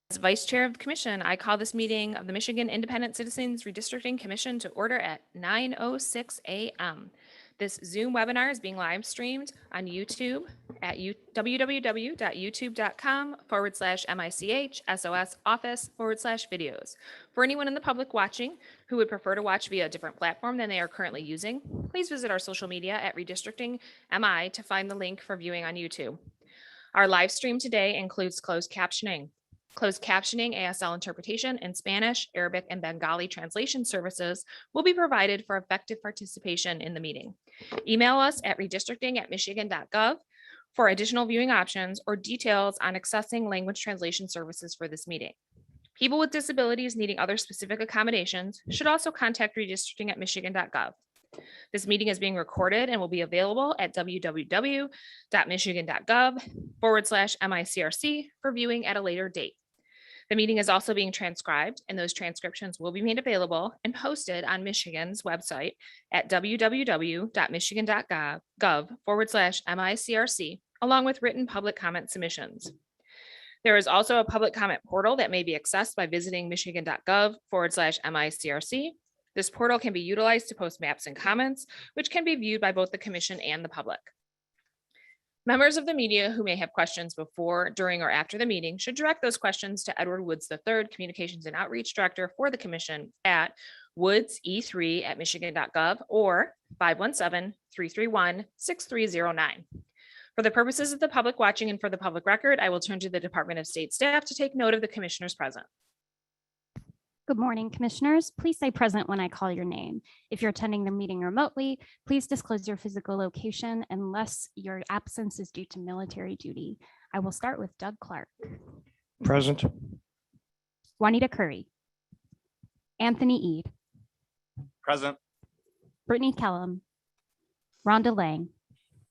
As Vice Chair of the Commission, I call this meeting of the Michigan Independent Citizens Redistricting Commission to order at 9:06 a.m. This Zoom webinar is being live streamed on YouTube at www.youtube.com/MICH/SOS office/videos. For anyone in the public watching who would prefer to watch via a different platform than they are currently using, please visit our social media at Redistricting MI to find the link for viewing on YouTube. Our live stream today includes closed captioning. Closed captioning, ASL interpretation, and Spanish, Arabic, and Bengali translation services will be provided for effective participation in the meeting. Email us at redistricting@michigan.gov for additional viewing options or details on accessing language translation services for this meeting. People with disabilities needing other specific accommodations should also contact redistricting@michigan.gov. This meeting is being recorded and will be available at www.michigan.gov/MICRC for viewing at a later date. The meeting is also being transcribed, and those transcriptions will be made available and posted on Michigan's website at www.michigan.gov/MICRC, along with written public comment submissions. There is also a public comment portal that may be accessed by visiting michigan.gov/MICRC. This portal can be utilized to post maps and comments, which can be viewed by both the commission and the public. Members of the media who may have questions before, during, or after the meeting should direct those questions to Edward Woods III, Communications and Outreach Director for the Commission at woodse3@michigan.gov or 517-331-6309. For the purposes of the public watching and for the public record, I will turn to the Department of State staff to take note of the commissioners present. Good morning, commissioners. Please say present when I call your name. If you're attending the meeting remotely, please disclose your physical location unless your absence is due to military duty. I will start with Doug Clark. Present. Juanita Curry. Anthony Eade. Present. Brittany Kellum. Rhonda Lang.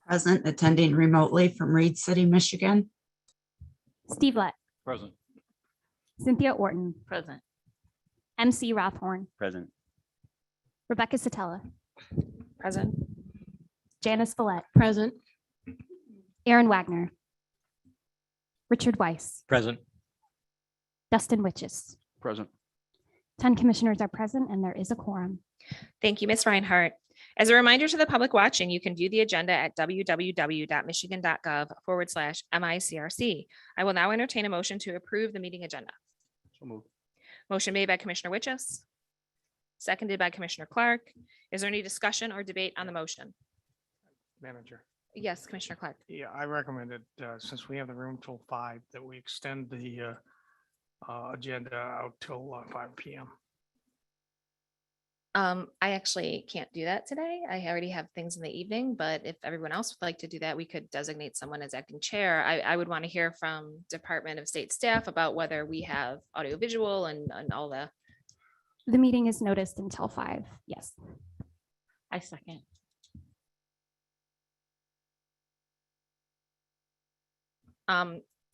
Present, attending remotely from Reed City, Michigan. Steve Lett. Present. Cynthia Orton. Present. MC Rothhorn. Present. Rebecca Satella. Present. Janice Follett. Present. Aaron Wagner. Richard Weiss. Present. Dustin Witches. Present. 10 commissioners are present and there is a quorum. Thank you, Ms. Reinhardt. As a reminder to the public watching, you can view the agenda at www.michigan.gov/MICRC. I will now entertain a motion to approve the meeting agenda. So moved. Motion made by Commissioner Witches, seconded by Commissioner Clark. Is there any discussion or debate on the motion? Manager. Yes, Commissioner Clark. Yeah, I recommended, since we have the room till 5, that we extend the agenda out till 5 p.m. I actually can't do that today. I already have things in the evening, but if everyone else would like to do that, we could designate someone as acting chair. I would want to hear from Department of State staff about whether we have audiovisual and all the. The meeting is noticed until 5. Yes. I second.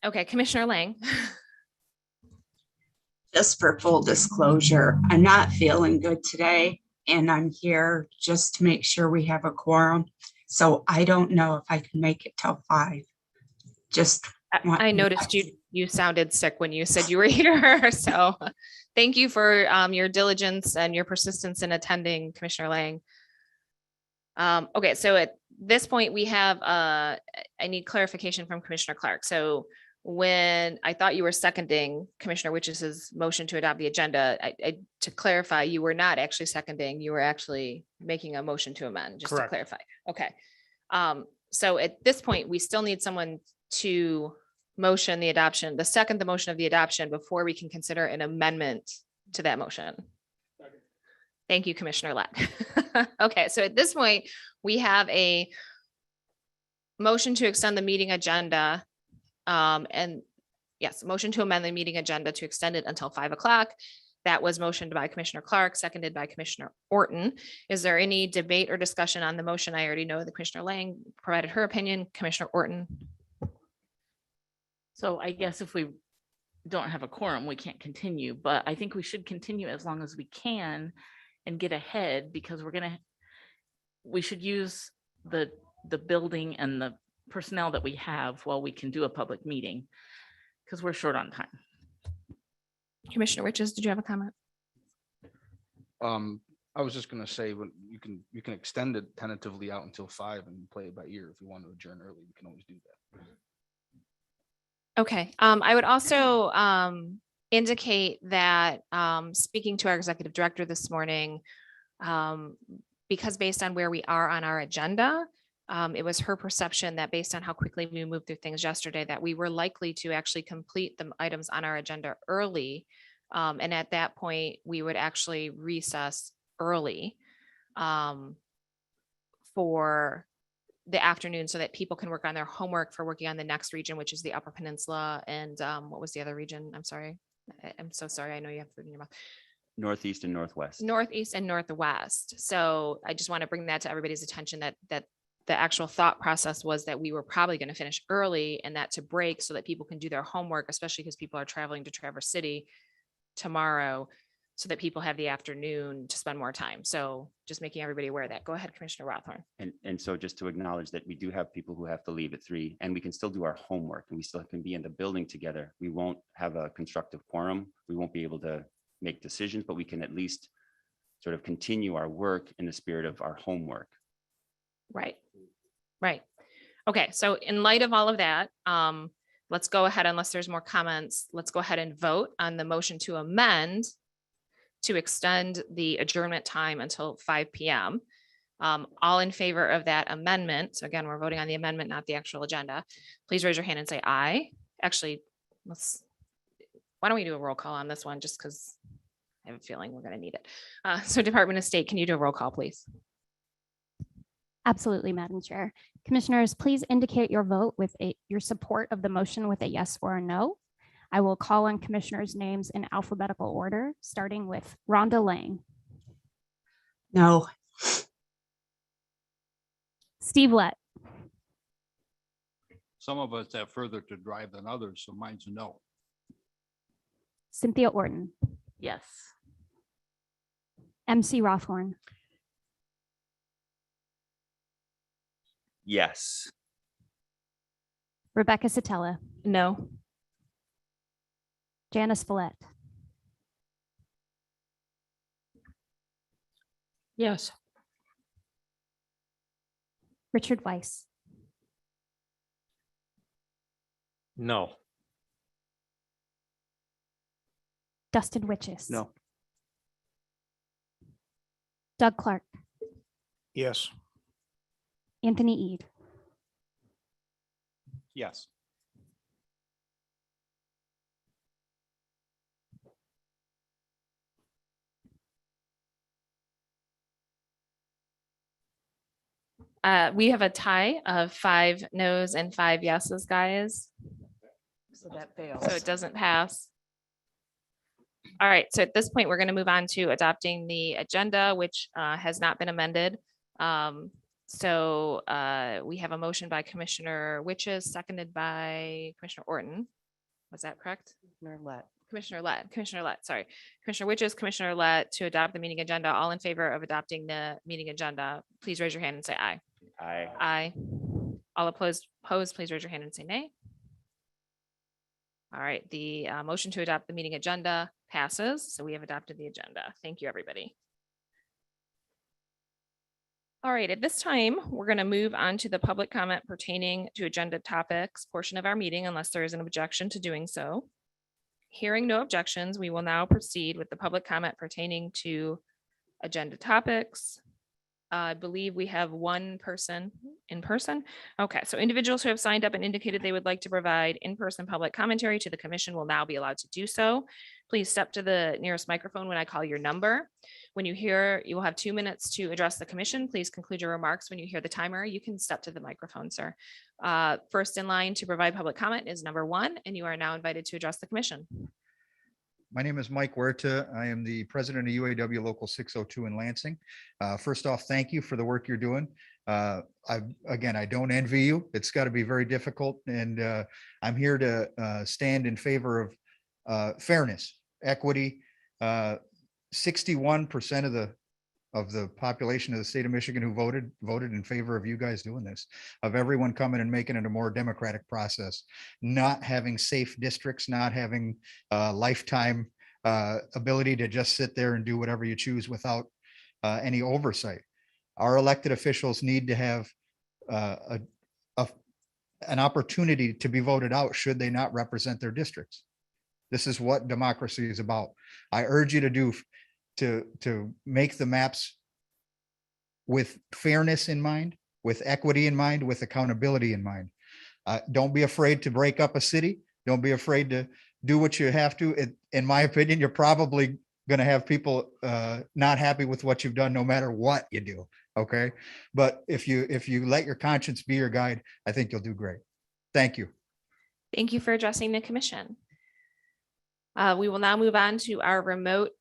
Okay, Commissioner Lang. Just for full disclosure, I'm not feeling good today and I'm here just to make sure we have a quorum. So I don't know if I can make it till 5. Just I noticed you sounded sick when you said you were here. So thank you for your diligence and your persistence in attending, Commissioner Lang. Okay, so at this point we have I need clarification from Commissioner Clark. So when I thought you were seconding Commissioner Witch's motion to adopt the agenda, to clarify, you were not actually seconding, you were actually making a motion to amend, just Correct. to clarify. Okay. So at this point, we still need someone to motion the adoption, the motion of the adoption before we can consider an amendment to that motion. Thank you, Commissioner Lett. Okay, so at this point, we have a motion to extend the meeting agenda. And yes, motion to amend the meeting agenda to extend it until 5 o'clock. That was motioned by Commissioner Clark, seconded by Commissioner Orton. Is there any debate or discussion on the motion? I already know that Commissioner Lang provided her opinion. Commissioner Orton. So I guess if we don't have a quorum, we can't continue, but I think we should continue as long as we can and get ahead, because we should use the building and the personnel that we have while we can do a public meeting, because we're short on time. Commissioner Riches, did you have a comment? I was just gonna say, when you can extend it tentatively out until 5 and play it by ear. If you want to adjourn early, you can always do that. Okay, I would also indicate that speaking to our executive director this morning, because based on where we are on our agenda, it was her perception that based on how quickly we moved through things yesterday, that we were likely to actually complete the items on our agenda early. And at that point, we would actually recess early for the afternoon so that people can work on their homework for working on the next region, which is the Upper Peninsula. And what was the other region? I'm sorry. I'm so sorry. I know you have food in your mouth. Northeast and northwest. Northeast and northwest. So I just want to bring that to everybody's attention that the actual thought process was that we were probably going to finish early and that to break so that people can do their homework, especially because people are traveling to Traverse City tomorrow, so that people have the afternoon to spend more time. So just making everybody aware of that. Go ahead, Commissioner Rothorn. And so just to acknowledge that we do have people who have to leave at 3 and we can still do our homework and we still can be in the building together. We won't have a constructive quorum. We won't be able to make decisions, but we can at least sort of continue our work in the spirit of our homework. Right. Right. Okay. So in light of all of that, let's go ahead, unless there's more comments, let's go ahead and vote on the motion to amend to extend the adjournment time until 5 p.m. All in favor of that amendment. So again, we're voting on the amendment, not the actual agenda. Please raise your hand and say aye. Actually, why don't we do a roll call on this one, just because I have a feeling we're going to need it. So Department of State, can you do a roll call, please? Absolutely, Madam Chair. Commissioners, please indicate your vote with your support of the motion with a yes or a no. I will call on commissioners' names in alphabetical order, starting with Rhonda Lang, No. Steve Lett, Some of us have further to drive than others, so mine's a no. Cynthia Orton, Yes. MC Rothorn, Yes. Rebecca Satella, No. Janice Follett, Yes. Richard Weiss, No. Dustin Witches. No. Doug Clark, Yes. Anthony Ede, Yes. We have a tie of 5 no's and 5 yeses, guys. So that fails. So it doesn't pass. All right, so at this point, we're going to move on to adopting the agenda, which has not been amended. So we have a motion by Commissioner Witches, seconded by Commissioner Orton. Was that correct? Commissioner Lett, sorry. Commissioner Witches, Commissioner Lett to adopt the meeting agenda. All in favor of adopting the meeting agenda, please raise your hand and say aye. Aye. Aye. All opposed, please raise your hand and say nay. All right, the motion to adopt the meeting agenda passes. So we have adopted the agenda. Thank you, everybody. All right, at this time, we're going to move on to the public comment pertaining to agenda topics portion of our meeting, unless there is an objection to doing so. Hearing no objections, we will now proceed with the public comment pertaining to agenda topics. I believe we have one person in person. Okay, so individuals who have signed up and indicated they would like to provide in-person public commentary to the commission will now be allowed to do so. Please step to the nearest microphone when I call your number. When you hear, you will have 2 minutes to address the commission. Please conclude your remarks when you hear the timer. You can step to the microphone, sir. First in line to provide public comment is number 1, and you are now invited to address the commission. My name is Mike Huerta. I am the president of UAW Local 602 in Lansing. First off, thank you for the work you're doing. I don't envy you. It's got to be very difficult. And I'm here to stand in favor of fairness, equity. 61% of the population of the state of Michigan who voted in favor of you guys doing this, of everyone coming and making it a more democratic process, not having safe districts, not having lifetime ability to just sit there and do whatever you choose without any oversight. Our elected officials need to have an opportunity to be voted out should they not represent their districts. This is what democracy is about. I urge you to make the maps with fairness in mind, with equity in mind, with accountability in mind. Don't be afraid to break up a city. Don't be afraid to do what you have to. In my opinion, you're probably going to have people not happy with what you've done, no matter what you do. Okay. But if you let your conscience be your guide, I think you'll do great. Thank you. Thank you for addressing the commission. We will now move on to our remote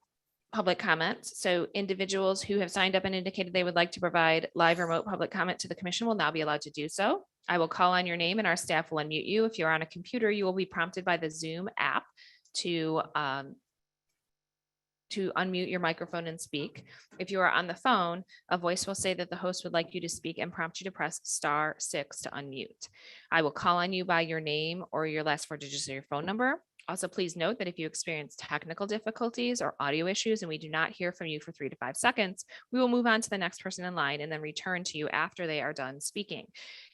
public comments. So individuals who have signed up and indicated they would like to provide live remote public comment to the commission will now be allowed to do so. I will call on your name and our staff will unmute you. If you're on a computer, you will be prompted by the Zoom app to unmute your microphone and speak. If you are on the phone, a voice will say that the host would like you to speak and prompt you to press *6 to unmute. I will call on you by your name or your last 4 digits of your phone number. Also, please note that if you experience technical difficulties or audio issues and we do not hear from you for 3 to 5 seconds, we will move on to the next person in line and then return to you after they are done speaking.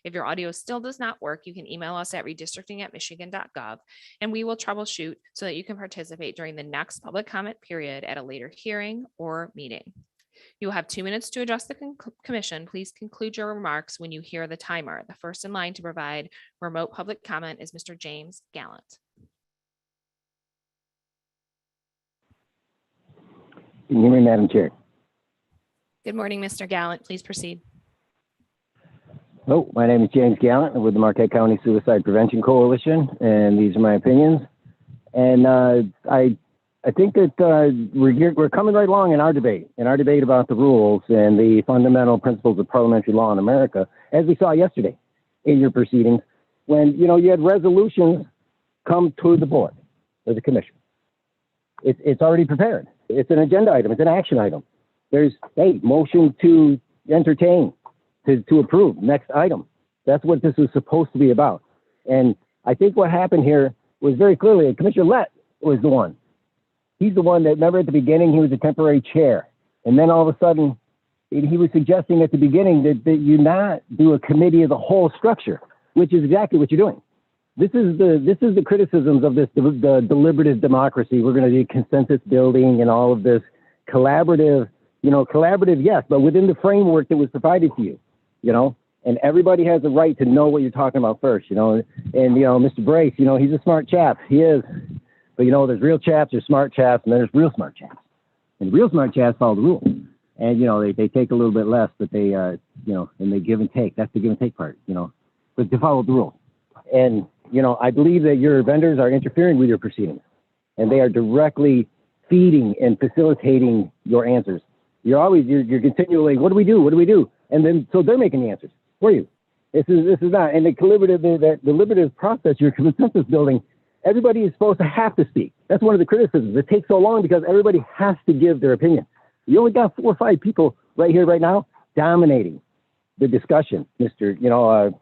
If your audio still does not work, you can email us at redistricting@michigan.gov and we will troubleshoot so that you can participate during the next public comment period at a later hearing or meeting. You will have 2 minutes to address the commission. Please conclude your remarks when you hear the timer. The first in line to provide remote public comment is Mr. James Gallant. Can you hear me, Madam Chair? Good morning, Mr. Gallant. Please proceed. Hello, my name is James Gallant. I'm with the Marquette County Suicide Prevention Coalition, and these are my opinions. And I think that we're coming right along in our debate about the rules and the fundamental principles of parliamentary law in America, as we saw yesterday in your proceedings, when you had resolutions come to the board or the commission. It's already prepared. It's an agenda item. It's an action item. There's motion to entertain, to approve. Next item. That's what this is supposed to be about. And I think what happened here was very clearly Commissioner Lett was the one. He's the one that, remember at the beginning, he was a temporary chair. And then all of a sudden, he was suggesting at the beginning that you not do a committee of the whole structure, which is exactly what you're doing. This is the criticisms of the deliberative democracy. We're going to do consensus building and all of this collaborative, yes, but within the framework that was provided to you, and everybody has a right to know what you're talking about first, and Mr. Brace, he's a smart chap. He is, but there's real chaps, there's smart chaps, and there's real smart chaps. And real smart chaps follow the rules. And, they take a little bit less, but they, and they give and take. That's the give and take part, but to follow the rules. And, I believe that your vendors are interfering with your proceedings and they are directly feeding and facilitating your answers. You're continually, what do we do? What do we do? And then, so they're making the answers for you. This is not, and the deliberative process, your consensus building, everybody is supposed to have to speak. That's one of the criticisms. It takes so long because everybody has to give their opinion. You only got 4 or 5 people right here, right now, dominating the discussion. Commissioner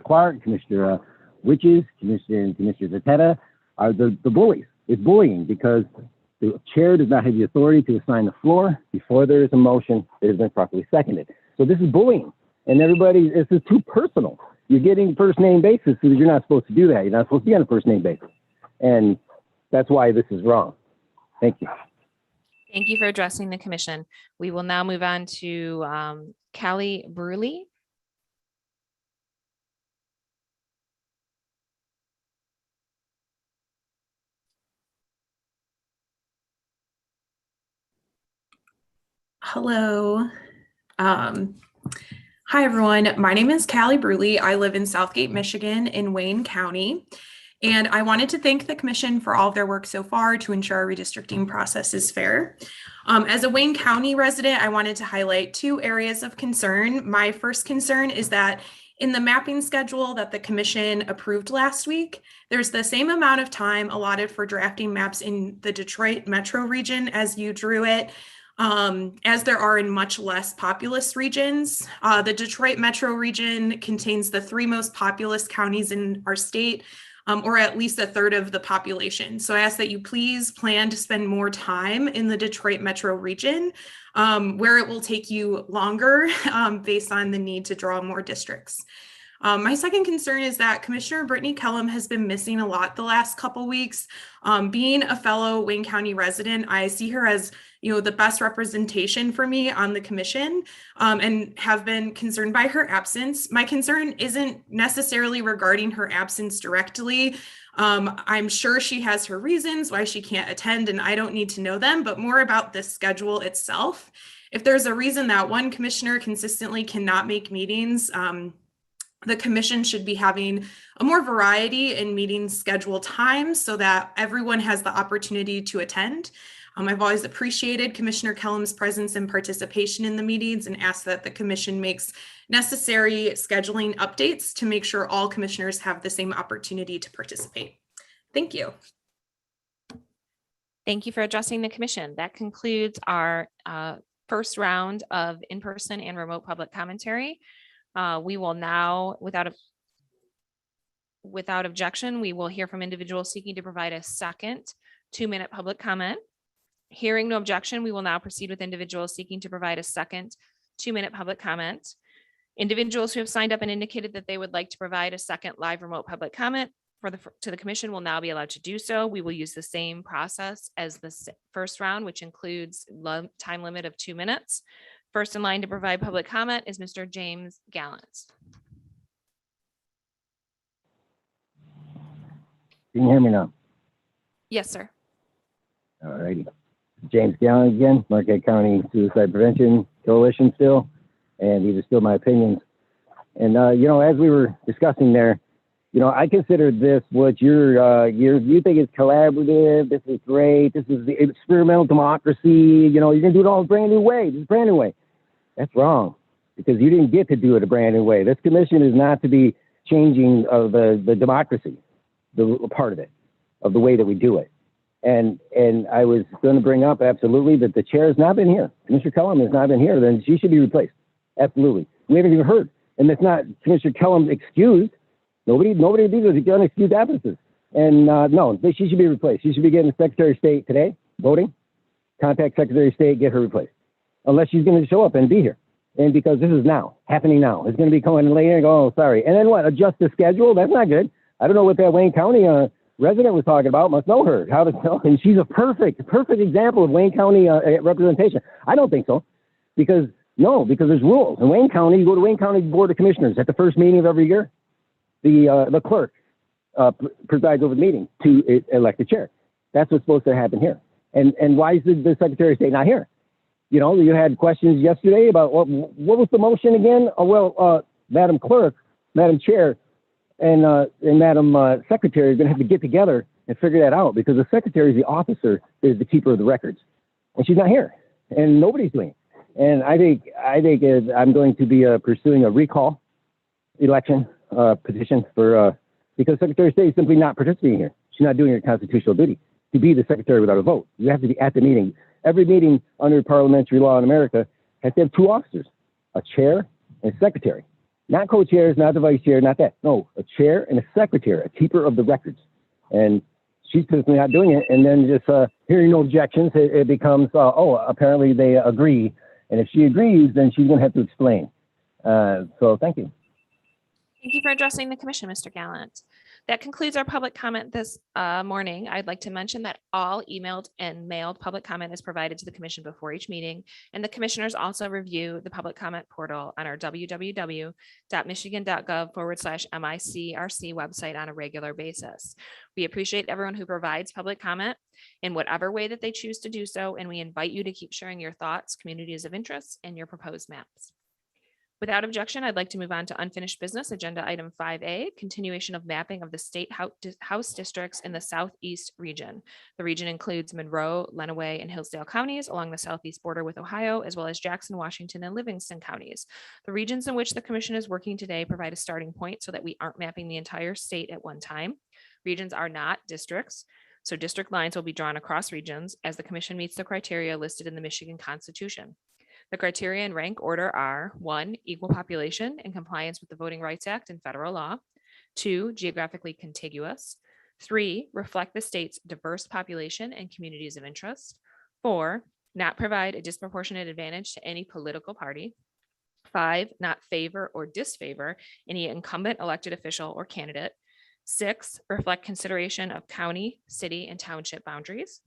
Clark, Commissioner Witches, Commissioner Zatetta are the bullies. It's bullying because the chair does not have the authority to assign the floor before there is a motion that has been properly seconded. So this is bullying, and this is too personal. You're getting first name basis because you're not supposed to do that. You're not supposed to be on a first name basis, and that's why this is wrong. Thank you. Thank you for addressing the commission. We will now move on to Callie Bruley. Hello. Hi, everyone. My name is Callie Bruley. I live in Southgate, Michigan in Wayne County. And I wanted to thank the commission for all of their work so far to ensure our redistricting process is fair. As a Wayne County resident, I wanted to highlight 2 areas of concern. My first concern is that in the mapping schedule that the commission approved last week, there's the same amount of time allotted for drafting maps in the Detroit metro region as you drew it, as there are in much less populous regions. The Detroit metro region contains the 3 most populous counties in our state, or at least a third of the population. So I ask that you please plan to spend more time in the Detroit metro region, where it will take you longer based on the need to draw more districts. My second concern is that Commissioner Brittany Kellum has been missing a lot the last couple weeks. Being a fellow Wayne County resident, I see her as the best representation for me on the commission, and have been concerned by her absence. My concern isn't necessarily regarding her absence directly. I'm sure she has her reasons why she can't attend, and I don't need to know them, but more about the schedule itself. If there's a reason that one commissioner consistently cannot make meetings, the commission should be having a more variety in meeting schedule times so that everyone has the opportunity to attend. I've always appreciated Commissioner Kellum's presence and participation in the meetings, and ask that the commission makes necessary scheduling updates to make sure all commissioners have the same opportunity to participate. Thank you. Thank you for addressing the commission. That concludes our first round of in-person and remote public commentary. We will now, without objection, we will hear from individuals seeking to provide a second 2-minute public comment. Hearing no objection, we will now proceed with individuals seeking to provide a second 2-minute public comment. Individuals who have signed up and indicated that they would like to provide a second live remote public comment to the commission will now be allowed to do so. We will use the same process as the first round, which includes time limit of 2 minutes. First in line to provide public comment is Mr. James Gallant. Can you hear me now? Yes, sir. All righty. James Gallen again, Marquette County Suicide Prevention Coalition still, and these are still my opinions. And, as we were discussing there, I consider this what you think is collaborative. This is great. This is the experimental democracy. You're going to do it all a brand new way. This is a brand new way. That's wrong, because you didn't get to do it a brand new way. This commission is not to be changing the democracy, the part of it, of the way that we do it. And I was going to bring up absolutely that the chair has not been here. Commissioner Kellum has not been here. Then she should be replaced. Absolutely. We haven't even heard. And it's not Commissioner Kellum's excused. Nobody of these are unexcused absences. And no, she should be replaced. She should be getting the Secretary of State today, voting. Contact Secretary of State, get her replaced. Unless she's going to show up and be here. And because this is now, happening now. It's going to be coming later and go, oh, sorry. And then what? Adjust the schedule? That's not good. I don't know what that Wayne County resident was talking about. Must know her. How to tell. And she's a perfect example of Wayne County representation. I don't think so. Because there's rules. In Wayne County, you go to Wayne County Board of Commissioners at the first meeting of every year. The clerk presides over the meeting to elect the chair. That's what's supposed to happen here. And why is the Secretary of State not here? You had questions yesterday about what was the motion again? Madam Clerk, Madam Chair, and Madam Secretary are going to have to get together and figure that out, because the Secretary is the officer, is the keeper of the records, and she's not here, and nobody's doing it. And I think I'm going to be pursuing a recall election petition for because Secretary of State is simply not participating here. She's not doing her constitutional duty to be the secretary without a vote. You have to be at the meeting. Every meeting under parliamentary law in America has to have two officers, a chair and a secretary. Not co-chairs, not the vice chair, not that. No, a chair and a secretary, a keeper of the records. And she's personally not doing it. And then just hearing no objections, it becomes, apparently they agree. And if she agrees, then she's going to have to explain. So thank you. Thank you for addressing the commission, Mr. Gallant. That concludes our public comment this morning. I'd like to mention that all emailed and mailed public comment is provided to the commission before each meeting, and the commissioners also review the public comment portal on our www.michigan.gov/MICRC website on a regular basis. We appreciate everyone who provides public comment in whatever way that they choose to do so, and we invite you to keep sharing your thoughts, communities of interest, and your proposed maps. Without objection, I'd like to move on to unfinished business, agenda item 5A, continuation of mapping of the state house districts in the southeast region. The region includes Monroe, Lenawee, and Hillsdale counties along the southeast border with Ohio, as well as Jackson, Washington, and Livingston counties. The regions in which the commission is working today provide a starting point so that we aren't mapping the entire state at one time. Regions are not districts, so district lines will be drawn across regions as the commission meets the criteria listed in the Michigan Constitution. The criteria in rank order are: 1, equal population in compliance with the Voting Rights Act and federal law; 2, geographically contiguous. 3, reflect the state's diverse population and communities of interest. 4, not provide a disproportionate advantage to any political party. 5, not favor or disfavor any incumbent elected official or candidate. 6, reflect consideration of county, city, and township boundaries.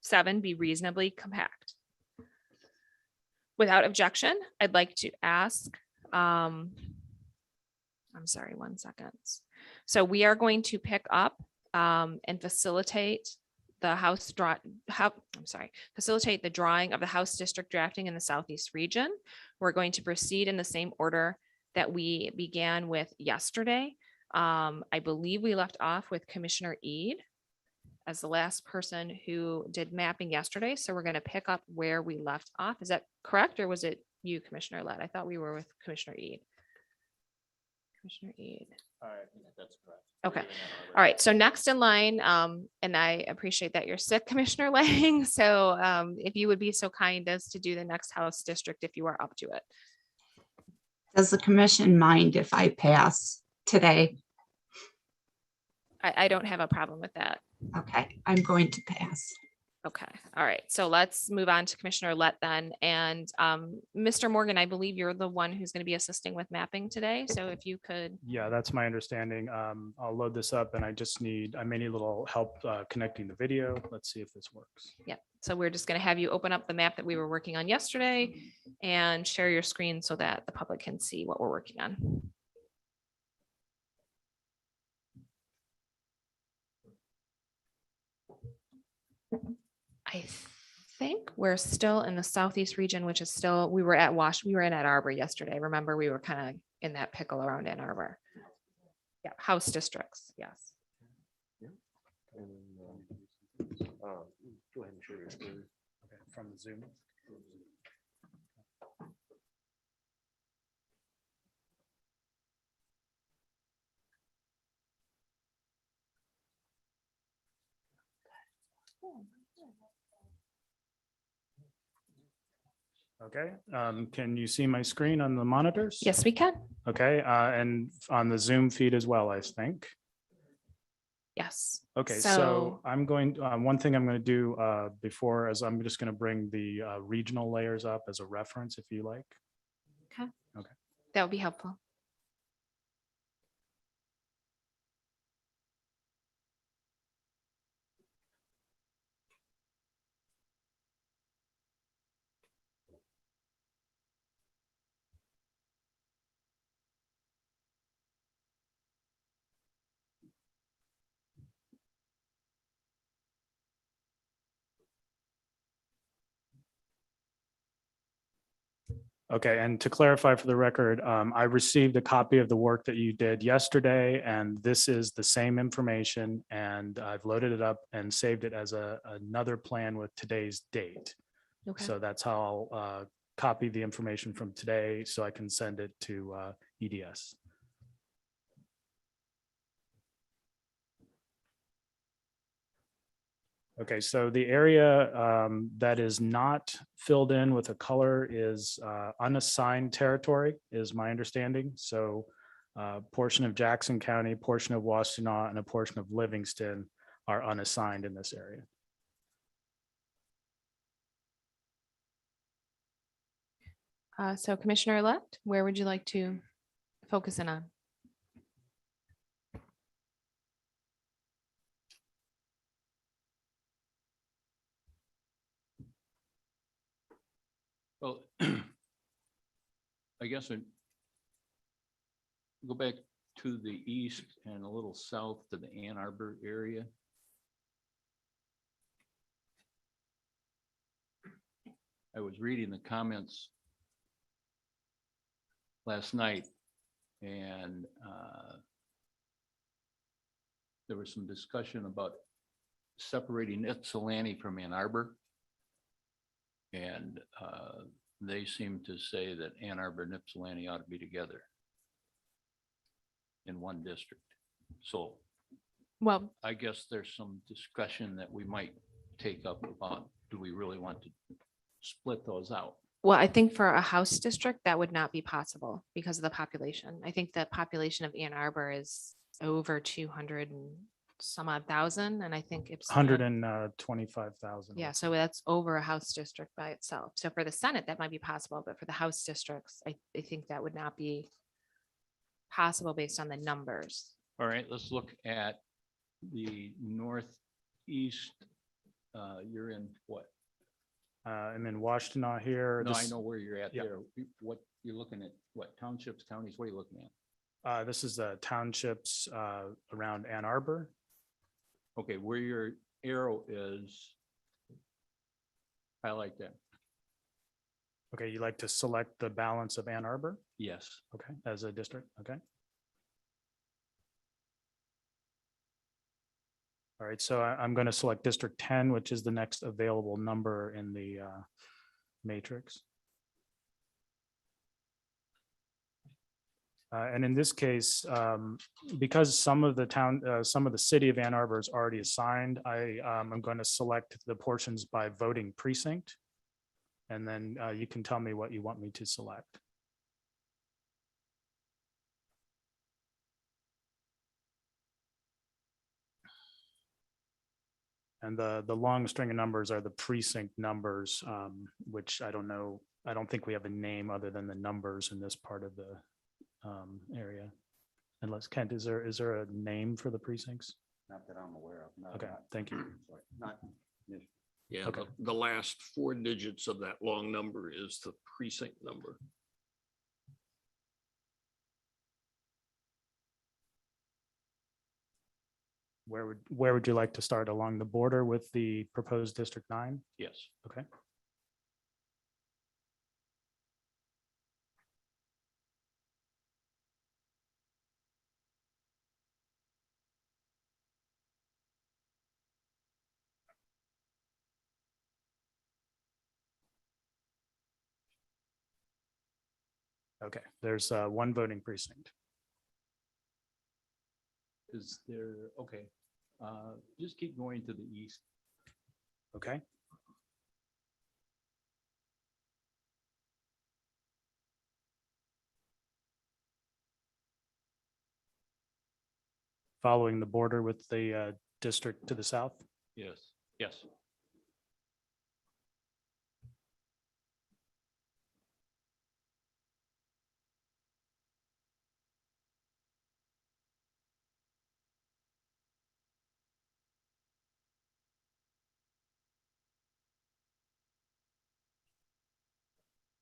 7, be reasonably compact. Without objection, I'd like to ask, I'm sorry, 1 second. So we are going to pick up and facilitate the facilitate the drawing of the House District drafting in the Southeast region. We're going to proceed in the same order that we began with yesterday. I believe we left off with Commissioner Eid as the last person who did mapping yesterday. So we're going to pick up where we left off. Is that correct? Or was it you, Commissioner Lett? I thought we were with Commissioner Eid. Commissioner Eid. That's correct. Okay. All right. So next in line, and I appreciate that you're sick, Commissioner Lang. So if you would be so kind as to do the next House District, if you are up to it. Does the commission mind if I pass today? I don't have a problem with that. Okay, I'm going to pass. Okay. All right. So let's move on to Commissioner Lett then. And Mr. Morgan, I believe you're the one who's going to be assisting with mapping today. So if you could. Yeah, that's my understanding. I'll load this up and I may need a little help connecting the video. Let's see if this works. Yeah. So we're just going to have you open up the map that we were working on yesterday and share your screen so that the public can see what we're working on. I think we're still in the Southeast region, which is still, we were in Ann Arbor yesterday. Remember, we were kind of in that pickle around Ann Arbor. Yeah, House districts, yes. Go ahead and share your screen. Okay, from the Zoom. Okay, can you see my screen on the monitors? Yes, we can. Okay, and on the Zoom feed as well, I think. Yes. Okay, so I'm going, one thing I'm going to do before is I'm just going to bring the regional layers up as a reference if you like. Okay. Okay. That would be helpful. Okay, and to clarify for the record, I received a copy of the work that you did yesterday, and this is the same information, and I've loaded it up and saved it as another plan with today's date. Okay. So that's how I'll copy the information from today so I can send it to EDS. Okay, so the area that is not filled in with a color is unassigned territory, is my understanding. So portion of Jackson County, portion of Washtenaw, and a portion of Livingston are unassigned in this area. So Commissioner Lett, where would you like to focus in on? Well, I guess I go back to the east and a little south to the Ann Arbor area. I was reading the comments last night, and there was some discussion about separating Ypsilanti from Ann Arbor. And they seem to say that Ann Arbor and Ypsilanti ought to be together in one district. So Well, I guess there's some discussion that we might take up about, do we really want to split those out? well, I think for a House district, that would not be possible because of the population. I think the population of Ann Arbor is over 200 and some odd thousand, and I think it's 125,000. yeah, so that's over a House district by itself. So for the Senate, that might be possible, but for the House districts, I think that would not be possible based on the numbers. All right, let's look at the northeast. You're in what? I'm in Washtenaw here. No, I This- know where you're at yeah. there. What, you're looking at, what townships, counties, what are you looking at? This is the townships around Ann Arbor. Okay, where your arrow is, highlight that. Okay, you like to select the balance of Ann Arbor? Yes. Okay, as a district, okay. All right, so I'm going to select District 10, which is the next available number in the matrix. And in this case, because some of the city of Ann Arbor is already assigned, I'm going to select the portions by voting precinct. And then you can tell me what you want me to select. And the long string of numbers are the precinct numbers, which I don't know. I don't think we have a name other than the numbers in this part of the area. Unless Kent, is there a name for the precincts? Not that I'm aware of. No, Okay, not- thank you. sorry, Not. Yeah, Okay. the last 4 digits of that long number is the precinct number. Where would you like to start? Along the border with the proposed District 9? Yes. Okay. Okay, there's one voting precinct. Is there, okay, just keep going to the east. Okay. Following the border with the district to the south? Yes, yes.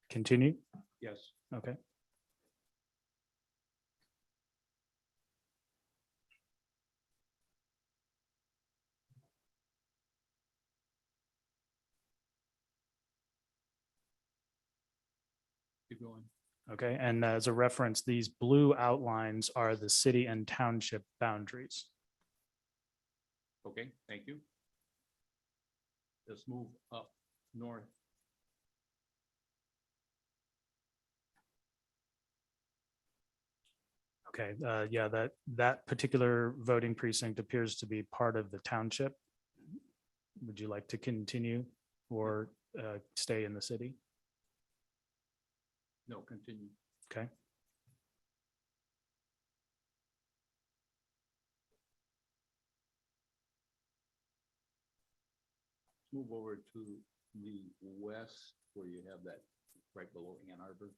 Continue? Yes. Okay. Keep going. Okay, and as a reference, these blue outlines are the city and township boundaries. Okay, thank you. Let's move up north. Okay, yeah, that particular voting precinct appears to be part of the township. Would you like to continue or stay in the city? No, continue. Okay. Move over to the west where you have that right below Ann Arbor,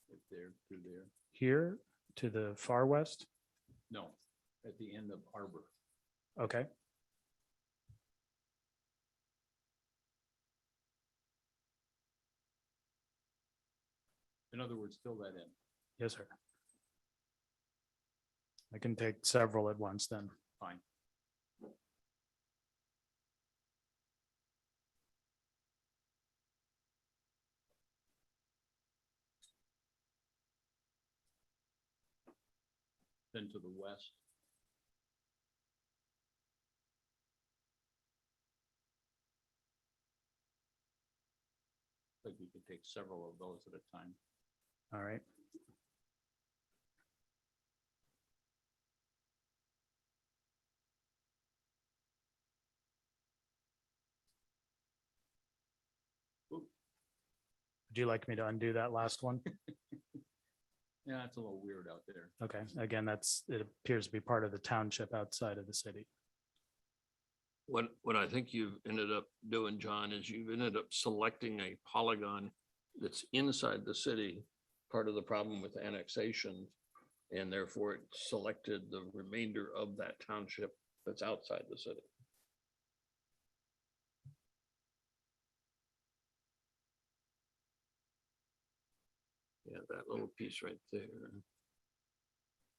right there, through there. Here to the far west? No, at the end of Arbor. Okay. In other words, fill that in. Yes, sir. I can take several at once then. Fine. Then to the west. Like you could take several of those at a time. All right. Would you like me to undo that last one? Yeah, it's a little weird out there. Okay, again, it appears to be part of the township outside of the city. What I think you've ended up doing, John, is you've ended up selecting a polygon that's inside the city, part of the problem with annexation. And therefore it selected the remainder of that township that's outside the city. Yeah, that little piece right there.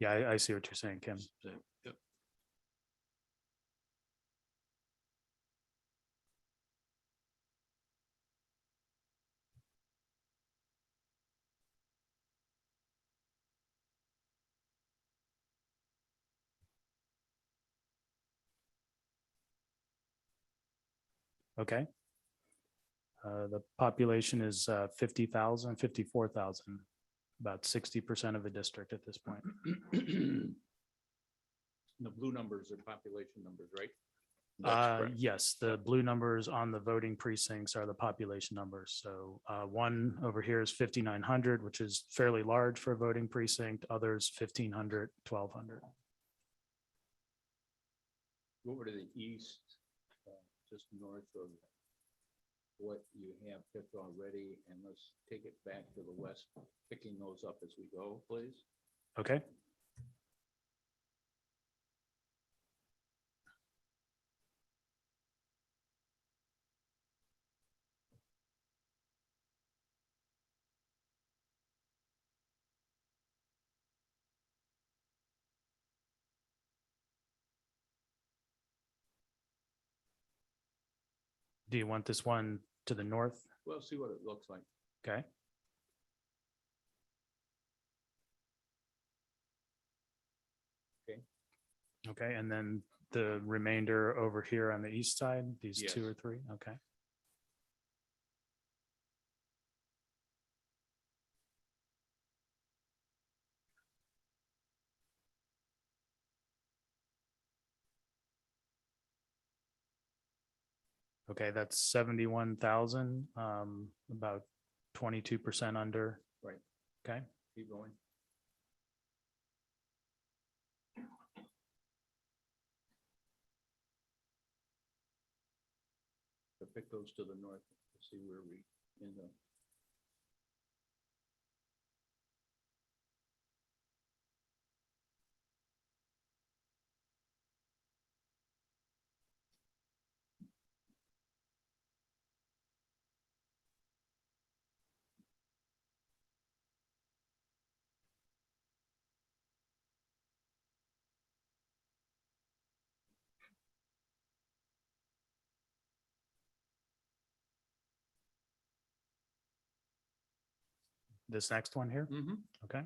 Yeah, I see what you're saying, Kim. Yep. Okay. The population is 50,000, 54,000, about 60% of the district at this point. The blue numbers are population numbers, right? Yes, the blue numbers on the voting precincts are the population numbers. So one over here is 5,900, which is fairly large for a voting precinct. Others 1,500, 1,200. Go over to the east, just north of what you have picked already, and let's take it back to the west, picking those up as we go, please. Okay. Do you want this one to the north? Well, see what it looks like. Okay. Okay. Okay, and then the remainder over here on the east side, these Yes. 2 or 3, okay. Okay, that's 71,000, about 22% under. Right. Okay, Keep going. So pick those to the north, to see where we end up. this next one here, Mm-hmm. okay.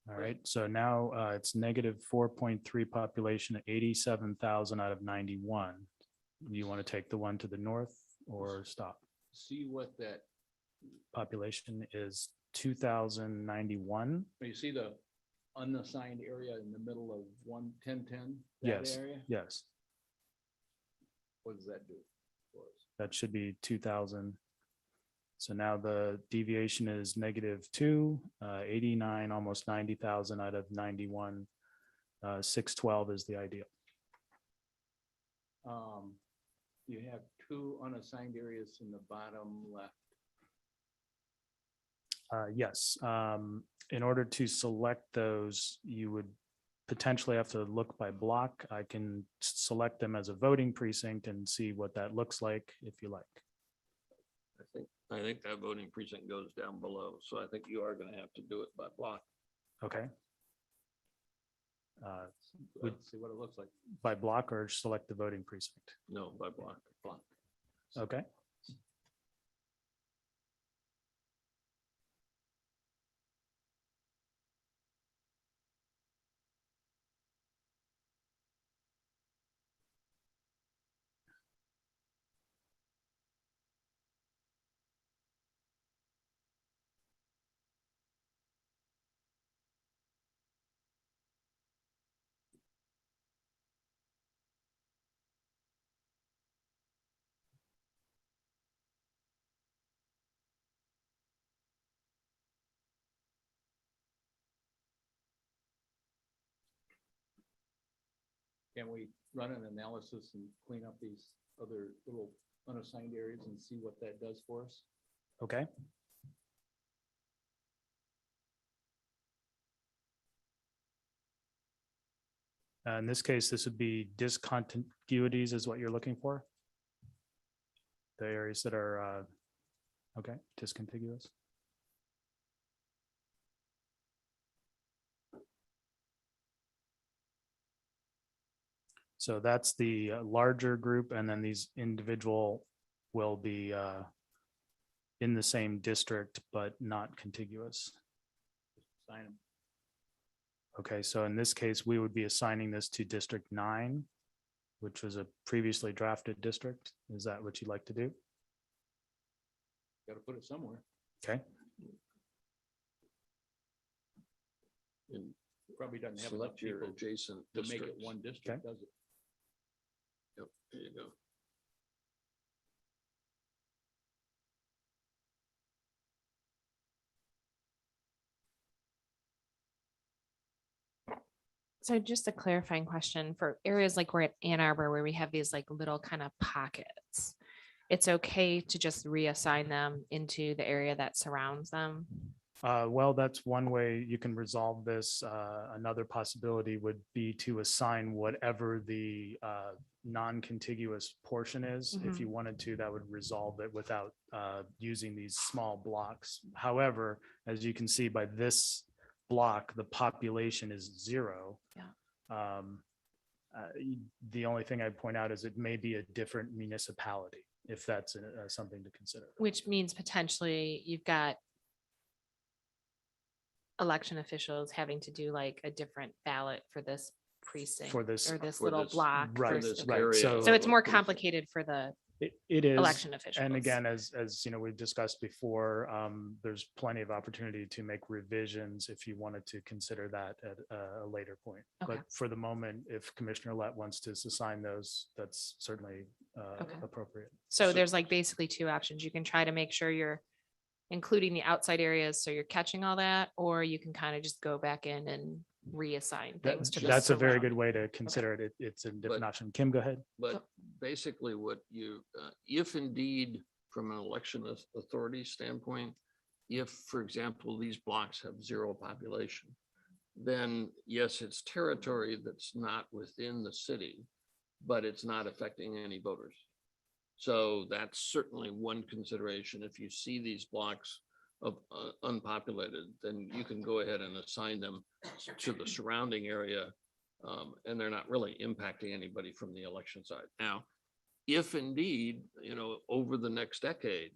All right, so now it's negative 4.3 population, 87,000 out of 91. You want to take the one to the north or stop? See what that, Population is 2,091. you see the unassigned area in the middle of 11010? Yes, Area? yes, What does that do for us? that should be 2,000. So now the deviation is -2, 89, almost 90,000 out of 91. 612 is the ideal. You have 2 unassigned areas in the bottom left. Yes, in order to select those, you would potentially have to look by block. I can select them as a voting precinct and see what that looks like if you like. I think that voting precinct goes down below, so I think you are gonna have to do it by block. Okay. Let's see what it looks like. By block or select the voting precinct? No, by block. Block. Okay. Can we run an analysis and clean up these other little unassigned areas and see what that does for us? Okay. In this case, this would be discontiguities is what you're looking for? The areas that are, okay, discontiguous. So that's the larger group, and then these individual will be in the same district, but not contiguous. Sign them. Okay, so in this case, we would be assigning this to District 9, which was a previously drafted district. Is that what you'd like to do? Got to put it somewhere. Okay, And Probably doesn't have enough select your people adjacent to make it districts. one district, does it? Yep, there you go. So just a clarifying question for areas like we're at Ann Arbor, where we have these like little kind of pockets. It's okay to just reassign them into the area that surrounds them. well, that's one way you can resolve this. Another possibility would be to assign whatever the non-contiguous portion is. If you wanted to, that would resolve it without using these small blocks. However, as you can see by this block, the population is 0. Yeah. The only thing I'd point out is it may be a different municipality, if that's something to consider. Which means potentially you've got election officials having to do like a different ballot for this precinct For this- or this For little this- block. Right, versus- right. area So- So it's more precinct. complicated for the It is. election officials. And again, as you know, we've discussed before, there's plenty of opportunity to make revisions if you wanted to consider that at a later point. Okay. But for the moment, if Commissioner Lett wants to assign those, that's certainly Okay. appropriate. So there's like basically 2 options. You can try to make sure you're including the outside areas, so you're catching all that, or you can kind of just go back in and reassign things to the That's a very surround- good way to consider it. It's a different But- option. Kim, go ahead. But basically what you, if indeed, from an election authority standpoint, if, for example, these blocks have 0 population, then yes, it's territory that's not within the city, but it's not affecting any voters. So that's certainly one consideration. If you see these blocks of unpopulated, then you can go ahead and assign them to the surrounding area. And they're not really impacting anybody from the election side. Now, if indeed, over the next decade,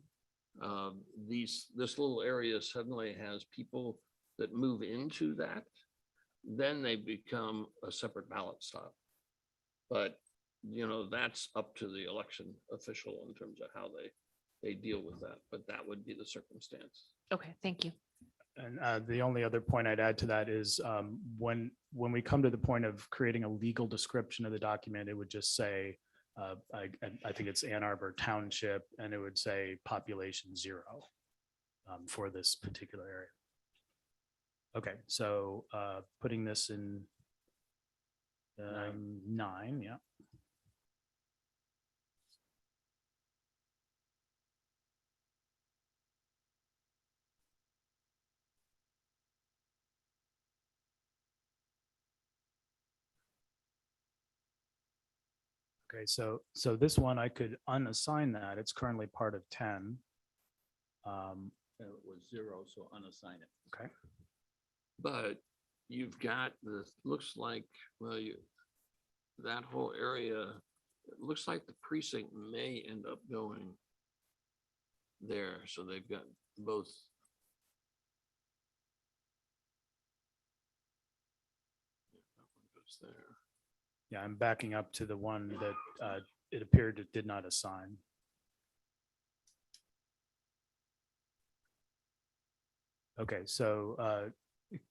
this little area suddenly has people that move into that, then they become a separate ballot stop. But, that's up to the election official in terms of how they deal with that, but that would be the circumstance. Okay, thank you. And the only other point I'd add to that is when we come to the point of creating a legal description of the document, it would just say, I think it's Ann Arbor Township, and it would say population 0 for this particular area. Okay, so putting this in 9, yeah. Okay, so this one, I could unassign that. It's currently part of 10. It was 0, so unassign it. Okay. But you've got this, looks like, well, that whole area, it looks like the precinct may end up going there. So they've got both. That one goes there. Yeah, I'm backing up to the one that it appeared it did not assign. Okay, so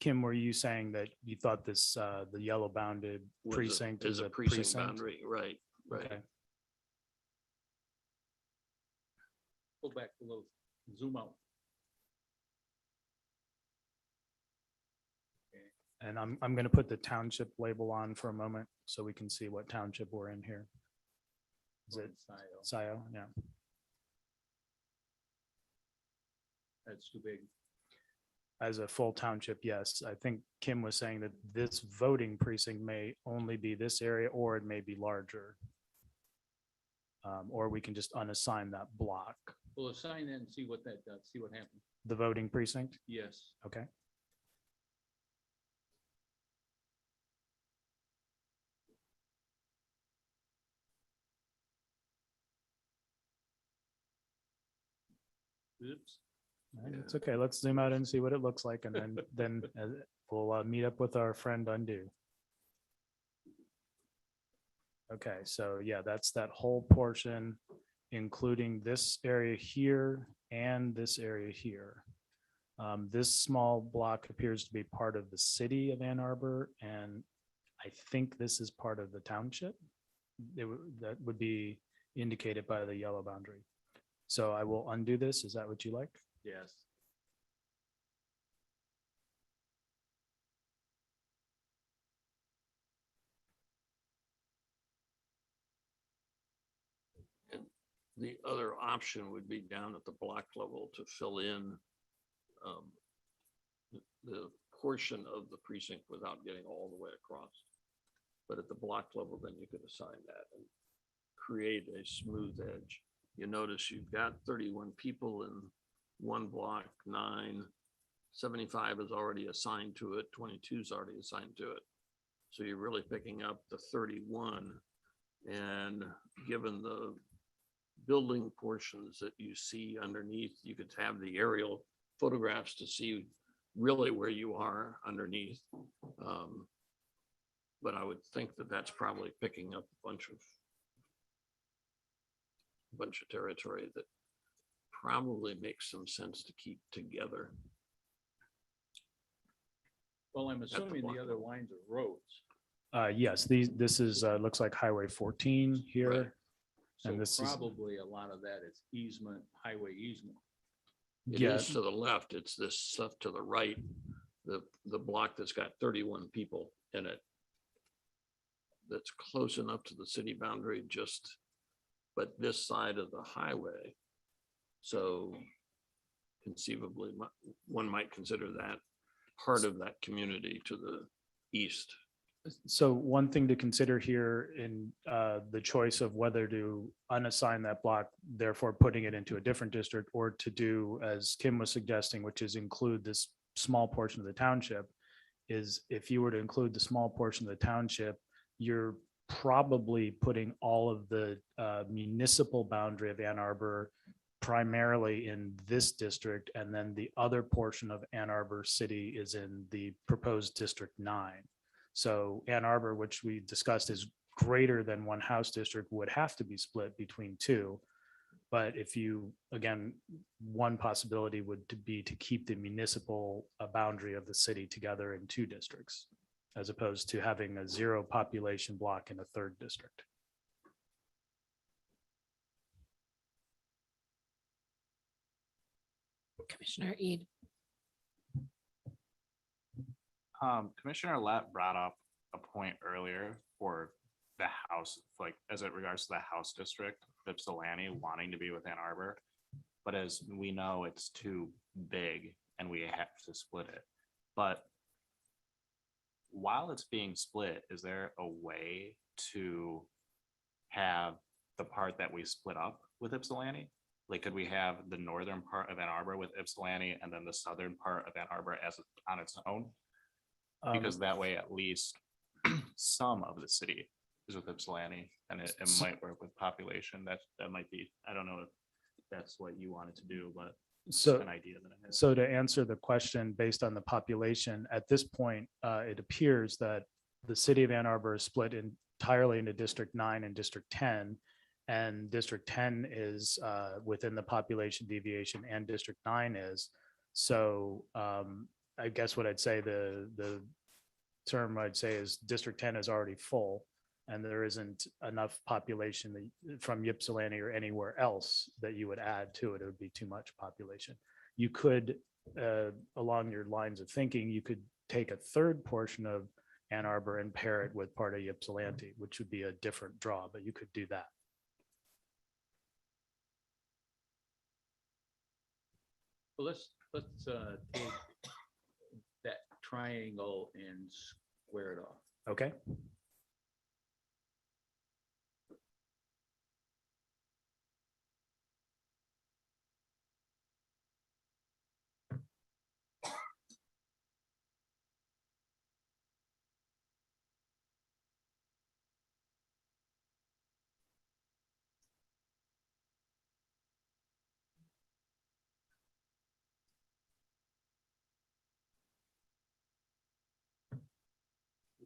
Kim, were you saying that you thought this, the yellow bounded precinct Is is a a precinct precinct? boundary, right, right. Okay. Go back a little, zoom out. And I'm going to put the township label on for a moment so we can see what township we're in here. Is it Scio? Yeah. That's too big. As a full township, yes. I think Kim was saying that this voting precinct may only be this area, or it may be larger. Or we can just unassign that block, We'll assign that and see what that does, see what happens. the voting precinct. Yes. Okay. Oops. All right, it's okay. Let's zoom out and see what it looks like, and then we'll meet up with our friend Undo. Okay, so yeah, that's that whole portion, including this area here and this area here. This small block appears to be part of the city of Ann Arbor, and I think this is part of the township. That would be indicated by the yellow boundary. So I will undo this. Is that what you like? Yes. And the other option would be down at the block level to fill in the portion of the precinct without getting all the way across. But at the block level, then you could assign that and create a smooth edge. You notice you've got 31 people in one block, 9, 75 is already assigned to it, 22 is already assigned to it. So you're really picking up the 31. And given the building portions that you see underneath, you could have the aerial photographs to see really where you are underneath. But I would think that that's probably picking up a bunch of territory that probably makes some sense to keep together. Well, I'm the assuming block the other lines are roads. Yes, this is looks like Highway 14 here. Right. So And this is- probably a lot of that is easement, highway easement. It Yeah, is to the left, it's this stuff to the right, the block that's got 31 people in it. That's close enough to the city boundary, but this side of the highway. So conceivably, one might consider that part of that community to the east. so one thing to consider here in the choice of whether to unassign that block, therefore putting it into a different district, or to do as Kim was suggesting, which is include this small portion of the township, is if you were to include the small portion of the township, you're probably putting all of the municipal boundary of Ann Arbor primarily in this district, and then the other portion of Ann Arbor City is in the proposed District 9. So Ann Arbor, which we discussed is greater than one house district, would have to be split between two. But if you, again, one possibility would be to keep the municipal boundary of the city together in two districts, as opposed to having a 0 population block in a third district. Commissioner Eid. Commissioner Lett brought up a point earlier for the house, like as it regards to the house district, Ypsilanti wanting to be with Ann Arbor. But as we know, it's too big and we have to split it. But while it's being split, is there a way to have the part that we split up with Ypsilanti? Like, could we have the northern part of Ann Arbor with Ypsilanti and then the southern part of Ann Arbor as on its own? Because that way, at least some of the city is with Ypsilanti, and it might work with population. That might be, I don't know if that's what you wanted to do, but So, an idea that I had. so to answer the question based on the population, at this point, it appears that the city of Ann Arbor is split entirely into District 9 and District 10. And District 10 is within the population deviation, and District 9 is. So I guess what I'd say, the term I'd say is District 10 is already full, and there isn't enough population from Ypsilanti or anywhere else that you would add to it. It would be too much population. You could, along your lines of thinking, you could take a third portion of Ann Arbor and pair it with part of Ypsilanti, which would be a different draw, but you could do that. Well, let's take that triangle and square it off. Okay.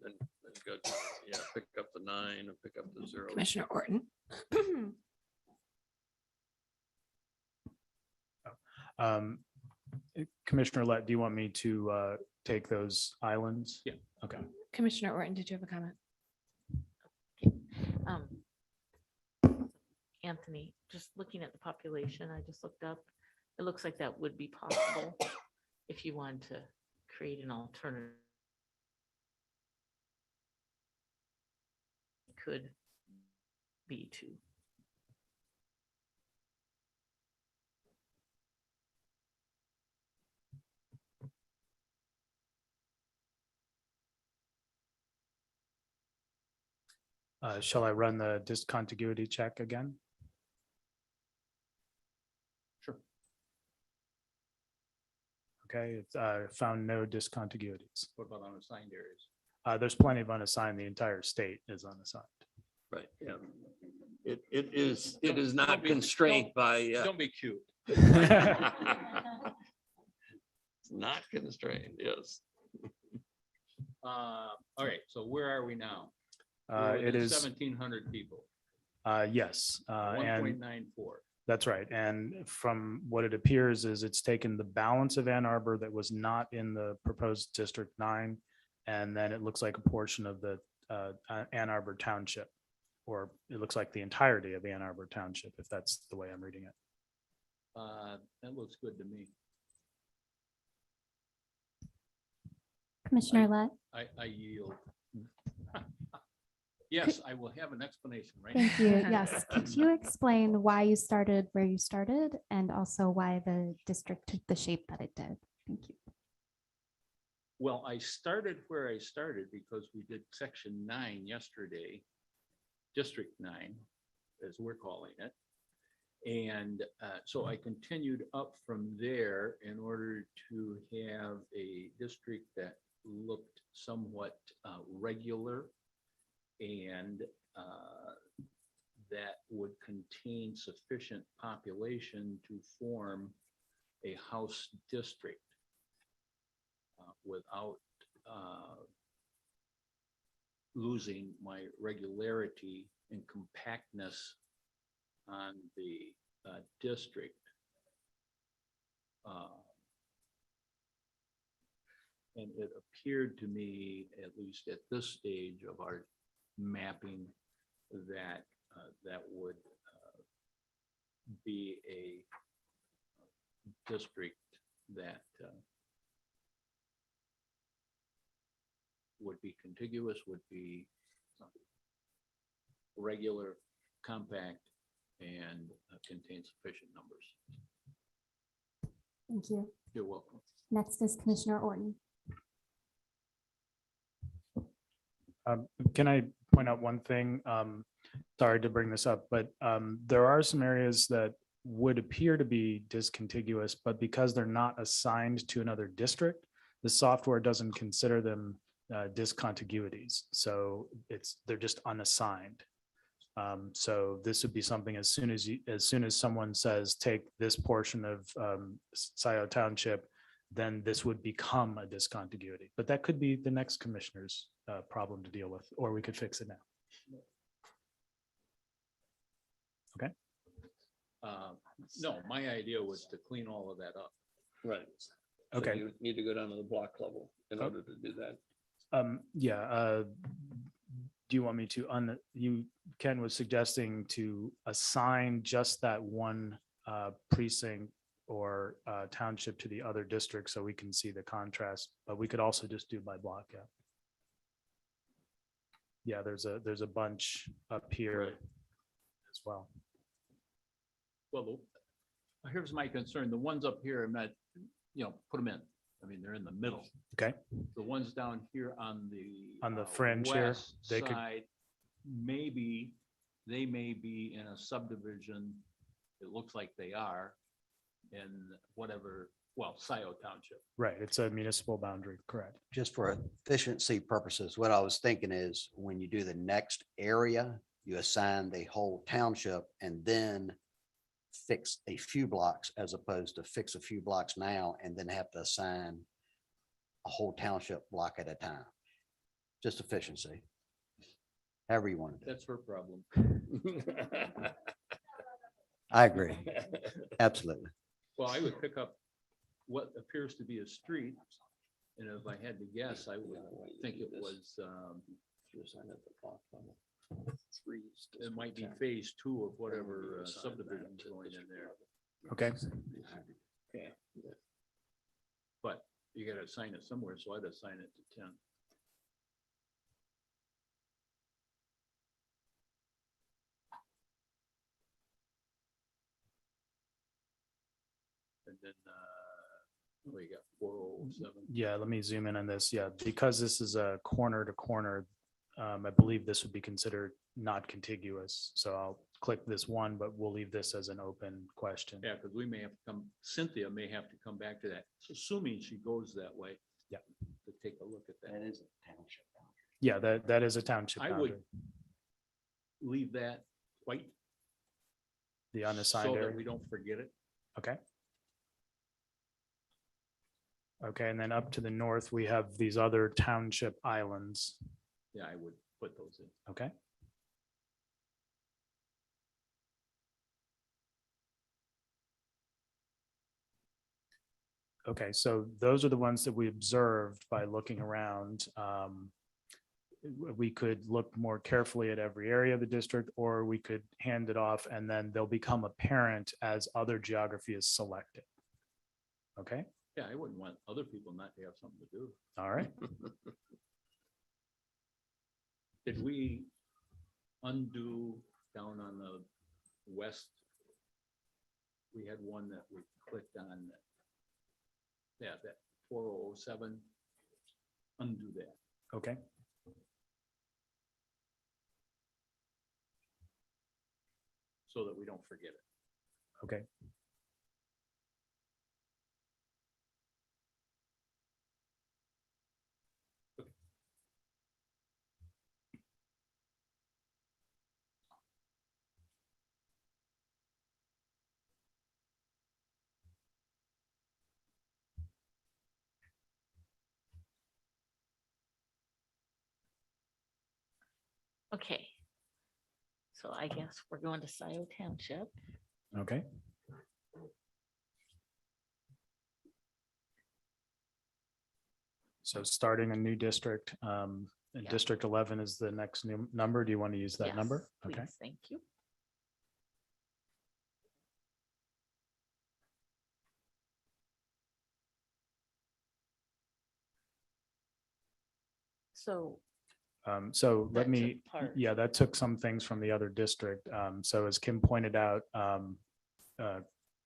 Then go, yeah, pick up the 9 and pick up the 0. Commissioner Orton. Commissioner Lett, do you want me to take those islands? Yeah. Okay. Commissioner Orton, did you have a comment? Anthony, just looking at the population, I just looked up. It looks like that would be possible if you wanted to create an alternative. Could be too. Shall I run the discontiguity check again? Sure. Okay, it's found no discontiguities. What about unassigned areas? There's plenty of unassigned. The entire state is unassigned. Right, yeah. It is Don't not be- constrained by. Don't be cute. It's not constrained, yes. All right, so where are we now? It is 1,700 people, yes, and 1.94. that's right. And from what it appears is it's taken the balance of Ann Arbor that was not in the proposed District 9, and then it looks like a portion of the Ann Arbor Township, or it looks like the entirety of Ann Arbor Township, if that's the way I'm reading it. That looks good to me. Commissioner Lett, I yield. Yes, I will have an explanation right now. thank you. Yes, could you explain why you started where you started and also why the district took the shape that it did? Thank you. Well, I started where I started because we did section 9 yesterday, District 9, as we're calling it. And so I continued up from there in order to have a district that looked somewhat regular and that would contain sufficient population to form a house district without losing my regularity and compactness on the district. And it appeared to me, at least at this stage of our mapping, that that would be a district that would be contiguous, would be regular, compact, and contain sufficient numbers. Thank you. You're welcome. Next is Commissioner Orton. Can I point out one thing? Sorry to bring this up, but there are some areas that would appear to be discontiguous, but because they're not assigned to another district, the software doesn't consider them discontiguities. So they're just unassigned. So this would be something as soon as someone says, take this portion of Scioto Township, then this would become a discontiguity. But that could be the next commissioner's problem to deal with, or we could fix it now. Okay. No, my idea was to clean all of that up. Right. So Okay. you need to go down to the block level in order to do that. Yeah. Do you want me to Ken was suggesting to assign just that one precinct or township to the other district so we can see the contrast, but we could also just do by block. Yeah. Yeah, there's a bunch up here Right. as well. Well, here's my concern. The ones up here, I'm not, put them in. I mean, they're in the middle. Okay. The ones down here on the fringe here, west they could, side, they may be in a subdivision. It looks like they are in whatever, Scioto Township. right, it's a municipal boundary, correct. Just for efficiency purposes, what I was thinking is when you do the next area, you assign the whole township and then fix a few blocks as opposed to fix a few blocks now and then have to assign a whole township block at a time. Just efficiency. However you want to do it. That's her problem. I agree. Absolutely. Well, I would pick up what appears to be a street. And if I had to guess, I would think it was, it might be phase 2 of whatever subdivision going in there. Okay. Okay. But you gotta assign it somewhere, so I'd assign it to 10. And then, we got 407. Yeah, let me zoom in on this. Yeah, because this is a corner to corner, I believe this would be considered not contiguous. So I'll click this one, but we'll leave this as an open question. Yeah, because we may have to Cynthia may have to come back to that, assuming she goes that way. Yeah. To take a look at that. That is a township. Yeah, that is a township I boundary. would leave that white. The unassigned So that area. we don't forget it. Okay. Okay, and then up to the north, we have these other township islands. Yeah, I would put those in. Okay. Okay, so those are the ones that we observed by looking around. We could look more carefully at every area of the district, or we could hand it off and then they'll become apparent as other geography is selected. Okay, Yeah, I wouldn't want other people not to have something to do. all right. Did we undo down on the west? We had one that we clicked on. Yeah, that 4007. Undo that. Okay. So that we don't forget it. Okay. Okay. So I guess we're going to Scioto Township. Okay. So starting a new district, and Yeah. District 11 is the next new number. Do you want to use that Yes, number? Okay. please, thank you. So So let That me, took part. yeah, that took some things from the other district. So as Kim pointed out,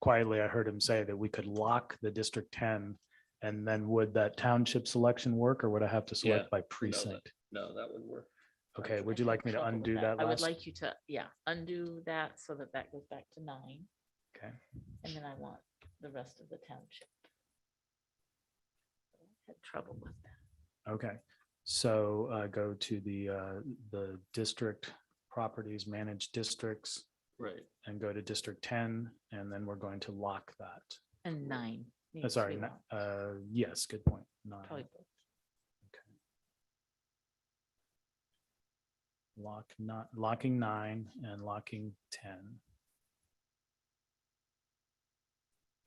quietly, I heard him say that we could lock the District 10. And then would that township selection work, or would I have to select by precinct? No, that would work. Okay, would you like me to trouble with undo that I would last? like you to, undo that so that that goes back to 9. Okay, And then I want the rest of the township. Had trouble with that. okay. So go to the district properties, managed districts, Right. and go to District 10, and then we're going to lock that. And 9. needs to Sorry, be locked, yes, good point. 9. probably both. Locking 9 and locking 10.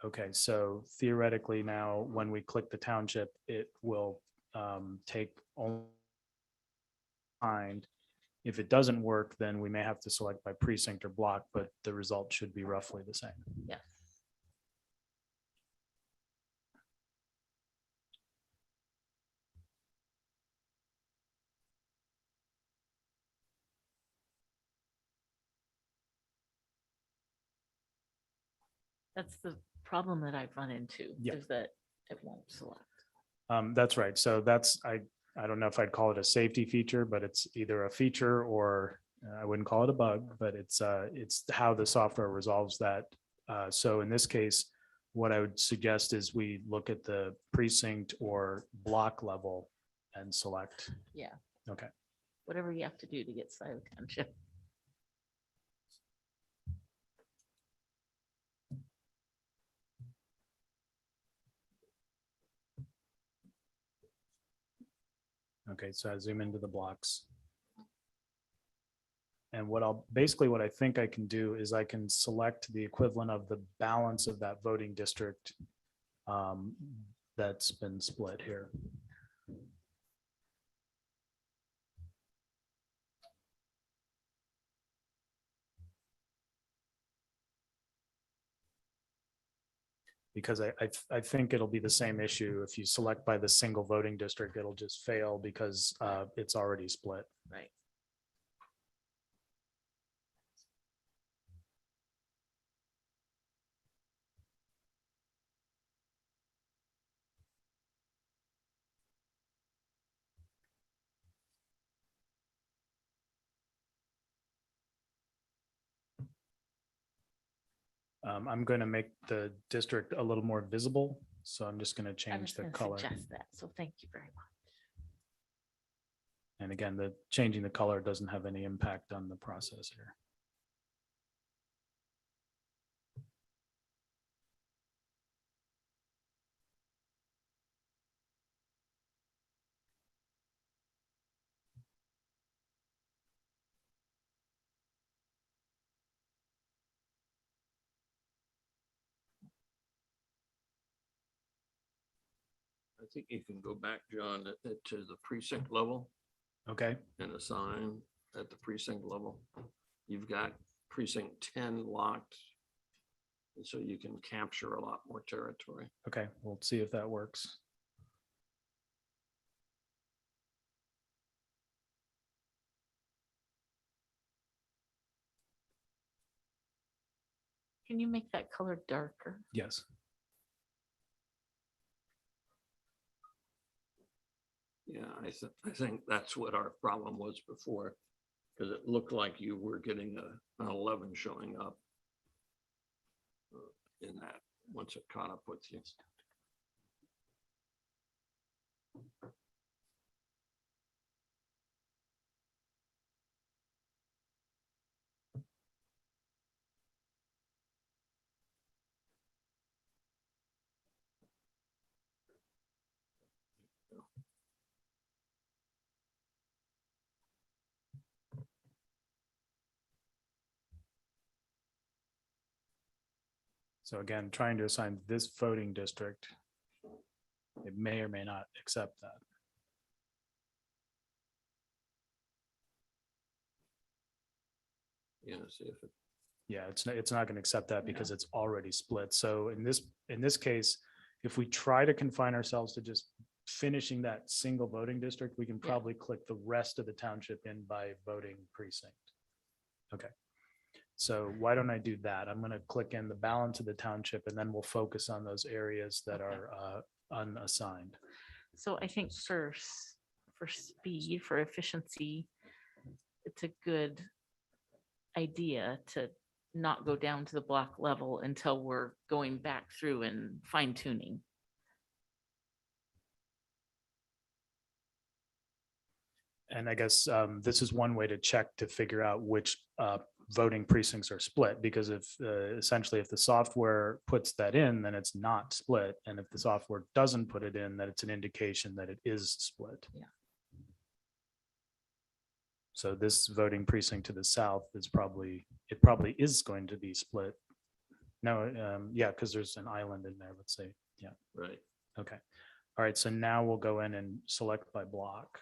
Okay, so theoretically now, when we click the township, it will take only find. If it doesn't work, then we may have to select by precinct or block, but the result should be roughly the same. Yes. That's the problem that I've run into, Yeah. is that it won't select. That's right. So that's, I don't know if I'd call it a safety feature, but it's either a feature or I wouldn't call it a bug, but it's how the software resolves that. So in this case, what I would suggest is we look at the precinct or block level and select. Yeah. Okay. Whatever you have to do to get Scioto Township. Okay, so I zoom into the blocks. And what I think I can do is I can select the equivalent of the balance of that voting district that's been split here. Because I think it'll be the same issue. If you select by the single voting district, it'll just fail because it's already split. Right. I'm going to make the district a little more visible. So I'm just going to I was change the going to color. suggest that, so thank you very much. And again, the changing the color doesn't have any impact on the process here. I think you can go back, John, to the precinct level Okay. and assign at the precinct level. You've got precinct 10 locked. And so you can capture a lot more territory. Okay, we'll see if that works. Can you make that color darker? Yes. Yeah, I think that's what our problem was before, because it looked like you were getting an 11 showing up in that once it caught up with you. So again, trying to assign this voting district, it may or may not accept that. Yeah, see if it. Yeah, it's not going to accept that because it's already split. So in this case, if we try to confine ourselves to just finishing that single voting district, we can probably click the rest of the township in by voting precinct. Okay. So why don't I do that? I'm going to click in the balance of the township and then we'll focus on those areas that are unassigned. So I think for speed, for efficiency, it's a good idea to not go down to the block level until we're going back through and fine tuning. And I guess this is one way to check to figure out which voting precincts are split, because if essentially if the software puts that in, then it's not split. And if the software doesn't put it in, then it's an indication that it is split. Yeah. So this voting precinct to the south is probably is going to be split. No, yeah, because there's an island in there, let's say. Yeah. Right. Okay. All right. So now we'll go in and select by block.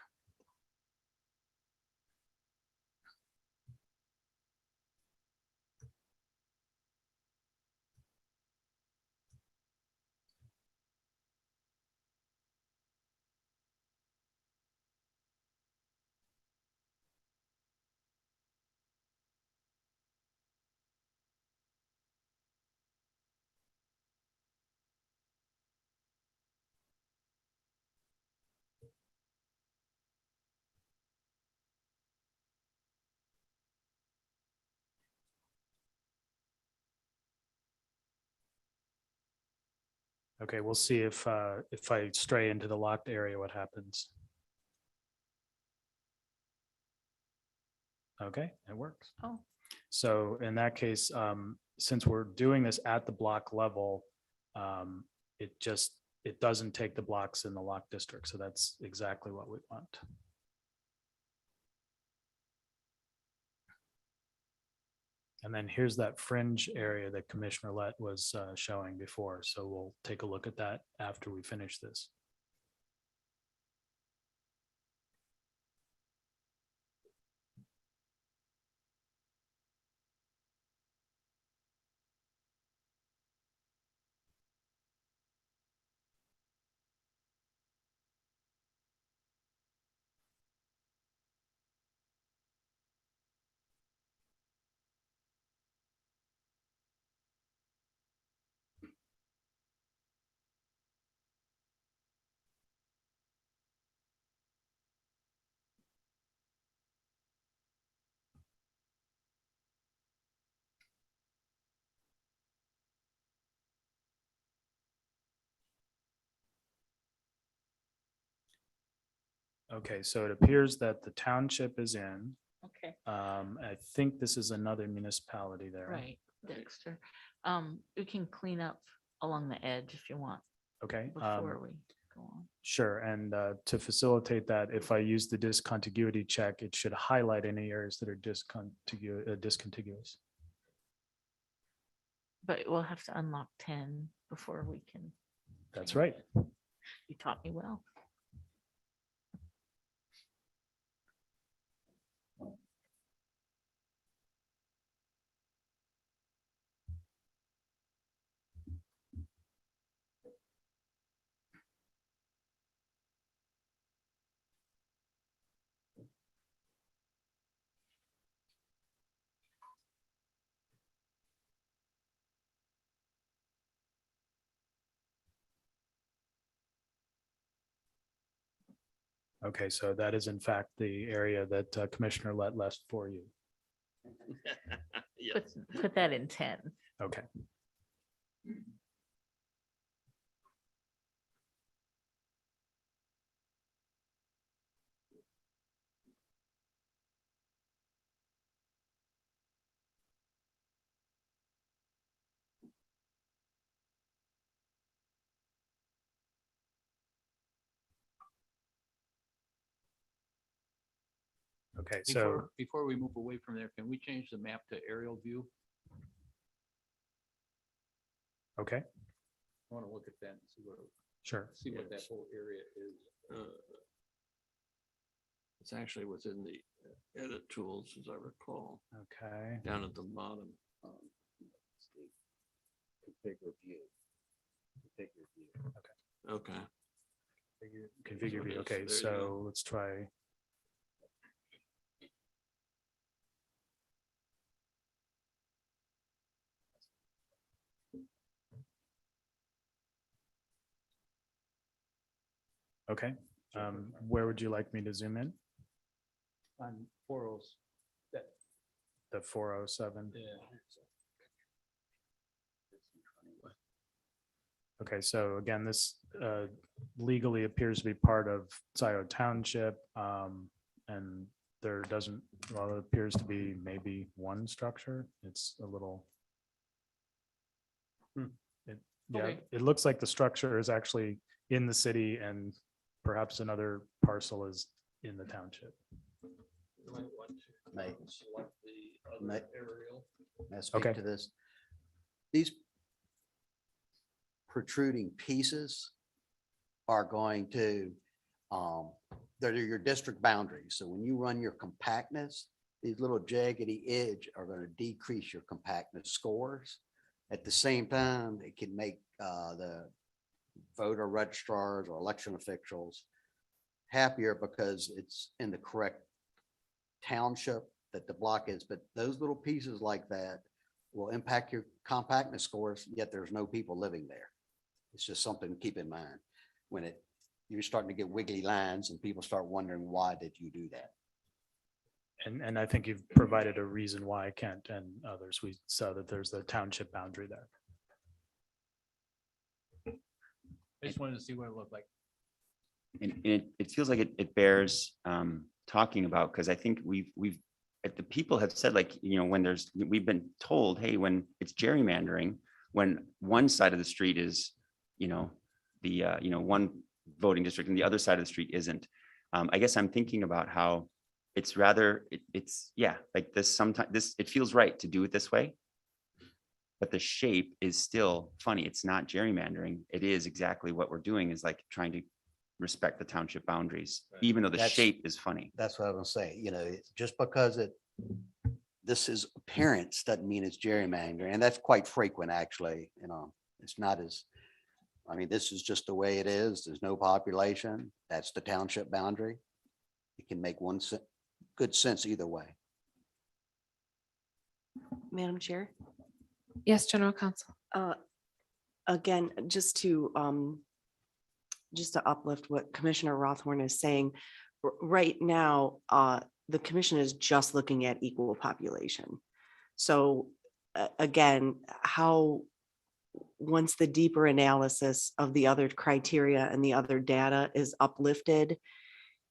Okay, we'll see if I stray into the locked area, what happens. Okay, it works. Oh, So in that case, since we're doing this at the block level, it doesn't take the blocks in the lock district. So that's exactly what we want. And then here's that fringe area that Commissioner Lett was showing before. So we'll take a look at that after we finish this. Okay, so it appears that the township is in. okay, I think this is another municipality there. right, Dexter. We can clean up along the edge if you want Okay. before we go on. Sure, and to facilitate that, if I use the discontiguity check, it should highlight any areas that are discontiguous. But we'll have to unlock 10 before we can. That's right. You taught me well. Okay, so that is in fact the area that Commissioner Lett left for you. Yeah. Put that in 10. Okay. Okay, so Before we move away from there, can we change the map to aerial view? okay, I want to look at that and sure. see what that whole area is. It's actually within the edit tools, as I recall, Okay. down at the bottom. Configure view. Configure view. Okay. Configure view. Yes, Okay, there you so go. let's try. Okay, where would you like me to zoom in? On 40, that, The 407. yeah. Okay, so again, this legally appears to be part of Scioto Township. And there doesn't, well, it appears to be maybe one structure. It's a little. Yeah, Okay. it looks like the structure is actually in the city and perhaps another parcel is in the township. You might want to May- select the May- other aerial. May I speak Okay. to this? These protruding pieces are going to, they're your district boundaries. So when you run your compactness, these little jaggedy edge are going to decrease your compactness scores. At the same time, it can make the voter registrars or election officials happier because it's in the correct township that the block is. But those little pieces like that will impact your compactness scores, yet there's no people living there. It's just something to keep in mind when you're starting to get wiggly lines and people start wondering, why did you do that? And I think you've provided a reason why Kent and others, we saw that there's the township boundary there. I just wanted to see what it looked like. And it feels like it bears talking about, because I think the people have said, like, when we've been told, hey, when it's gerrymandering, when one side of the street is, one voting district and the other side of the street isn't. I guess I'm thinking about how it's rather, like this, sometimes it feels right to do it this way. But the shape is still funny. It's not gerrymandering. It is exactly what we're doing, is like trying to respect the township boundaries, even though the shape is funny. That's what I was gonna say, just because this is appearance doesn't mean it's gerrymandering. And that's quite frequent, actually, it's not this is just the way it is. There's no population. That's the township boundary. It can make good sense either way. Madam Chair, Yes, General Counsel. again, just to uplift what Commissioner Rothorn is saying, right now, the commission is just looking at equal population. So again, once the deeper analysis of the other criteria and the other data is uplifted,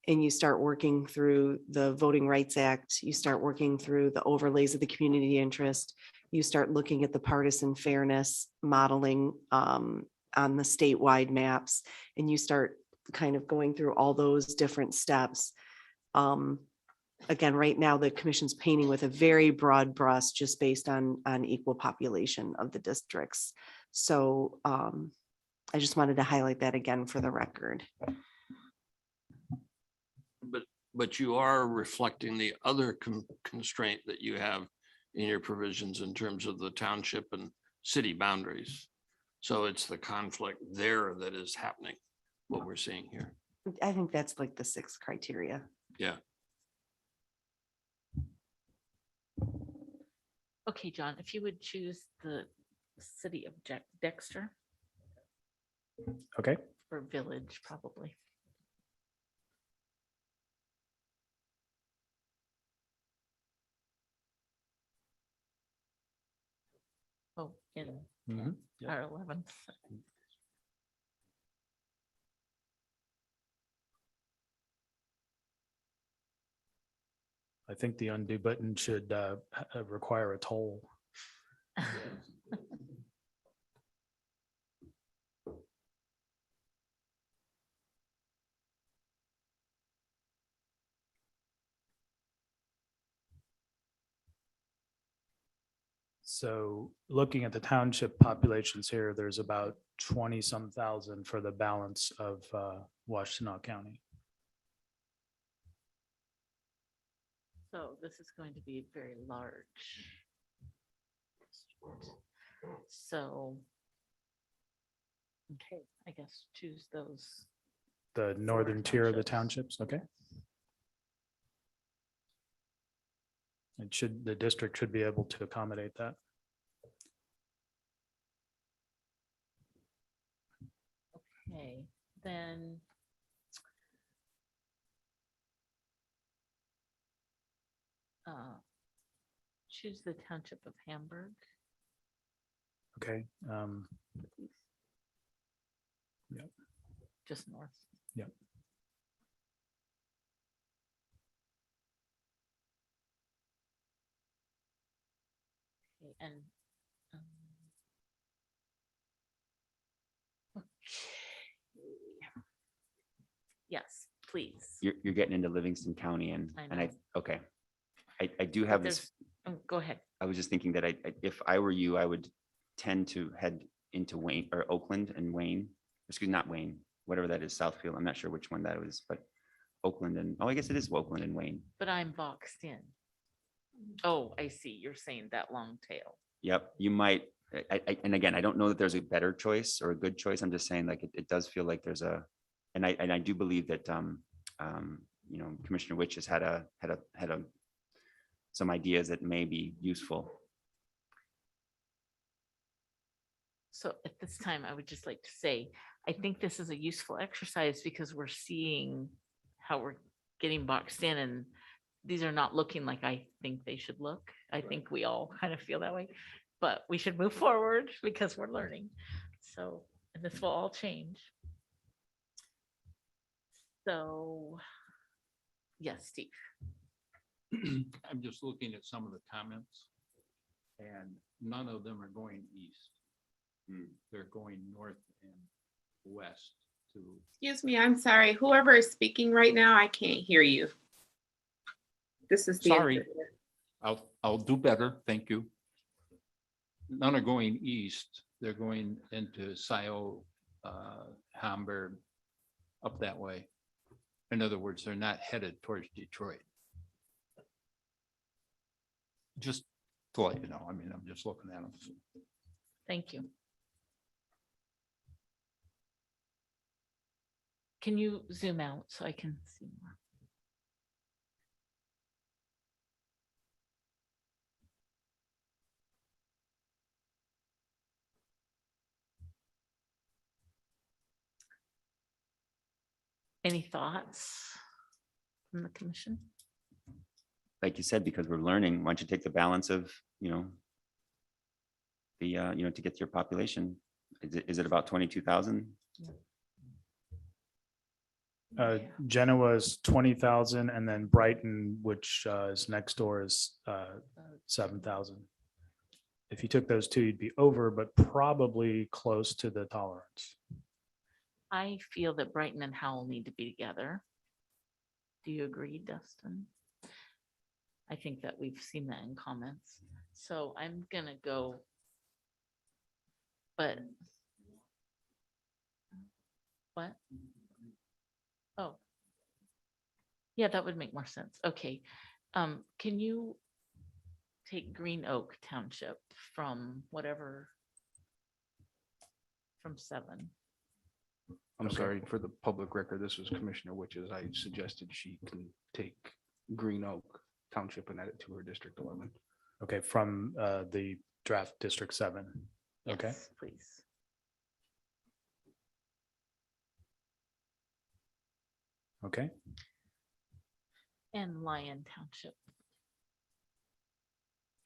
and you start working through the Voting Rights Act, you start working through the overlays of the community interest, you start looking at the partisan fairness modeling on the statewide maps, and you start kind of going through all those different steps. Again, right now, the commission's painting with a very broad brush just based on equal population of the districts. So I just wanted to highlight that again for the record. But you are reflecting the other constraint that you have in your provisions in terms of the township and city boundaries. So it's the conflict there that is happening, what we're seeing here. I think that's like the 6th criteria. Yeah. Okay, John, if you would choose the city of Dexter Okay. or village, probably. Oh, in R11. I think the undo button should require a toll. So looking at the township populations here, there's about 20-some thousand for the balance of Washtenaw County. So this is going to be very large. So, okay, I guess choose those. The northern tier of the townships, okay? The district should be able to accommodate that. Okay, then. Choose the township of Hamburg. Okay. Yep. Just north. Yep. Okay, and okay. Yes, please. You're getting into Livingston County and okay. I do have this. Go ahead. I was just thinking that if I were you, I would tend to head into Wayne or Oakland and Wayne, not Wayne, whatever that is, Southfield. I'm not sure which one that was, but Oakland and, I guess it is Oakland and Wayne. But I'm boxed in. Oh, I see. You're saying that long tail. Yep, you might. And again, I don't know that there's a better choice or a good choice. I'm just saying, like, it does feel like there's and I do believe that Commissioner Witch has had some ideas that may be useful. So at this time, I would just like to say, I think this is a useful exercise because we're seeing how we're getting boxed in, and these are not looking like I think they should look. I think we all kind of feel that way, but we should move forward because we're learning. So, and this will all change. So, yes, Steve. I'm just looking at some of the comments and none of them are going east. They're going north and west to. Excuse me, I'm sorry. Whoever is speaking right now, I can't hear you. This is the Sorry, interpreter. I'll do better. Thank you. None are going east. They're going into Scio, Hamburg, up that way. In other words, they're not headed towards Detroit. Just to let you know, I mean, I'm just looking at them. Thank you. Can you zoom out so I can see more? Any thoughts from the commission? Like you said, because we're learning, why don't you take the balance of, to get your population? Is it about 22,000? Genoa is 20,000, and then Brighton, which is next door, is 7,000. If you took those two, you'd be over, but probably close to the tolerance. I feel that Brighton and Howell need to be together. Do you agree, Dustin? I think that we've seen that in comments. So I'm gonna go. But. What? Oh. Yeah, that would make more sense. Okay. Can you take Green Oak Township from whatever? From 7. I'm Okay. sorry, for the public record, this was Commissioner Witches. I suggested she can take Green Oak Township and add it to her District 11. Okay, from the draft District 7. Okay. Yes, please. Okay. And Lyon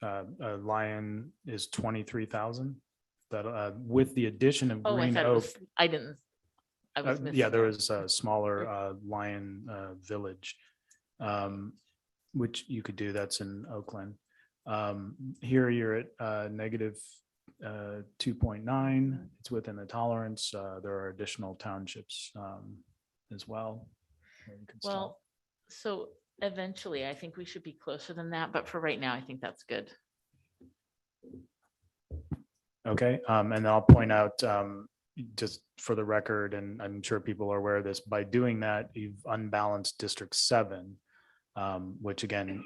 Township. Lyon is 23,000. That with the addition of Oh, I Green thought it Oak. was, I didn't. I was missing. Yeah, there that. was a smaller Lyon village, which you could do. That's in Oakland. Here you're at negative 2.9. It's within the tolerance. There are additional townships as well. where you can start. Well, so eventually I think we should be closer than that, but for right now, I think that's good. Okay, and then I'll point out, just for the record, and I'm sure people are aware of this, by doing that, you've unbalanced District 7, which again,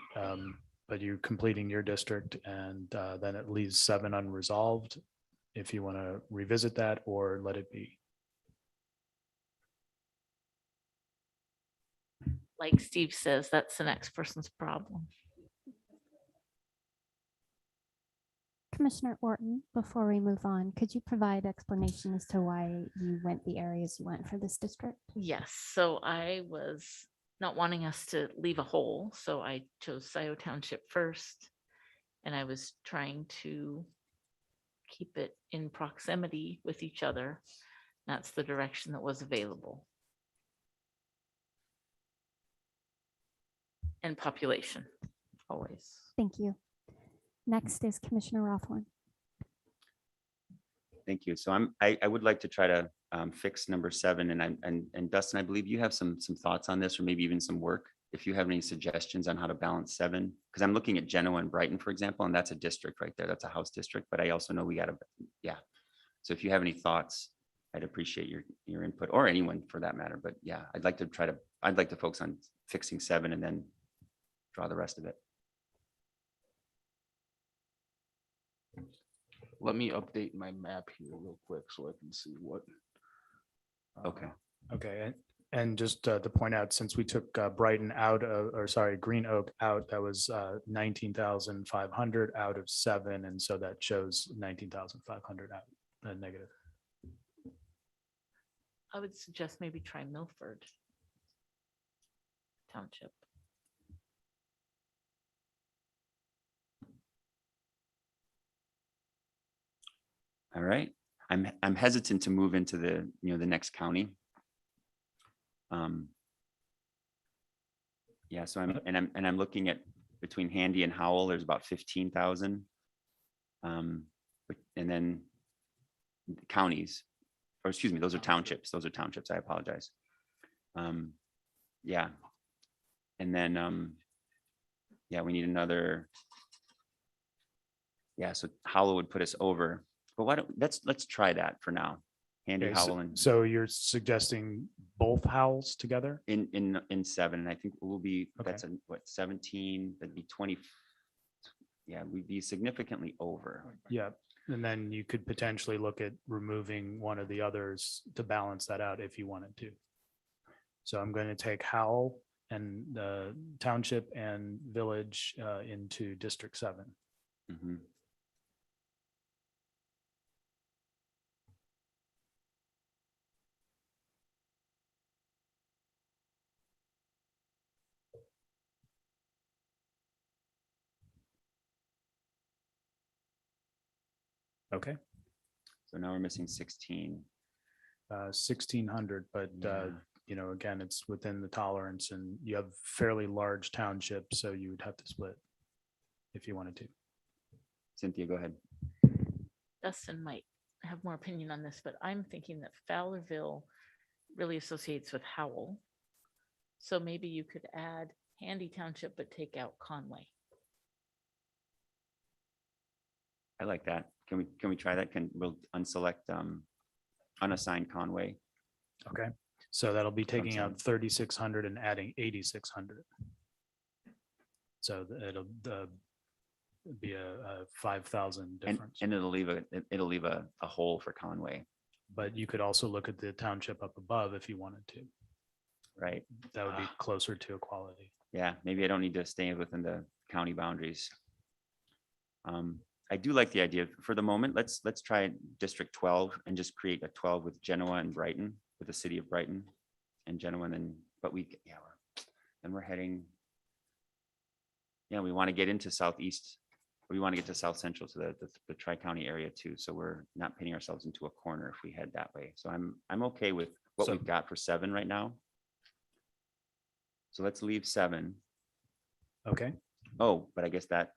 but you're completing your district, and then it leaves 7 unresolved. If you want to revisit that or let it be. Like Steve says, that's the next person's problem. Commissioner Orton, before we move on, could you provide explanation as to why you went the areas you went for this district? Yes, so I was not wanting us to leave a hole, so I chose Scioto Township first. And I was trying to keep it in proximity with each other. That's the direction that was available. And population, always. Thank you. Next is Commissioner Rothorn. Thank you. So I would like to try to fix number 7, and Dustin, I believe you have some thoughts on this, or maybe even some work. If you have any suggestions on how to balance 7, because I'm looking at Genoa and Brighton, for example, and that's a district right there. That's a house district, but I also know we got to, yeah. So if you have any thoughts, I'd appreciate your input, or anyone for that matter. But yeah, I'd like to focus on fixing 7 and then draw the rest of it. Let me update my map here real quick so I can see what. Okay. Okay, and just to point out, since we took Brighton out of, or sorry, Green Oak out, that was 19,500 out of 7, and so that shows 19,500 out, negative. I would suggest maybe try Milford Township. All right. I'm hesitant to move into the next county. Yeah, so I'm looking at between Handy and Howell, there's about 15,000. And then counties, or excuse me, those are townships. Those are townships. I apologize. Yeah. And then, yeah, we need another. Yeah, so Howell would put us over, but why don't, let's try that for now. Handy, Okay, so- Howell, and So you're suggesting both Howells together? in 7, I think we'll be, Okay. that's what, 17, that'd be 20. Yeah, we'd be significantly over. Yeah, and then you could potentially look at removing one of the others to balance that out if you wanted to. So I'm going to take Howell and the township and village into District 7. Mhm. Okay. So now we're missing 16. 1,600, but you know, again, it's within the tolerance, and you have fairly large township, so you would have to split if you wanted to. Cynthia, go ahead. Dustin might have more opinion on this, but I'm thinking that Fowlerville really associates with Howell. So maybe you could add Handy Township, but take out Conway. I like that. Can we try that? We'll unselect unassigned Conway. Okay, so that'll be taking From out 3,600 and adding 8,600. So it'll be a 5,000 And difference. it'll leave a hole for Conway. But you could also look at the township up above if you wanted to. Right. That would be closer to equality. Yeah, maybe I don't need to stay within the county boundaries. I do like the idea for the moment. Let's try District 12 and just create a 12 with Genoa and Brighton, with the city of Brighton and Genoa. And then, but we're heading. Yeah, we want to get into southeast. We want to get to South Central, to the Tri-County area too. So we're not pinning ourselves into a corner if we head that way. So I'm okay with what we've got for 7 right now. So let's leave 7. Okay. Oh, but I guess that,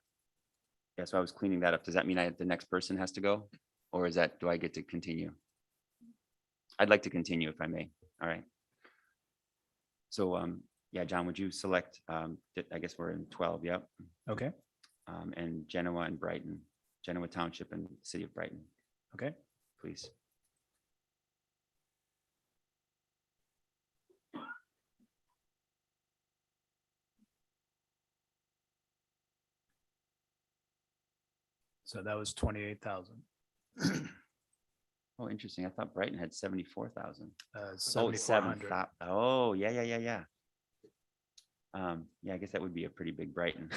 yeah, so I was cleaning that up. Does that mean the next person has to go? Or do I get to continue? I'd like to continue if I may. All right. So, yeah, John, would you select, I guess we're in 12, yep. Okay. And Genoa and Brighton, Genoa Township and City of Brighton. Okay. Please. So that was 28,000. Oh, interesting. I thought Brighton had 74,000. 7,400. Oh, yeah. Yeah, I guess that would be a pretty big Brighton.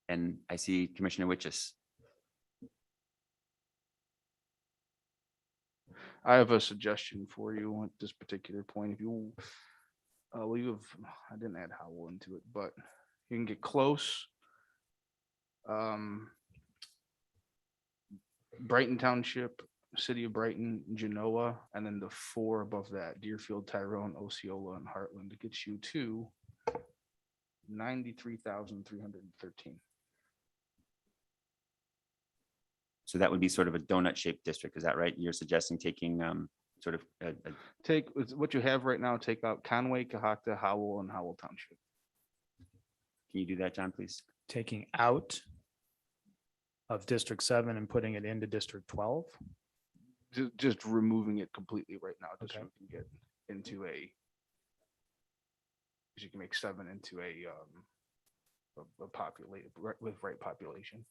And I see Commissioner Witches. I have a suggestion for you at this particular point. If you, I didn't add Howell into it, but you can get close. Brighton Township, City of Brighton, Genoa, and then the 4 above that, Deerfield, Tyrone, Osceola, and Heartland. It gets you to 93,313. So that would be sort of a donut shaped district. Is that right? You're suggesting taking sort of Take what you have right now, take out Conway, Cohocton, Howell, and Howell Township. Can you do that, John, please? Taking out of District 7 and putting it into District 12? Just removing it completely right now, just so Okay. we can get into you can make 7 into a populated with right population.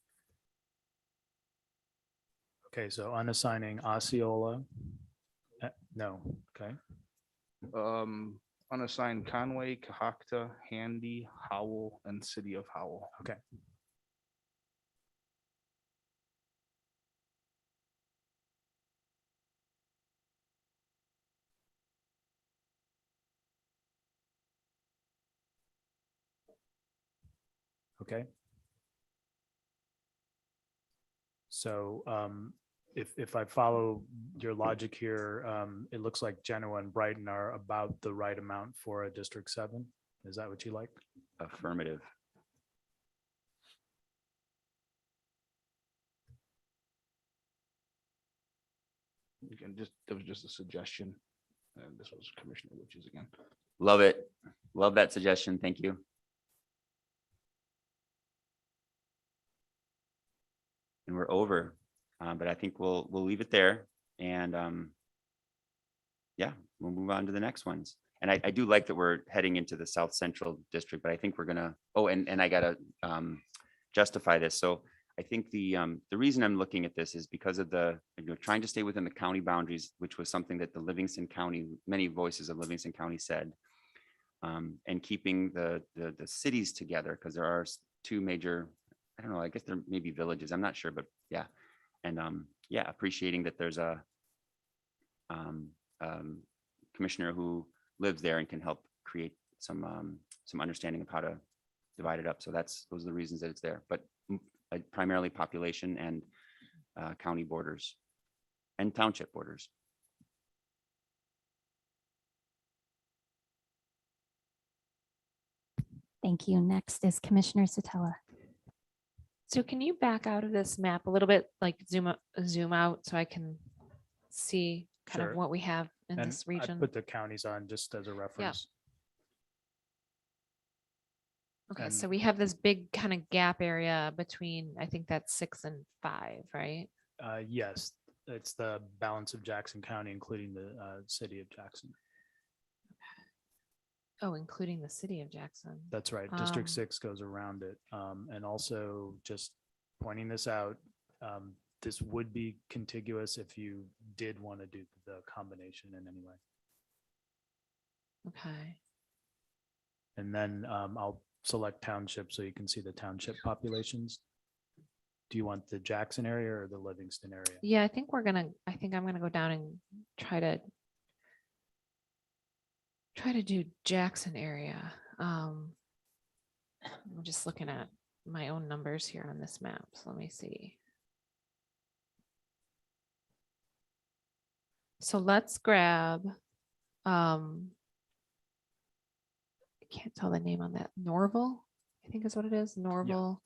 Okay, so unassigning Osceola. No, okay. Unassigned Conway, Cohocton, Handy, Howell, and City of Howell. Okay. Okay. So if I follow your logic here, it looks like Genoa and Brighton are about the right amount for a District 7. Is that what you like? Affirmative. Again, that was just a suggestion. And this was Commissioner Witches again. Love it. Love that suggestion. Thank you. And we're over, but I think we'll leave it there, and yeah, we'll move on to the next ones. And I do like that we're heading into the South Central District, but I think we're gonna. Oh, and I gotta justify this. So I think the reason I'm looking at this is because of trying to stay within the county boundaries, which was something that the Livingston County, many voices of Livingston County said, and keeping the cities together, because there are two major, I don't know, I guess there may be villages, I'm not sure, but yeah. And yeah, appreciating that there's a commissioner who lives there and can help create some understanding of how to divide it up. So those are the reasons that it's there, but primarily population and county borders and township borders. Thank you. Next is Commissioner Satella. So can you back out of this map a little bit, like zoom out so I can see kind Sure. of what we have in And this I region? put the counties on just as a reference. Okay, and- so we have this big kind of gap area between, I think that's 6 and 5, right? Yes, it's the balance of Jackson County, including the city of Jackson. Oh, including the city of Jackson. That's right. District Um, 6 goes around it. And also just pointing this out, this would be contiguous if you did want to do the combination in any way. Okay. And then I'll select township so you can see the township populations. Do you want the Jackson area or the Livingston area? Yeah, I think I'm gonna go down and try to do Jackson area. I'm just looking at my own numbers here on this map. So let me see. So let's grab, I can't tell the name on that. Norval, I think is what it is. Norval.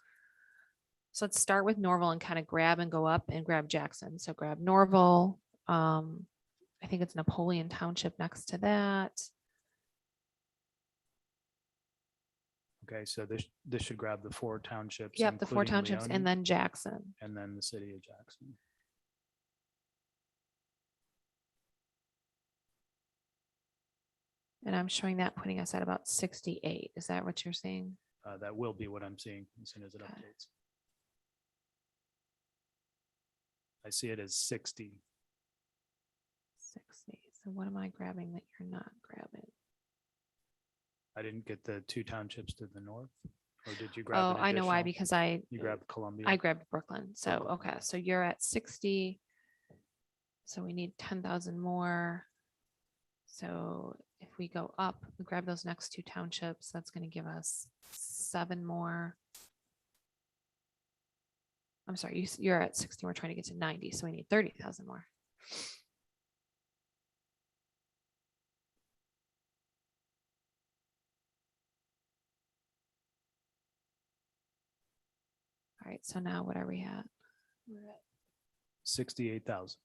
So let's start with Norval and kind of grab and go up and grab Jackson. So grab Norval. I think it's Napoleon Township next to that. Okay, so this should grab the 4 townships. Yep, the 4 including townships Leone, and then Jackson. and then the city of Jackson. And I'm showing that putting us at about 68. Is that what you're seeing? That will be what I'm seeing as soon as it Okay. updates. I see it as 60. 60. So what am I grabbing that you're not grabbing? I didn't get the 2 townships to the north, or did you grab? Oh, an I know why, additional? because You grabbed Columbia. I grabbed Brooklyn. So, Brooklyn. okay. So you're at 60. So we need 10,000 more. So if we go up, we grab those next 2 townships, that's going to give us 7 more. I'm sorry, you're at 60. We're trying to get to 90. So we need 30,000 more. All right. So now what are we at? We're at 68,000.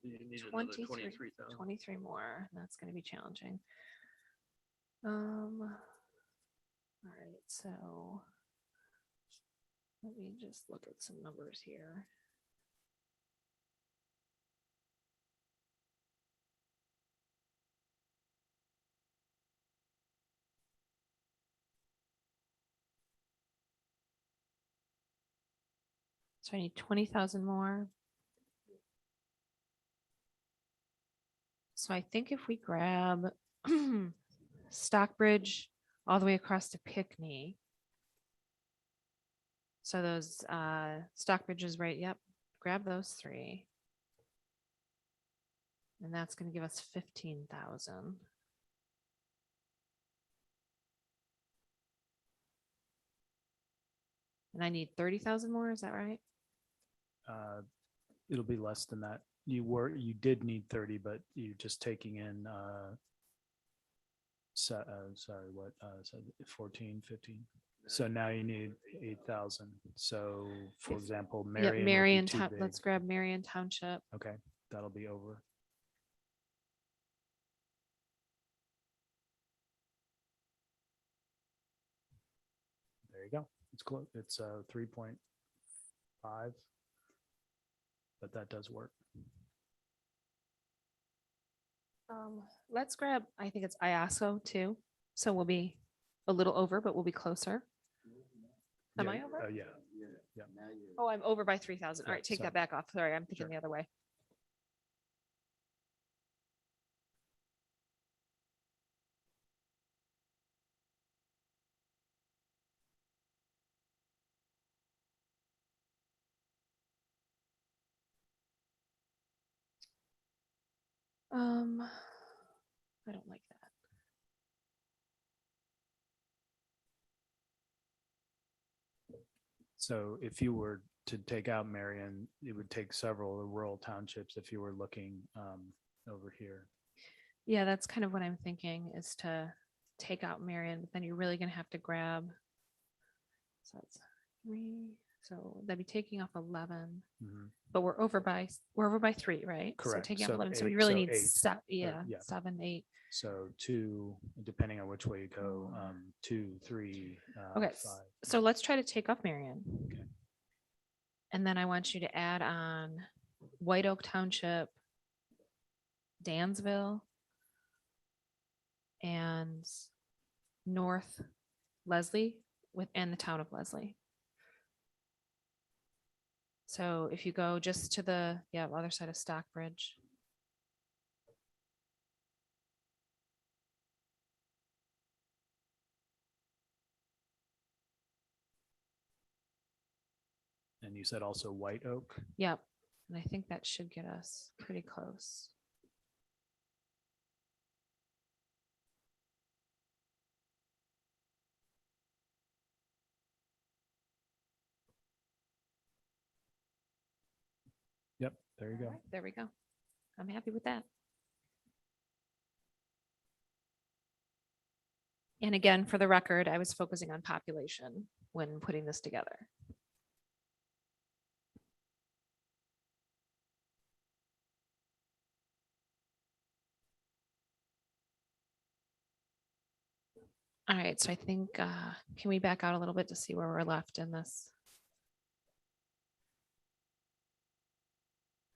You need another 23 23,000. 23 more. That's going to be challenging. All right, so let me just look at some numbers here. So I need 20,000 more. So I think if we grab Stockbridge all the way across to Pinckney. So those Stockbridge is right. Yep. Grab those 3. And that's going to give us 15,000. And I need 30,000 more. Is that right? It'll be less than that. You did need 30, but you're just taking in, sorry, what, so 14, 15. So now you need 8,000. So for example, Yep, Marion would be Marion, too big. let's grab Marion Township. Okay, that'll be over. There you go. It's close. It's 3.5, but that does work. Let's grab, I think it's IASO too. So we'll be a little over, but we'll be closer. Am I over? Yeah. Oh, I'm over by 3,000. All right, Yeah, take so- that back off. Sorry, I'm thinking Sure. the other way. I don't like that. So if you were to take out Marion, it would take several rural townships if you were looking over here. Yeah, that's kind of what I'm thinking is to take out Marion, but then you're really gonna have to grab. So it's 3, so that'd be taking off 11, Mhm. but we're over by 3, right? Correct. So taking out So 11, so we 8, really so need 8, yeah, yeah. 7, 8. So 2, depending on which way you go, 2, 3, Okay, 5. so let's try to take off Marion. Okay. And then I want you to add on White Oak Township, Dansville, and North Leslie and the town of Leslie. So if you go just to the other side of Stockbridge. And you said also White Oak. Yep. And I think that should get us pretty close. Yep, there you go. All right, there we go. I'm happy with that. And again, for the record, I was focusing on population when putting this together. All right, so I think, can we back out a little bit to see where we're left in this?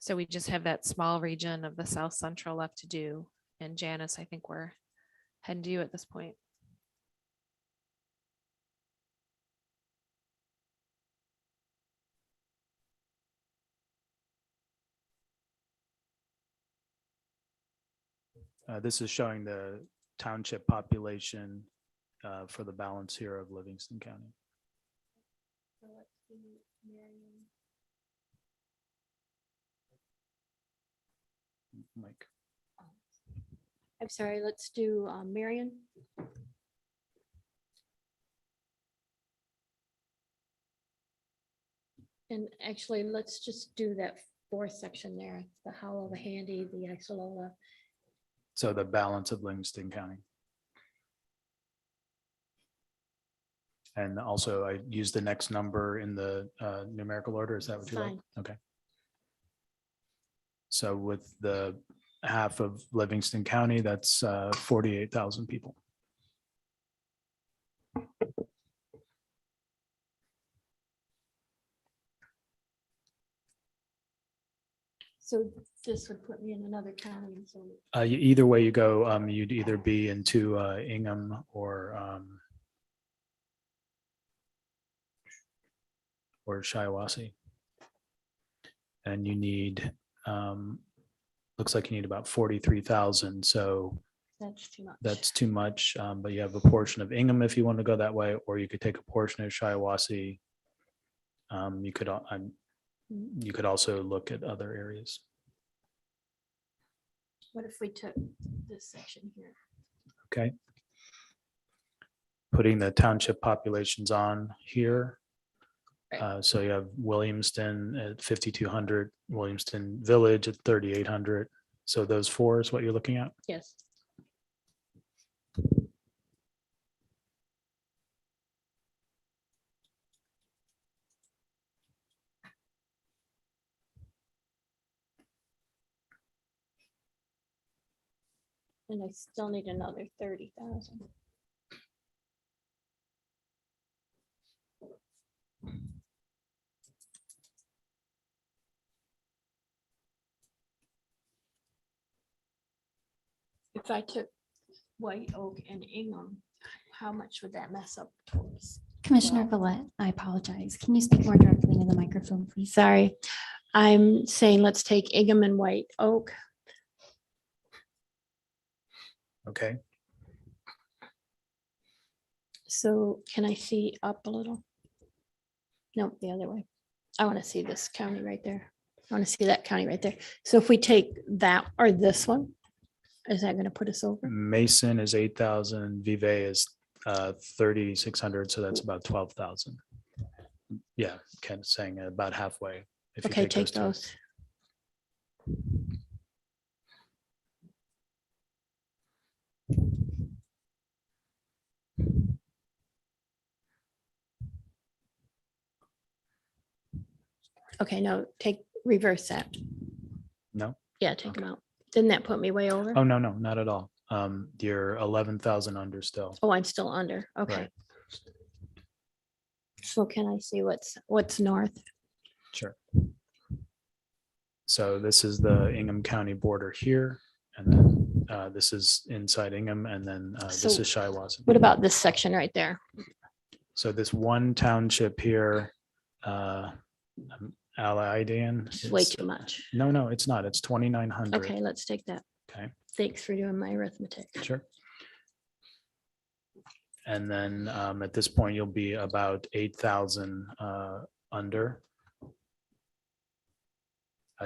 So we just have that small region of the South Central left to do. And Janice, I think we're heading to you at this point. This is showing the township population for the balance here of Livingston County. Mike. I'm sorry, let's do Marion. And actually, let's just do that fourth section there, the Howell, the Handy, the Axelola. So the balance of Livingston County. And also I use the next number in the numerical order. Is that what you like? Fine. Okay. So with the half of Livingston County, that's 48,000 people. So this would put me in another county. So Either way you go, you'd either be into Ingham or Shiawassee. And you need, looks like you need about 43,000. So that's too much. that's too much. But you have a portion of Ingham if you want to go that way, or you could take a portion of Shiawassee. You could also look at other areas. What if we took this section here? Okay. Putting the township populations on here. So you have Williamston at 5,200, Williamston Village at 3,800. So those four is what you're looking at? Yes. And I still need another 30,000. If I took White Oak and Ingham, how much would that mess up towards? Commissioner Villette, I apologize. Can you speak more directly into the microphone, please? Sorry, I'm saying let's take Ingham and White Oak. Okay. So can I see up a little? Nope, the other way. I want to see this county right there. I want to see that county right there. So if we take that or this one, is that going to put us over? Mason is 8,000, Vive is 3,600, so that's about 12,000. Yeah, Ken's saying about halfway. If you Okay, take two. those. Okay, no, reverse that. No? Yeah, take them out. Didn't that put me way over? Oh, no, not at all. You're 11,000 under still. Oh, I'm still under. Okay. Right. So can I see what's north? Sure. So this is the Ingham County border here, and then this is inside Ingham, and then this So is Shiawassee. What about this section right there? So this one township here, Allidan. It's way too much. No, it's not. It's 2,900. Okay, let's take that. Okay, Thanks for doing my arithmetic. sure. And then at this point, you'll be about 8,000 under.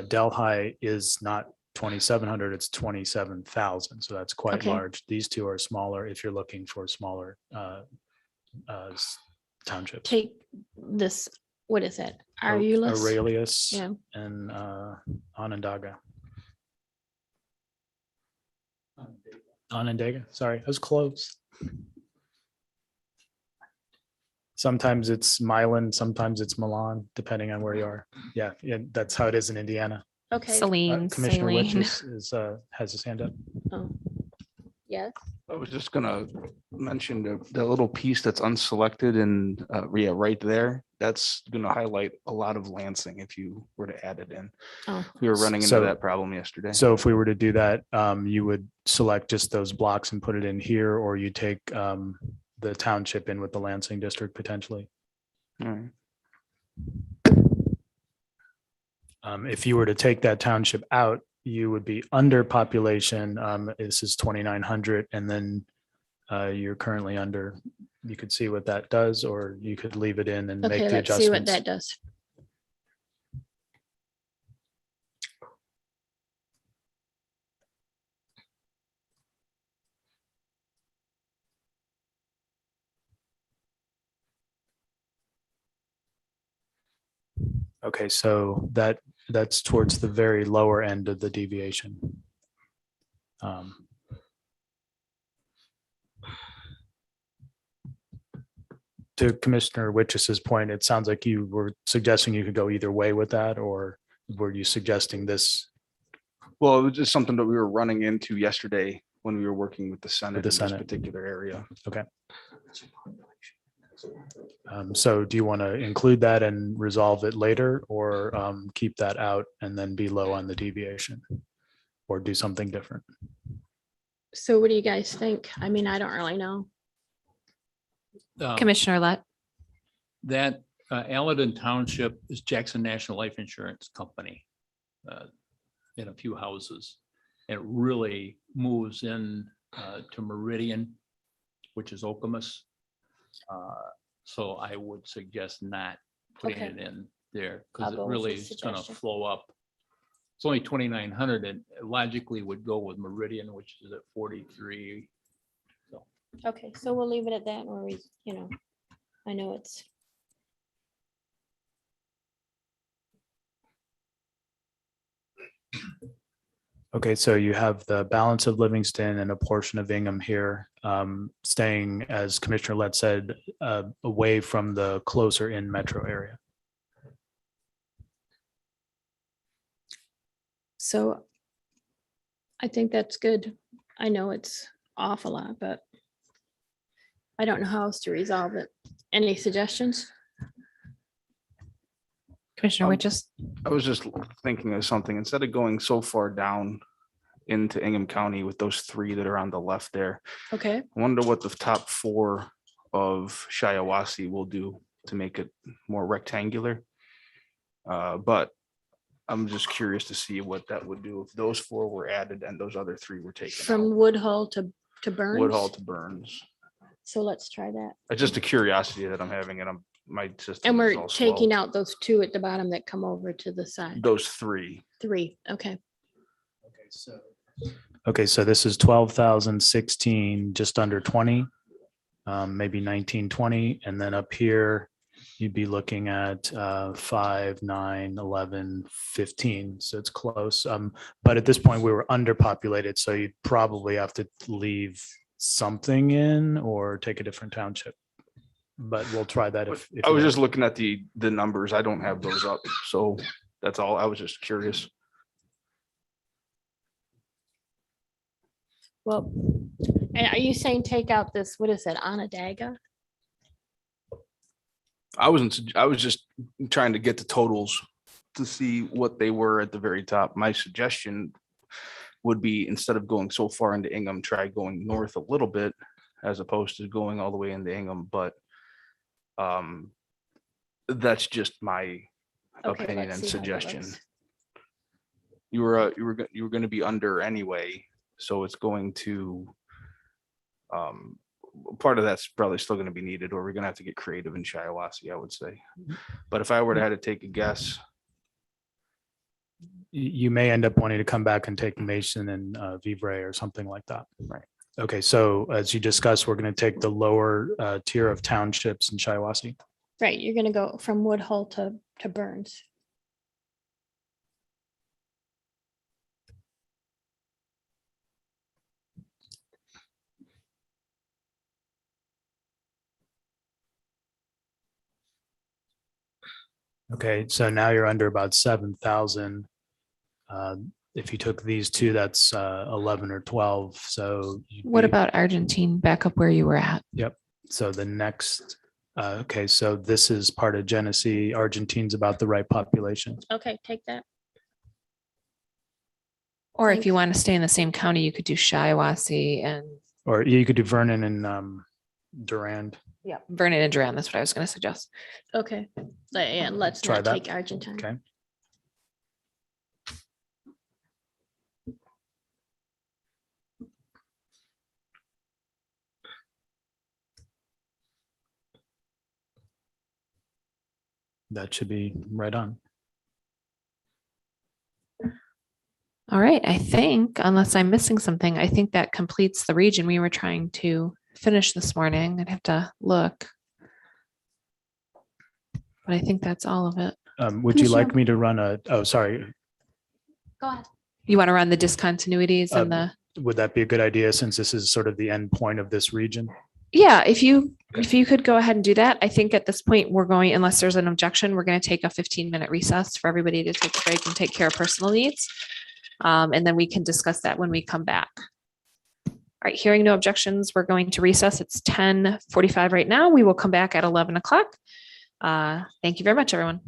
Delhi is not 2,700, it's 27,000. So that's quite Okay. large. These two are smaller if you're looking for smaller townships. Take this, what is it? Aurelius? Aurelius Yeah. and Onondaga. Onondaga, sorry, I was close. Sometimes it's Milan, sometimes it's Milan, depending on where you are. Yeah, that's how it is in Indiana. Okay. Celine, Commissioner Witch Saline. has his hand up. Oh, yes. I was just gonna mention the little piece that's unselected and right there. That's gonna highlight a lot of Lansing if you were to add it in. Oh. We were running into So- that problem yesterday. So if we were to do that, you would select just those blocks and put it in here, or you take the township in with the Lansing district potentially. All right. If you were to take that township out, you would be under population. This is 2,900, and then you're currently under. You could see what that does, or you could leave it in and make Okay, the let's see what adjustments. that does. Okay, so that's towards the very lower end of the deviation. To Commissioner Witches's point, it sounds like you were suggesting you could go either way with that, or were you suggesting this? Well, it was just something that we were running into yesterday when we were working with the Senate in this Senate. particular area. Okay. So do you want to include that and resolve it later, or keep that out and then be low on the deviation, or do something different? So what do you guys think? I mean, I don't really know. Commissioner Lett. That Allen Township is Jackson National Life Insurance Company in a few houses. It really moves in to Meridian, which is Okemos. So I would suggest not putting Okay. it in there I'll because it go with really your is going to suggestion. flow up. It's only 2,900 and it logically would go with Meridian, which is at 43. Okay, so we'll leave it at that, or I know it's. Okay, so you have the balance of Livingston and a portion of Ingham here, staying, as Commissioner Lett said, away from the closer in metro area. So I think that's good. I know it's off a lot, but I don't know how else to resolve it. Any suggestions? Commissioner Witches? I was just thinking of something, instead of going so far down into Ingham County with those three that are on the left there, Okay, I wonder what the top four of Shiawassee will do to make it more rectangular. But I'm just curious to see what that would do if those four were added and those other three were taken out. from Woodhull to Burns. Woodhull to Burns. So let's try that. It's just a curiosity that I'm having, and my system. And is we're all slow. taking out those two at the bottom that come over to the side. Those three. Three, okay. Okay, so this is 12,016, just under 20, maybe 19, 20. And then up here, you'd be looking at 5, 9, 11, 15. So it's close. But at this point, we were underpopulated. So you'd probably have to leave something in or take a different township. But we'll try that if I was you just looking at the numbers. I don't have those up. So that's all. I was just curious. Well, and are you saying take out this, what is it, Onondaga? I was just trying to get the totals to see what they were at the very top. My suggestion would be, instead of going so far into Ingham, try going north a little bit as opposed to going all the way into Ingham. But that's just my Okay, opinion let's and see how that suggestion. looks. You were going to be under anyway, so it's going to part of that's probably still going to be needed, or we're going to have to get creative in Shiawassee, I would say. But if I were to have to take a guess, you may end up wanting to come back and take Mason and Vivre or something like that. Right. Okay, so as you discussed, we're going to take the lower tier of townships in Shiawassee. Right, you're gonna go from Woodhull to Burns. Okay, so now you're under about 7,000. If you took these two, that's 11 or 12. So What about Argentine, back up where you were at? Yep. So the next, okay, so this is part of Genesee. Argentine's about the right population. Okay, take that. Or if you want to stay in the same county, you could do Shiawassee and. Or you could do Vernon and Durand. Yeah. Vernon and Durand, that's what I was going to suggest. Okay, yeah, let's Try not that. take Argentine. Okay. That should be right on. All right, I think, unless I'm missing something, I think that completes the region we were trying to finish this morning. I'd have to look. But I think that's all of it. Would you like me to run sorry. Go ahead. You want to run the discontinuities and the, Would that be a good idea since this is sort of the end point of this region? yeah, if you could go ahead and do that. I think at this point, we're going, unless there's an objection, we're going to take a 15-minute recess for everybody to take a break and take care of personal needs. And then we can discuss that when we come back. All right, hearing no objections, we're going to recess. It's 10:45 right now. We will come back at 11 o'clock. Thank you very much, everyone.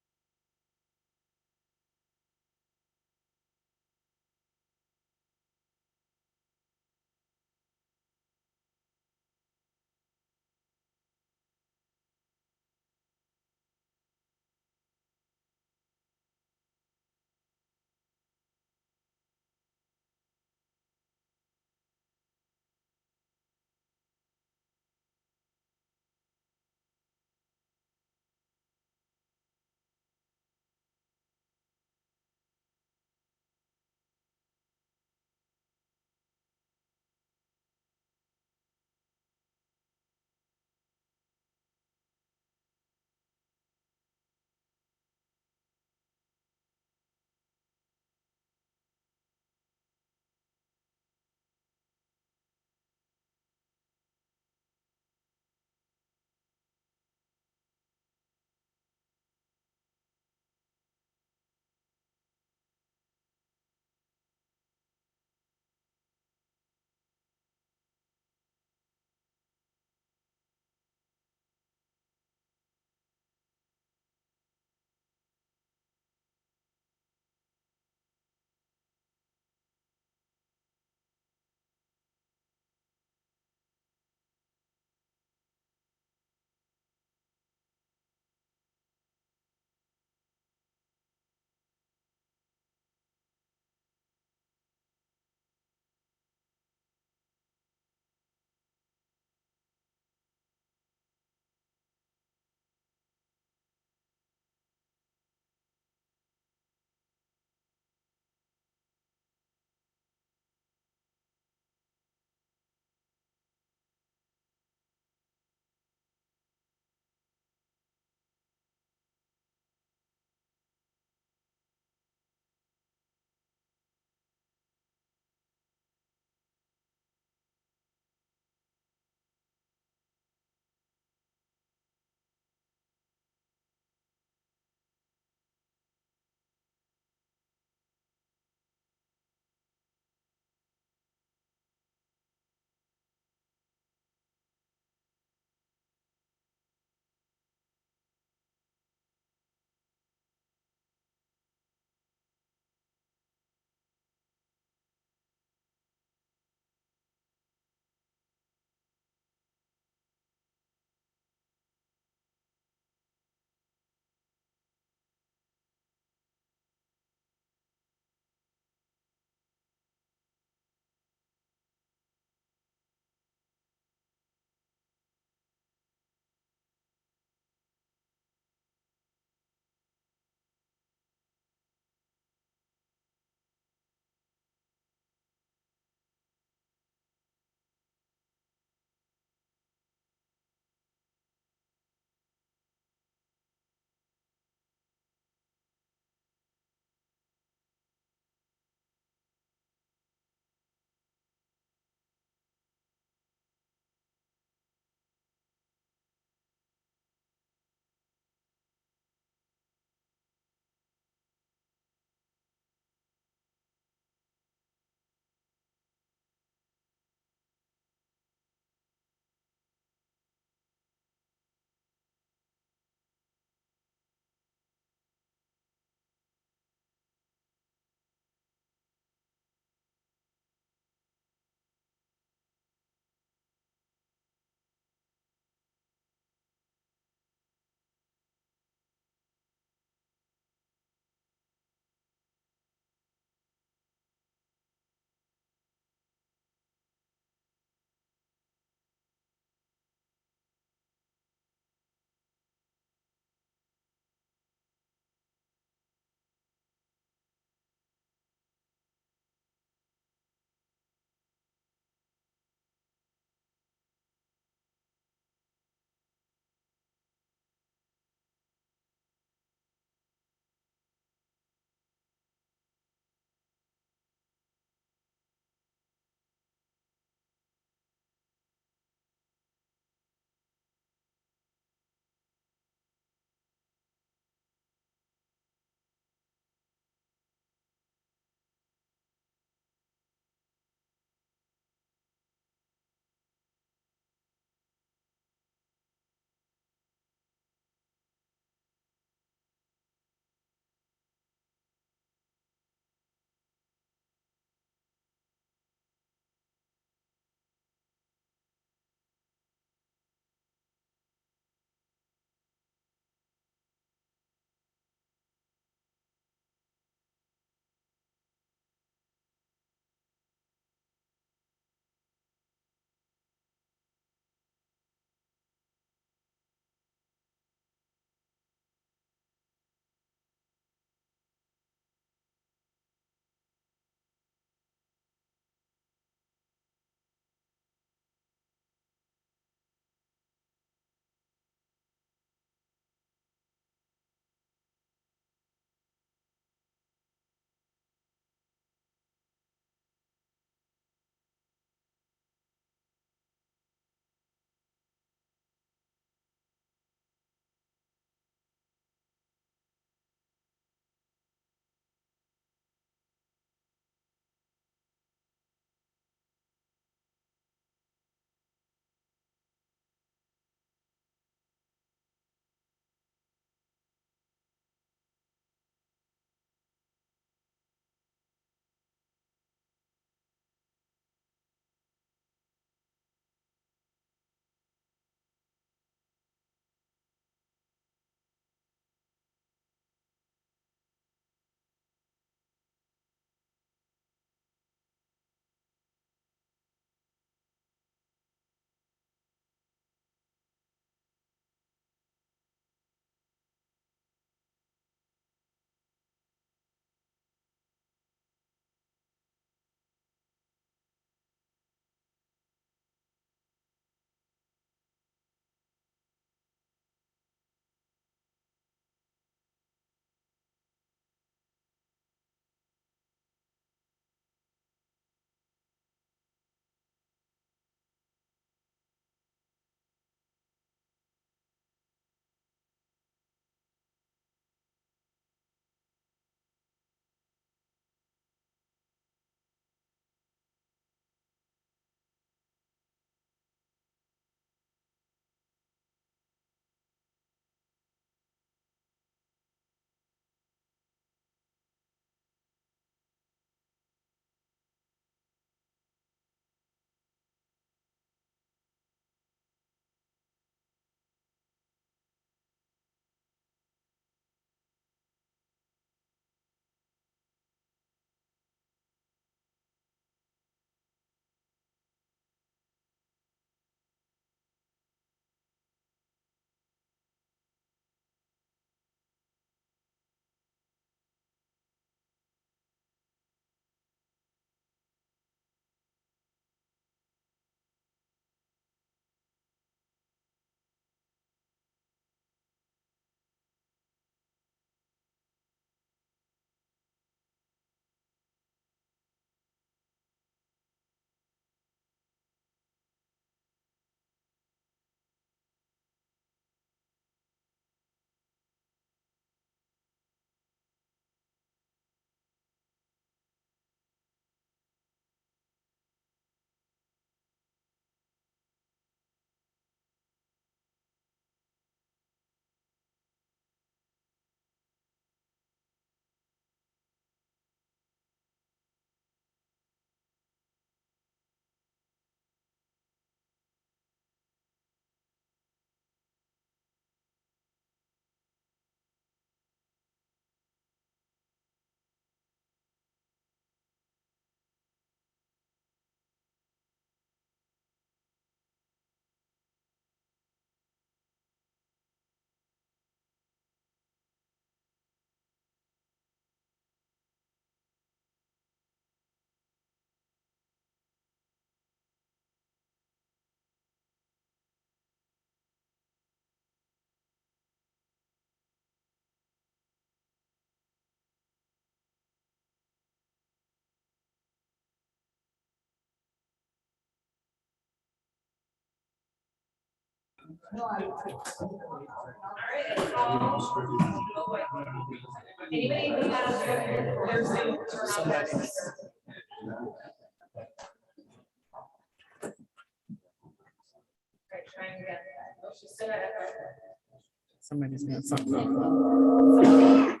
Somebody's got something.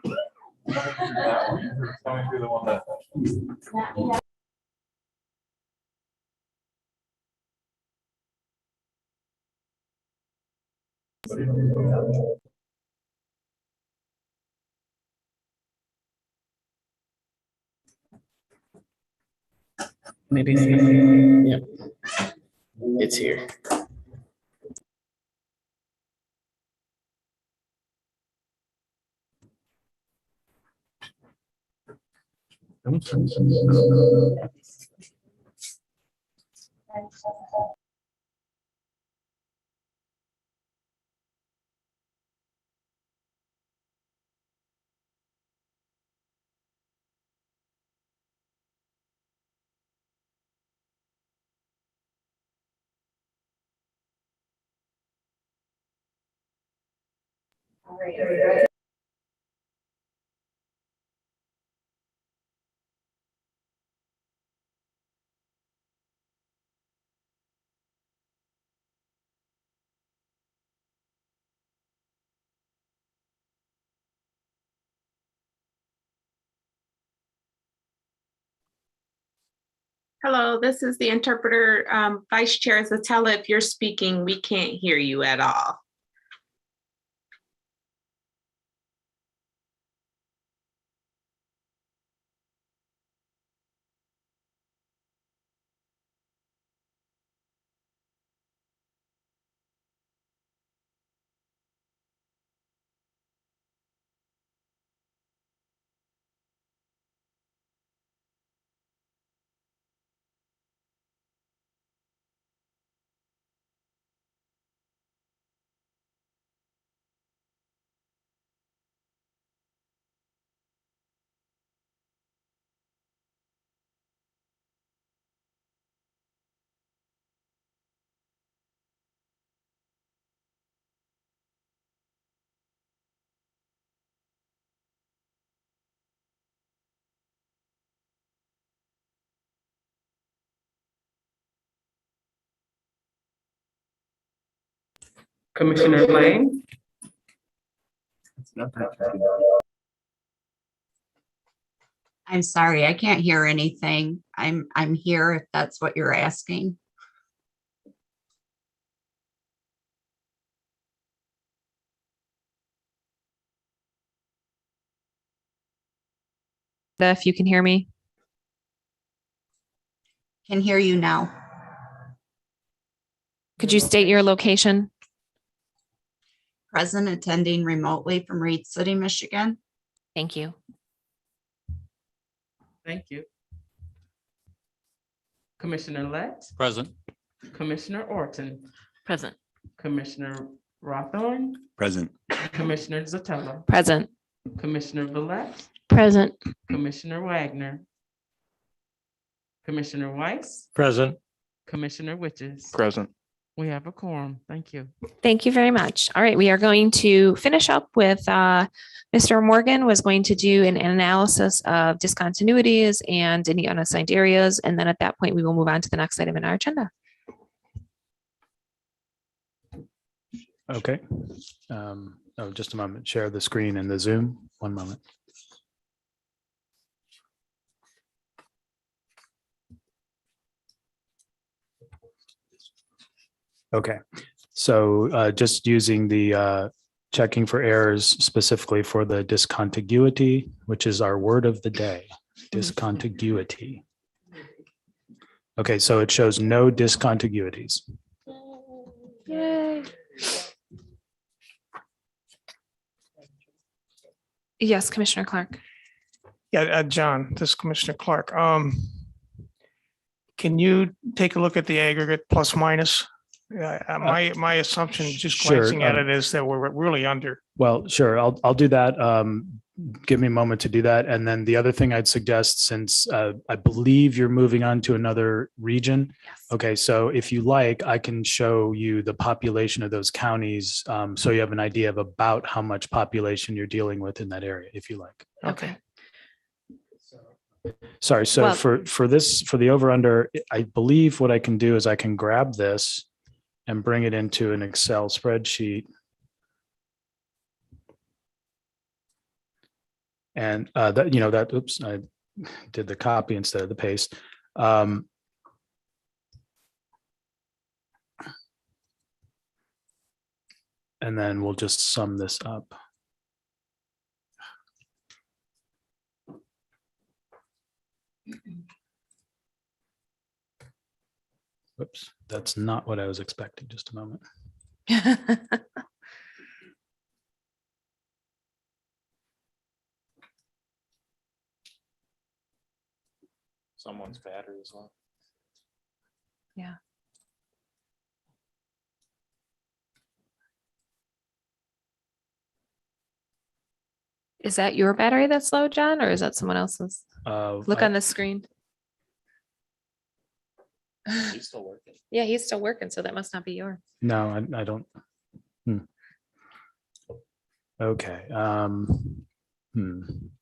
Maybe it's not. Yep. It's here. Hello, this is the interpreter. Vice Chair Zatella, if you're speaking, we can't hear you at all. Commissioner Lang. I'm sorry, I can't hear anything. I'm here if that's what you're asking. If you can hear me. Can hear you now. Could you state your location? Present attending remotely from Reed City, Michigan. Thank you. Thank you. Commissioner Lett, Present. Commissioner Orton, Present. Commissioner Rawthorn, Present. Commissioner Zatella, Present. Commissioner Velez, Present. Commissioner Wagner, Commissioner Weiss, Present. Commissioner Witches. Present. We have a quorum. Thank you. Thank you very much. All right, we are going to finish up with Mr. Morgan was going to do an analysis of discontinuities and any unassigned areas. And then at that point, we will move on to the next item in our agenda. Okay. Oh, just a moment. Share the screen in the Zoom. One moment. Okay. So just using the checking for errors specifically for the discontiguity, which is our word of the day, discontiguity. Okay, so it shows no discontiguities. Yay. Yes, Commissioner Clark. Yeah, John, this is Commissioner Clark. Can you take a look at the aggregate plus minus? My assumption, just Sure, glancing at it, is that we're really under. Well, sure, I'll do that. give me a moment to do that. And then the other thing I'd suggest, since I believe you're moving on to another region. Okay, so if you like, I can show you the population of those counties. So you have an idea of about how much population you're dealing with in that area, if you like. Okay. Sorry, so Well- for the over under, I believe what I can do is I can grab this and bring it into an Excel spreadsheet. And oops, I did the copy instead of the paste. And then we'll just sum this up. Whoops, that's not what I was expecting. Just a moment. Someone's battery as well. Yeah. Is that your battery that's low, John, or is that someone else's? Look on the screen. He's still working. Yeah, he's still working, so that must not be yours. No, I don't. Okay. I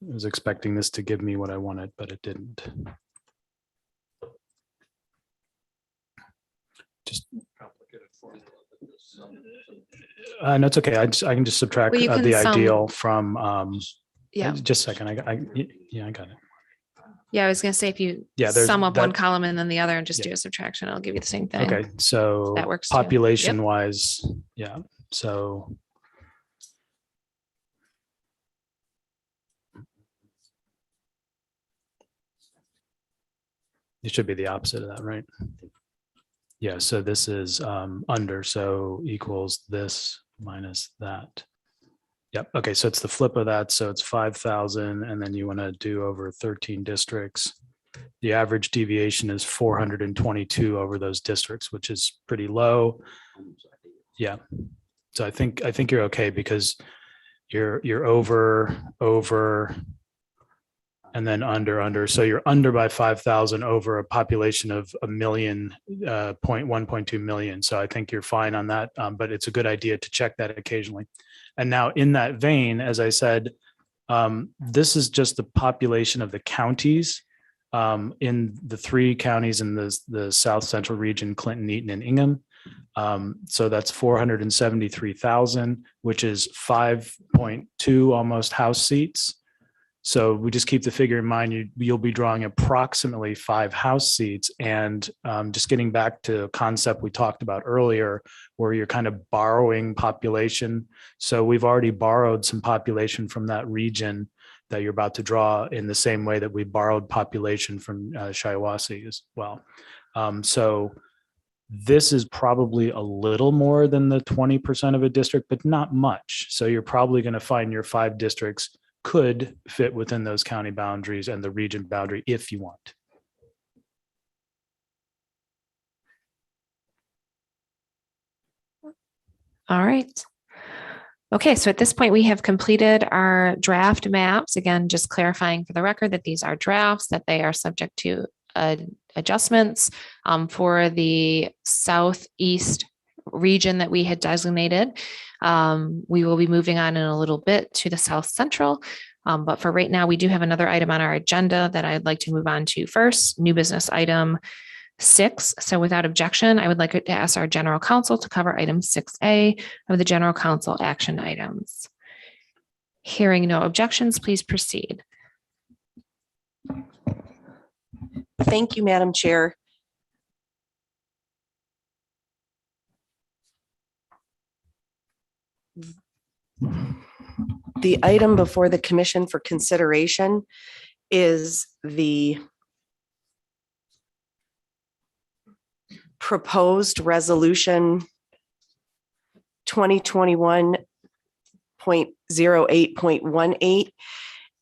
was expecting this to give me what I wanted, but it didn't. Just Complicated formula. no, it's okay. I can just subtract Well, you can the sum- ideal from. Yeah. Just a second. I got it. Yeah, I was gonna say if you Yeah, there's sum up one that- column and then the other and just Yeah. do a subtraction, it'll give you the same thing. Okay, so That works too. Yep. population wise, yeah. So it should be the opposite of that, right? Yeah, so this is under, so equals this minus that. Yep, okay, so it's the flip of that, so it's 5,000, and then you want to do over 13 districts. The average deviation is 422 over those districts, which is pretty low. Yeah, so I think you're okay because you're over, and then under. So you're under by 5,000 over a population of 1.2 million. So I think you're fine on that, but it's a good idea to check that occasionally. And now in that vein, as I said, this is just the population of the counties in the 3 counties in the South Central region, Clinton, Eaton, and Ingham. So that's 473,000, which is 5.2 almost House seats. So we just keep the figure in mind, you'll be drawing approximately 5 House seats. And just getting back to a concept we talked about earlier, where you're kind of borrowing population. So we've already borrowed some population from that region that you're about to draw in the same way that we borrowed population from Shiawassee as well. So this is probably a little more than the 20% of a district, but not much. So you're probably going to find your 5 districts could fit within those county boundaries and the region boundary if you want. All right. Okay, so at this point, we have completed our draft maps. Again, just clarifying for the record that these are drafts, that they are subject to adjustments for the southeast region that we had designated. We will be moving on in a little bit to the South Central. But for right now, we do have another item on our agenda that I'd like to move on to first, new business item 6. So without objection, I would like to ask our general counsel to cover item 6A of the general counsel action items. Hearing no objections, please proceed. Thank you, Madam Chair. The item before the commission for consideration is the proposed resolution 2021.08.18.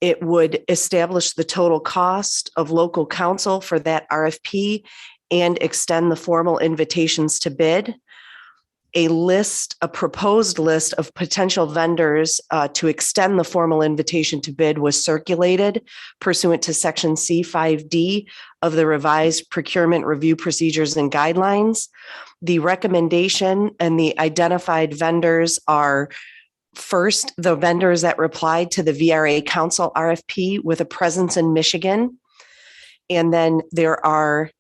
It would establish the total cost of local counsel for that RFP and extend the formal invitations to bid. a proposed list of potential vendors to extend the formal invitation to bid was circulated pursuant to section C5D of the revised procurement review procedures and guidelines. The recommendation and the identified vendors are: first, the vendors that replied to the VRA Council RFP with a presence in Michigan. And then there are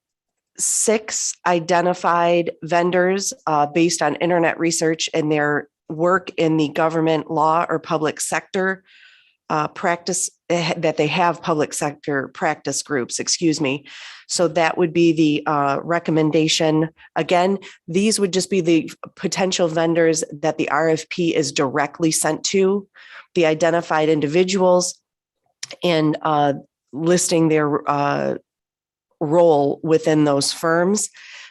6 identified vendors based on internet research and their work in the government law or public sector practice, that they have public sector practice groups, excuse me. So that would be the recommendation. Again, these would just be the potential vendors that the RFP is directly sent to, the identified individuals, and listing their role within those firms.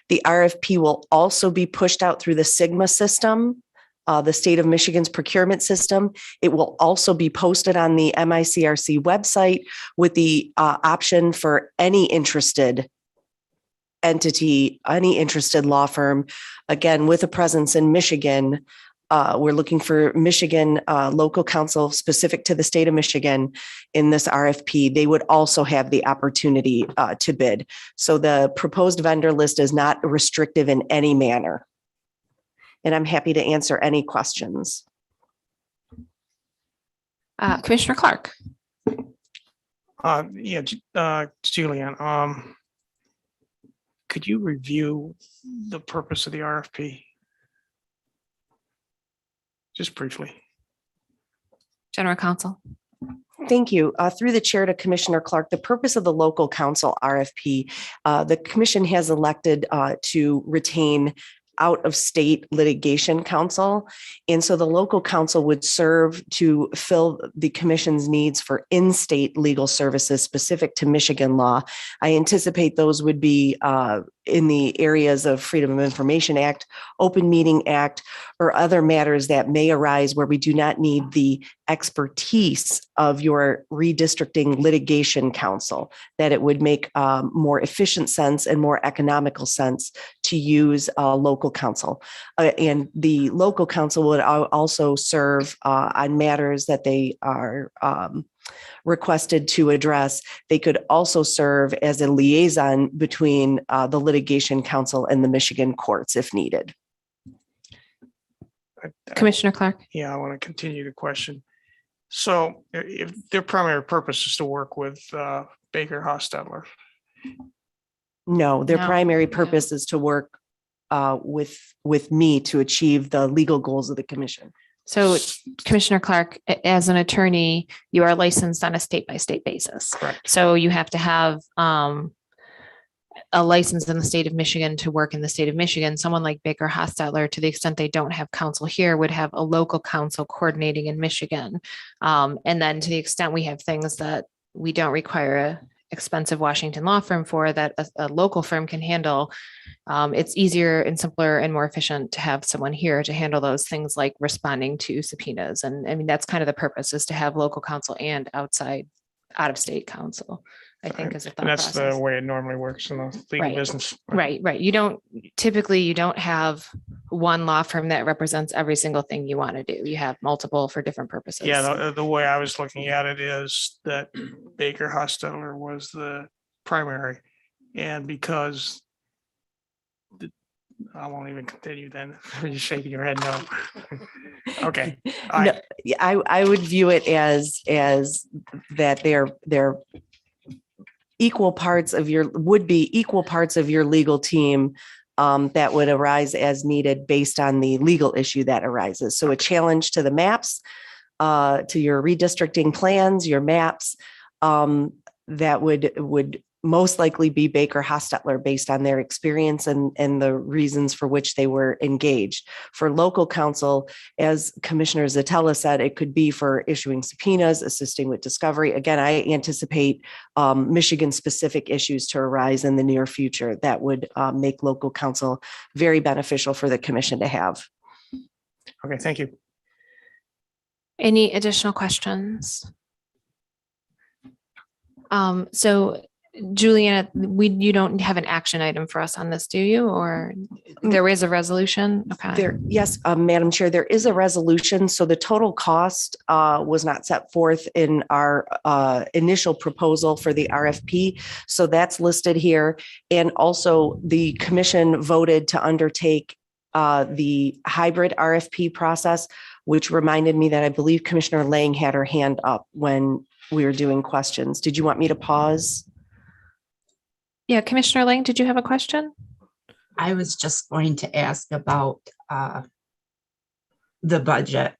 The RFP will also be pushed out through the Sigma system, the state of Michigan's procurement system. It will also be posted on the MICRC website with the option for any interested entity, any interested law firm, again, with a presence in Michigan. We're looking for Michigan local counsel specific to the state of Michigan in this RFP. They would also have the opportunity to bid. So the proposed vendor list is not restrictive in any manner. And I'm happy to answer any questions. Commissioner Clark. Julianne, could you review the purpose of the RFP? Just briefly. General Counsel. Thank you. Through the chair to Commissioner Clark, the purpose of the local counsel RFP, the commission has elected to retain out-of-state litigation counsel. And so the local counsel would serve to fill the commission's needs for in-state legal services specific to Michigan law. I anticipate those would be in the areas of Freedom of Information Act, Open Meeting Act, or other matters that may arise where we do not need the expertise of your redistricting litigation counsel, that it would make more efficient sense and more economical sense to use local counsel. And the local counsel would also serve on matters that they are requested to address. They could also serve as a liaison between the litigation counsel and the Michigan courts if needed. Commissioner Clark. Yeah, I want to continue the question. So if their primary purpose is to work with Baker Hostetler? No, their No. primary purpose is to work with me to achieve the legal goals of the commission. So Commissioner Clark, as an attorney, you are licensed on a state-by-state basis. Correct. So you have to have a license in the state of Michigan to work in the state of Michigan. Someone like Baker Hostetler, to the extent they don't have counsel here, would have a local counsel coordinating in Michigan. And then to the extent we have things that we don't require a expensive Washington law firm for, that a local firm can handle, it's easier and simpler and more efficient to have someone here to handle those things like responding to subpoenas. And I mean, that's kind of the purpose, is to have local counsel and out-of-state counsel, I think, is a thought And that's process. the way it normally works in the legal Right. business. Right. You don't have one law firm that represents every single thing you want to do. You have multiple for different purposes. Yeah, the way I was looking at it is that Baker Hostetler was the primary. And because I won't even continue then. You're shaking your head no. Okay. No, I would view it as that they're equal parts of your legal team that would arise as needed based on the legal issue that arises. So a challenge to the maps, to your redistricting plans, your maps, that would most likely be Baker Hostetler based on their experience and the reasons for which they were engaged. For local counsel, as Commissioner Zatella said, it could be for issuing subpoenas, assisting with discovery. Again, I anticipate Michigan specific issues to arise in the near future that would make local counsel very beneficial for the commission to have. Okay, thank you. Any additional questions? So Juliana, you don't have an action item for us on this, do you? Or there is a resolution? Okay. There, yes, Madam Chair, there is a resolution. So the total cost was not set forth in our initial proposal for the RFP. So that's listed here. And also the commission voted to undertake the hybrid RFP process, which reminded me that I believe Commissioner Lang had her hand up when we were doing questions. Did you want me to pause? Yeah, Commissioner Lang, did you have a question? I was just going to ask about the budget.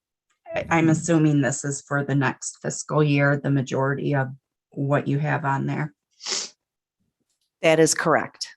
I'm assuming this is for the next fiscal year, the majority of what you have on there. That is correct.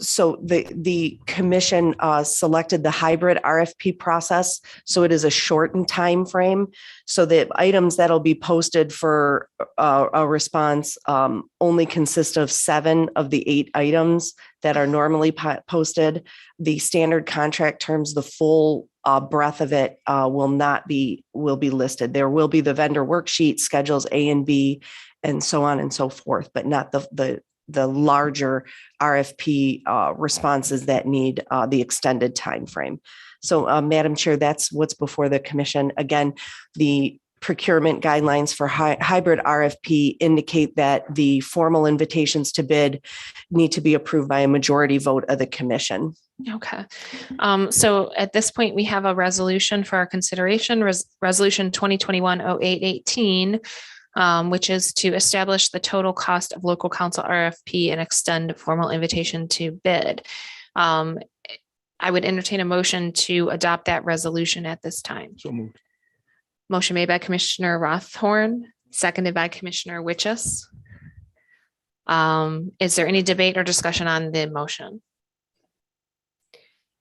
So the commission selected the hybrid RFP process. So it is a shortened time frame. So the items that'll be posted for a response only consist of 7 of the 8 items that are normally posted. The standard contract terms, the full breadth of it will be listed. There will be the vendor worksheet, schedules A and B, and so on and so forth, but not the larger RFP responses that need the extended time frame. So, Madam Chair, that's what's before the commission. Again, the procurement guidelines for hybrid RFP indicate that the formal invitations to bid need to be approved by a majority vote of the commission. Okay. So at this point, we have a resolution for our consideration, Resolution 2021-08-18, which is to establish the total cost of local council RFP and extend formal invitation to bid. I would entertain a motion to adopt that resolution at this time. So moved. Motion made by Commissioner Rothorn, seconded by Commissioner Witches. Is there any debate or discussion on the motion?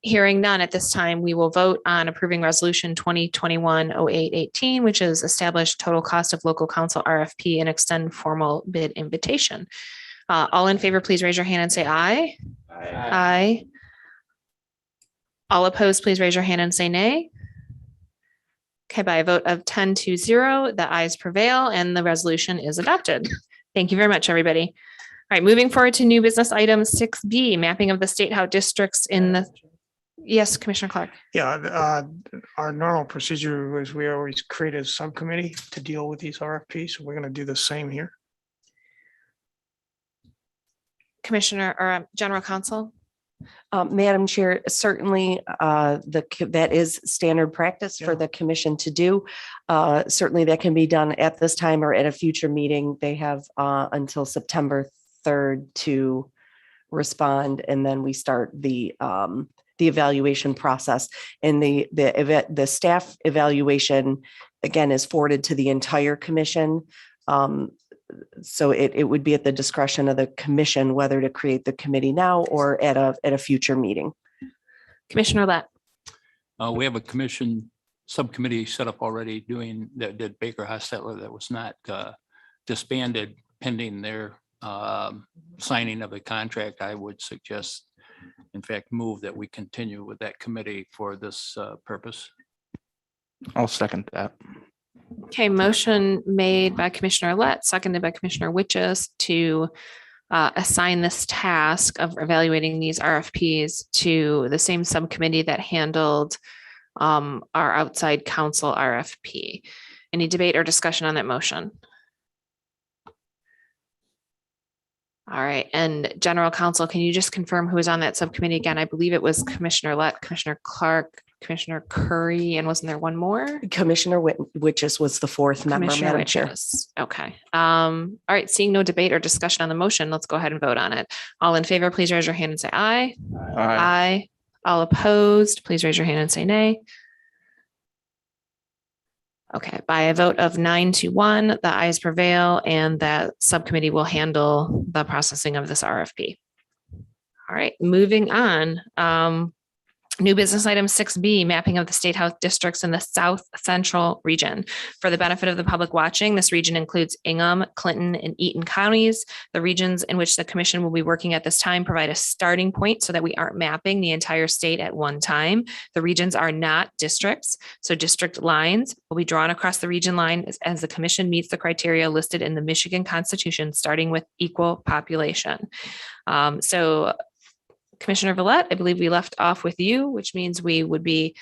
Hearing none at this time, we will vote on approving Resolution 2021-08-18, which is establish total cost of local council RFP and extend formal bid invitation. All in favor, please raise your hand and say aye. Aye. Aye. All opposed, please raise your hand and say nay. Okay, by a vote of 10-0, the ayes prevail and the resolution is adopted. Thank you very much, everybody. All right, moving forward to new business item 6B, mapping of the state house districts in the. Yes, Commissioner Clark. Yeah, our normal procedure is we always create a subcommittee to deal with these RFPs. So we're going to do the same here. Commissioner or General Counsel. Madam Chair, certainly that is standard practice for the commission to do. Certainly that can be done at this time or at a future meeting. They have until September 3rd to respond, and then we start the evaluation process. And the staff evaluation, again, is forwarded to the entire commission. So it would be at the discretion of the commission whether to create the committee now or at a future meeting. Commissioner Lett. We have a commission subcommittee set up already doing that did Baker Hostetler that was not disbanded pending their signing of a contract. I would suggest, in fact, move that we continue with that committee for this purpose. I'll second that. Okay, motion made by Commissioner Lett, seconded by Commissioner Witches to assign this task of evaluating these RFPs to the same subcommittee that handled our outside counsel RFP. Any debate or discussion on that motion? All right, and General Counsel, can you just confirm who was on that subcommittee again? I believe it was Commissioner Lett, Commissioner Clark, Commissioner Curry, and wasn't there one more? Commissioner Witches was the 4th member, Commissioner Madam Chair. Witches. Okay. All right, seeing no debate or discussion on the motion, let's go ahead and vote on it. All in favor, please raise your hand and say aye. Aye. Aye. All opposed, please raise your hand and say nay. Okay, by a vote of 9-1, the ayes prevail and that subcommittee will handle the processing of this RFP. All right, moving on. New business item 6B, mapping of the state house districts in the South Central region. For the benefit of the public watching, this region includes Ingham, Clinton, and Eaton counties. The regions in which the commission will be working at this time provide a starting point so that we aren't mapping the entire state at one time. The regions are not districts, so district lines will be drawn across the region line as the commission meets the criteria listed in the Michigan Constitution, starting with equal population. So Commissioner Villette, I believe we left off with you, which means we would be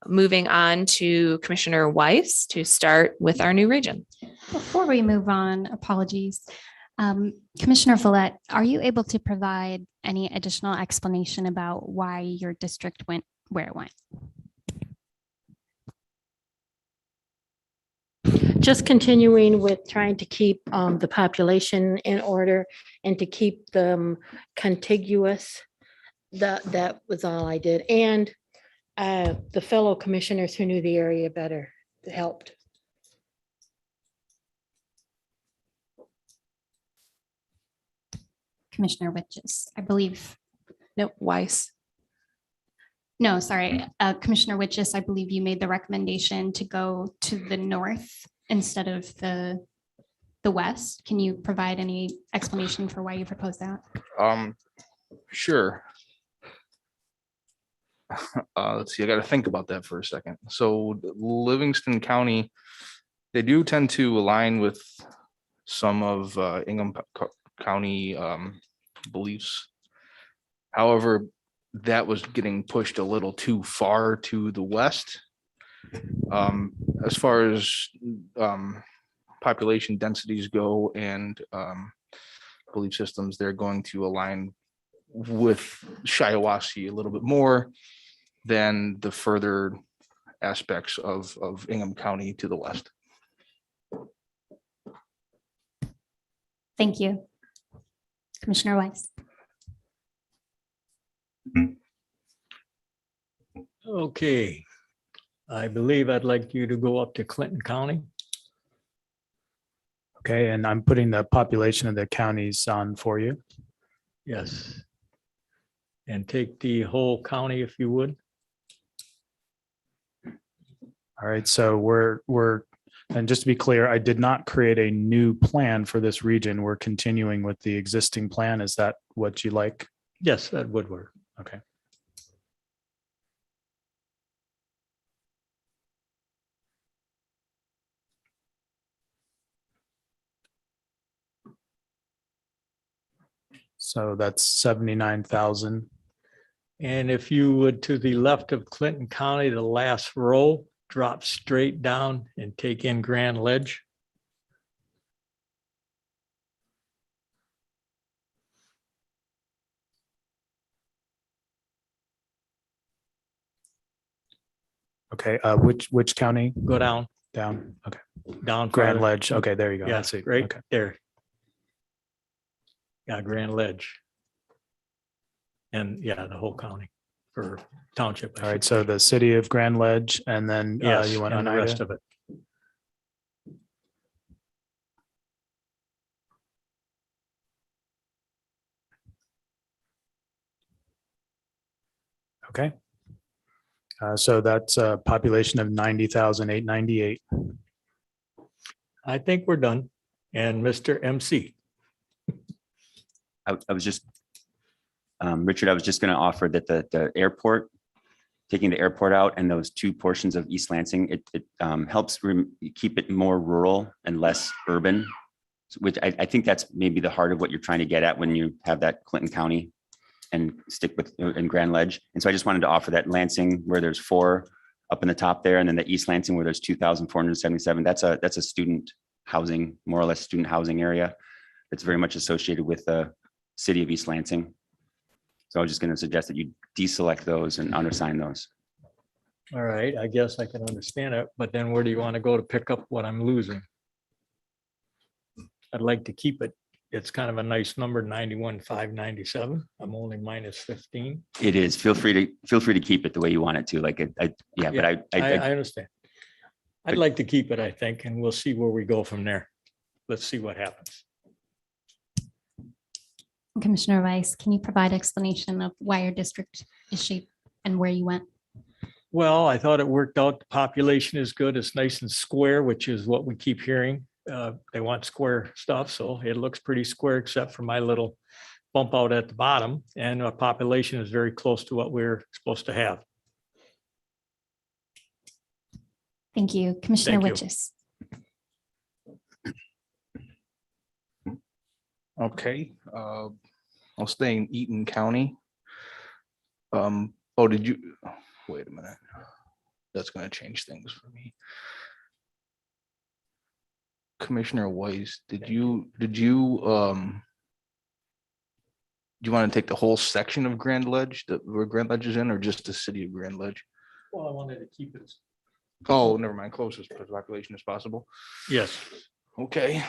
moving on to Commissioner Weiss to start with our new region. Before we move on, apologies. Commissioner Villette, are you able to provide any additional explanation about why your district went where it went? Just continuing with trying to keep the population in order and to keep them contiguous. That was all I did. And the fellow commissioners who knew the area better helped. Commissioner Witches, I believe. No, Weiss. No, sorry. Commissioner Witches, I believe you made the recommendation to go to the north instead of the west. Can you provide any explanation for why you proposed that? Sure. Let's see, I got to think about that for a second. So Livingston County, they do tend to align with some of Ingham County beliefs. However, that was getting pushed a little too far to the west. As far as population densities go and belief systems, they're going to align with Shiawassee a little bit more than the further aspects of Ingham County to the west. Thank you. Commissioner Weiss. Okay, I believe I'd like you to go up to Clinton County. Okay, and I'm putting the population of the counties on for you. Yes. And take the whole county if you would. All right, so and just to be clear, I did not create a new plan for this region. We're continuing with the existing plan. Is that what you like? Yes, that would work. Okay. So that's 79,000. And if you would, to the left of Clinton County, the last row, drop straight down and take in Grand Ledge. Okay, which county? Go down. Down, okay. Down. Grand farther. Ledge, okay, there you go. I Yeah, see. right Okay. there. Yeah, Grand Ledge. And yeah, the whole county for township. All right, so the city of Grand Ledge, and then Yes, you want and the rest Oneida? of it. Okay. So that's a population of 90,898. I think we're done. And Mr. MC. I was just, Richard, I was just going to offer that the airport, taking the airport out and those two portions of East Lansing, it helps keep it more rural and less urban, which I think that's maybe the heart of what you're trying to get at when you have that Clinton County and stick with in Grand Ledge. And so I just wanted to offer that Lansing where there's 4 up in the top there, and then the East Lansing where there's 2,477. That's a student housing, more or less student housing area. It's very much associated with the city of East Lansing. So I was just going to suggest that you deselect those and undersign those. All right, I guess I can understand it, but then where do you want to go to pick up what I'm losing? I'd like to keep it. It's kind of a nice number, 91,597. I'm only minus 15. It is. Feel free to keep it the way you want it to. Like yeah, but I understand. I'd like to keep it, I think, and we'll see where we go from there. Let's see what happens. Commissioner Weiss, can you provide explanation of why your district is shaped and where you went? Well, I thought it worked out. The population is good. It's nice and square, which is what we keep hearing. They want square stuff, so it looks pretty square except for my little bump out at the bottom. And the population is very close to what we're supposed to have. Thank you. Commissioner Thank you. Witches. Okay, I'll stay in Eaton County. Oh, did you, wait a minute. That's gonna change things for me. Commissioner Weiss, do you want to take the whole section of Grand Ledge, where Grand Ledge is in, or just the city of Grand Ledge? Well, I wanted to keep it. Oh, never mind, closest to population as possible. Yes, Okay.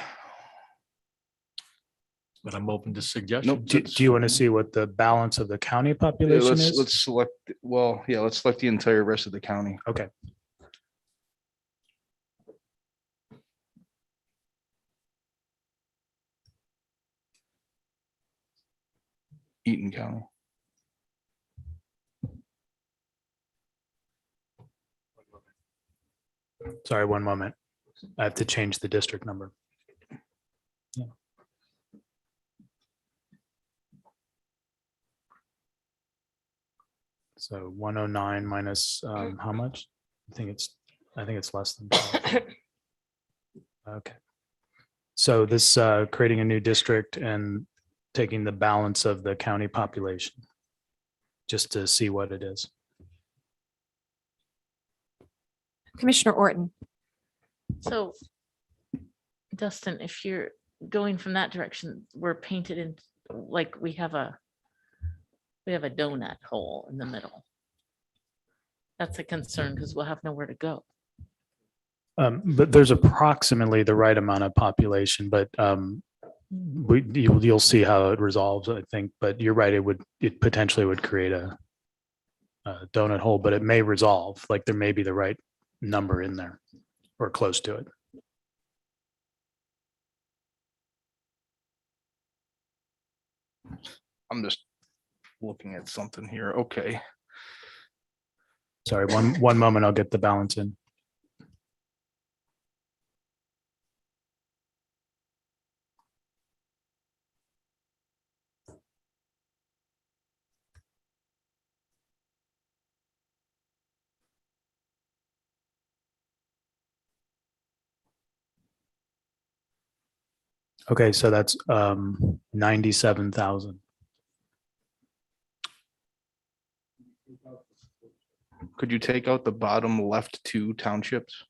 but I'm open to suggestions. Do you want to see what the balance of the county Yeah, population let's is? select, well, yeah, let's select the entire rest of the county. Okay. Eaton County. Sorry, one moment. I have to change the district number. Yeah. So 109 minus how much? I think it's less than 12. Okay. So this creating a new district and taking the balance of the county population just to see what it is. Commissioner Orton. So Dustin, if you're going from that direction, we're painted in, like we have a donut hole in the middle. That's a concern because we'll have nowhere to go. But there's approximately the right amount of population, but you'll see how it resolves, I think. But you're right, it potentially would create a donut hole, but it may resolve, like there may be the right number in there or close to it. I'm just looking at something here. Okay. Sorry, one moment, I'll get the balance in. Okay, so that's 97,000. Could you take out the bottom left two townships?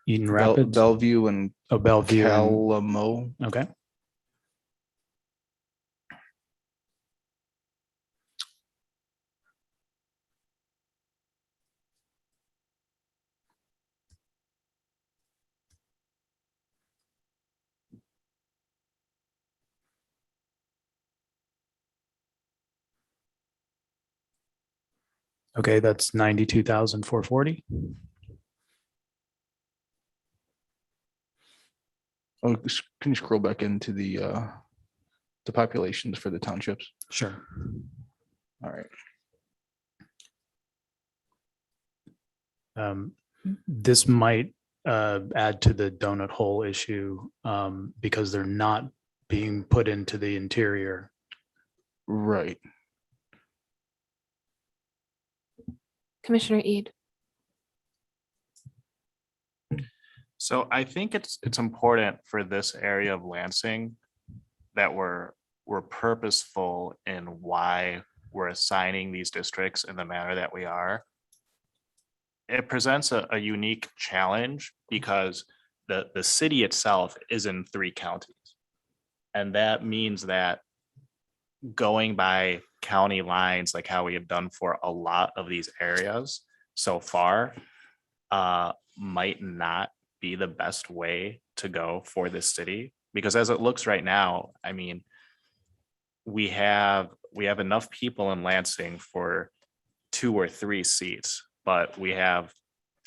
Eaton Rapids? Bellevue and Bellevue. Calamo. Okay. Okay, that's 92,440. Oh, can you scroll back into the populations for the townships? Sure. All right. This might add to the donut hole issue because they're not being put into the interior. Right. Commissioner Eid. So I think it's important for this area of Lansing that we're purposeful in why we're assigning these districts in the manner that we are. It presents a unique challenge because the city itself is in 3 counties. And that means that going by county lines, like how we have done for a lot of these areas so far, might not be the best way to go for this city. Because as it looks right now, I mean, we have enough people in Lansing for 2 or 3 seats, but we have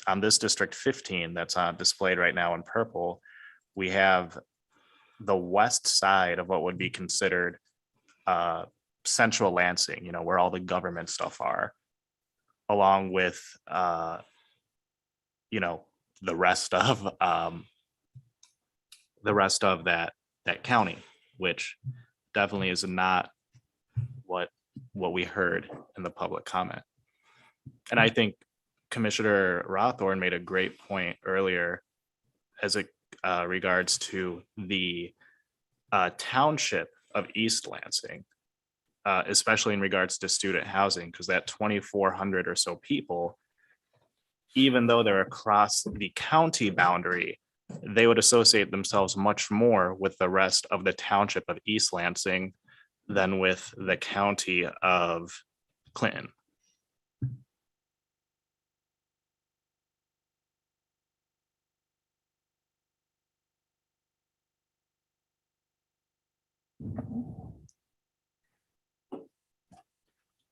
on this District 15 that's on displayed right now in purple, we have the west side of what would be considered central Lansing, where all the government stuff are, along with, the rest of that county, which definitely is not what we heard in the public comment. And I think Commissioner Rothorn made a great point earlier as it regards to the township of East Lansing, especially in regards to student housing, because that 2,400 or so people, even though they're across the county boundary, they would associate themselves much more with the rest of the township of East Lansing than with the county of Clinton.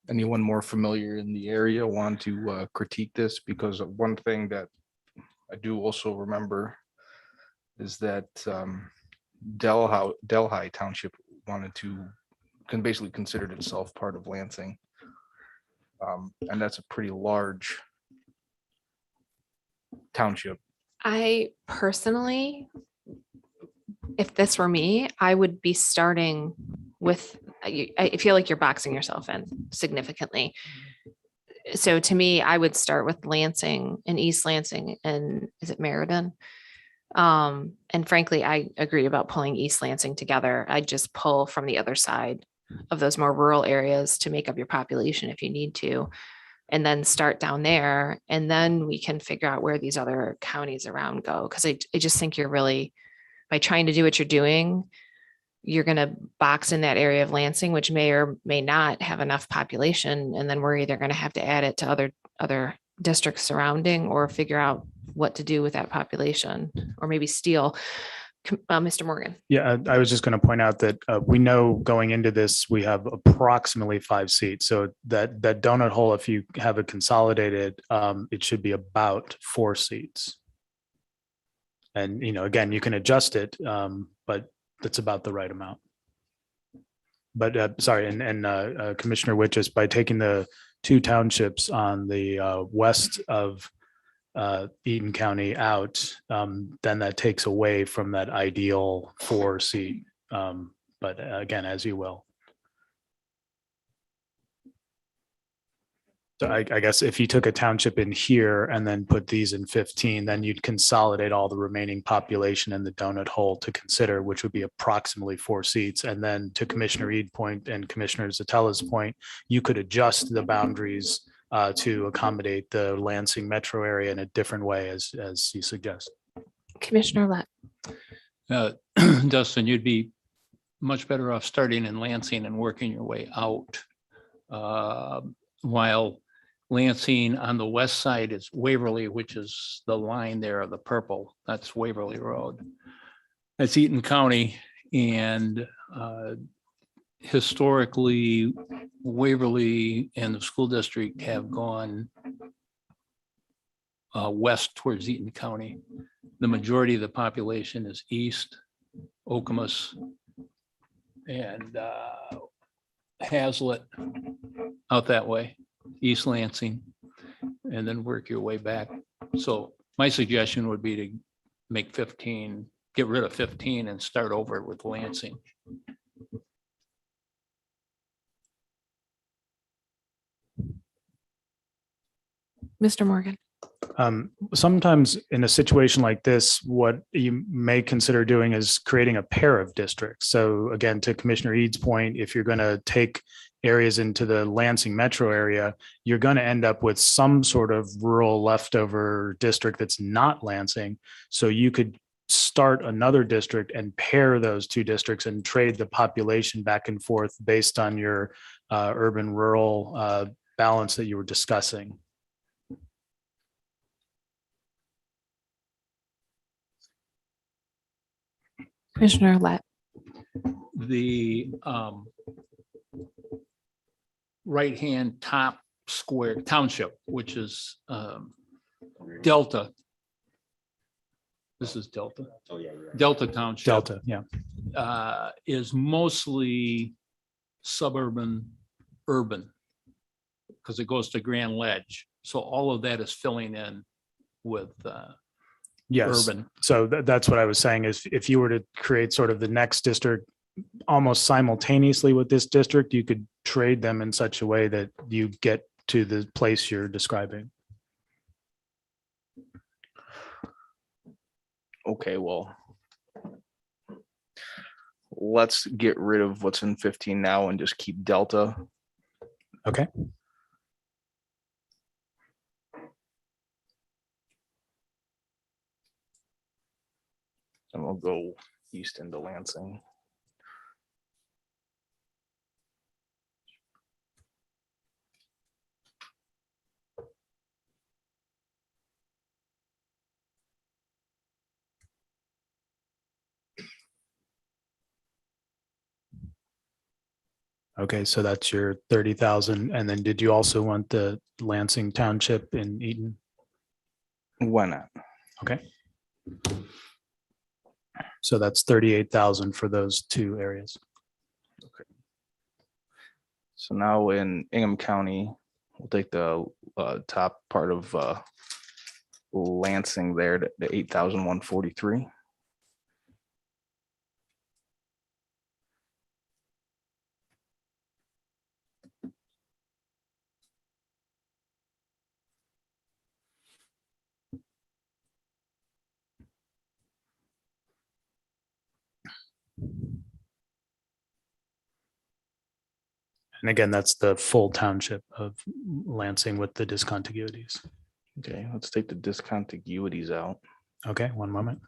Anyone more familiar in the area want to critique this? Because one thing that I do also remember is that Delhi Township can basically considered itself part of Lansing. And that's a pretty large township. I personally, if this were me, I would be starting with, I feel like you're boxing yourself in significantly. So to me, I would start with Lansing and East Lansing and is it Meriden? And frankly, I agree about pulling East Lansing together. I'd just pull from the other side of those more rural areas to make up your population if you need to, and then start down there. And then we can figure out where these other counties around go. Cause I just think you're really, by trying to do what you're doing, you're going to box in that area of Lansing, which may or may not have enough population. And then we're either going to have to add it to other districts surrounding or figure out what to do with that population, or maybe steal. Mr. Morgan. Yeah, I was just going to point out that we know going into this, we have approximately 5 seats. So that donut hole, if you have it consolidated, it should be about 4 seats. And, again, you can adjust it, but that's about the right amount. But sorry, and Commissioner Witches, by taking the 2 townships on the west of Eaton County out, then that takes away from that ideal 4 seat. But again, as you will. So I guess if you took a township in here and then put these in 15, then you'd consolidate all the remaining population in the donut hole to consider, which would be approximately 4 seats. And then to Commissioner Ead's point and Commissioner Zatella's point, you could adjust the boundaries to accommodate the Lansing metro area in a different way, as you suggest. Commissioner Lett. Dustin, you'd be much better off starting in Lansing and working your way out. While Lansing on the west side is Waverly, which is the line there of the purple, that's Waverly Road. That's Eaton County, and historically, Waverly and the school district have gone west towards Eaton County. The majority of the population is east, Okemos, and Hazlet out that way, East Lansing, and then work your way back. So my suggestion would be to make 15, get rid of 15 and start over with Lansing. Mr. Morgan. Sometimes in a situation like this, what you may consider doing is creating a pair of districts. So again, to Commissioner Ead's point, if you're going to take areas into the Lansing metro area, you're going to end up with some sort of rural leftover district that's not Lansing. So you could start another district and pair those 2 districts and trade the population back and forth based on your urban rural balance that you were discussing. Commissioner Lett. The right-hand top square township, which is Delta. This is Delta. Oh, yeah, you're right. Delta Township. Delta, yeah. Is mostly suburban, urban, because it goes to Grand Ledge. So all of that is filling in with Yes. urban. So that's what I was saying is if you were to create sort of the next district almost simultaneously with this district, you could trade them in such a way that you get to the place you're describing. Okay, well, let's get rid of what's in 15 now and just keep Delta. Okay. And we'll go east into Lansing. Okay, so that's your 30,000. And then did you also want the Lansing Township in Eaton? Why not? Okay. So that's 38,000 for those two areas. So now in Ingham County, we'll take the top part of Lansing there to 8,143. And again, that's the full township of Lansing with the discontiguities. Okay, let's take the discontiguities out. Okay, one moment.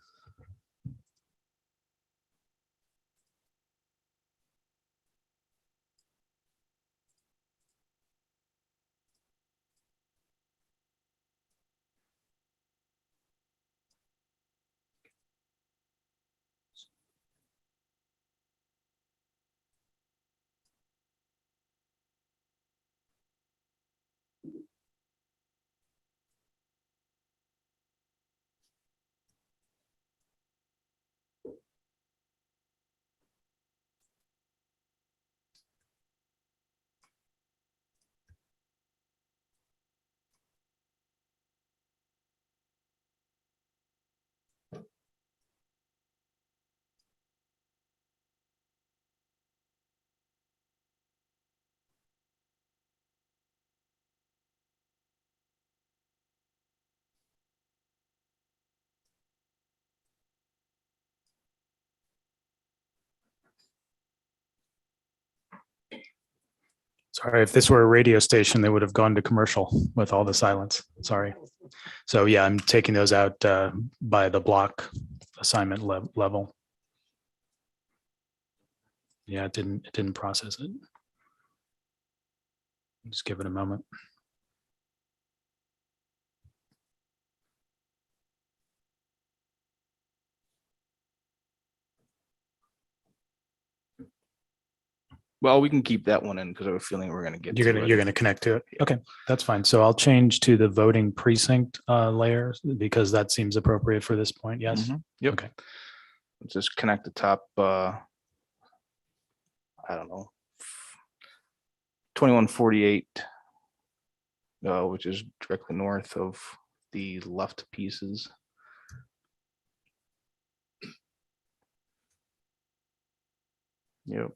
Sorry, if this were a radio station, they would have gone to commercial with all the silence. Sorry. So yeah, I'm taking those out by the block assignment level. Yeah, it didn't process it. Just give it a moment. Well, we can keep that one in because I have a feeling we're going to get. You're gonna connect to it. Okay, that's fine. So I'll change to the voting precinct layer because that seems appropriate for this point. Yes. Yep. Okay. Let's just connect the top. I don't know. 2148, which is directly north of the left pieces. Yep.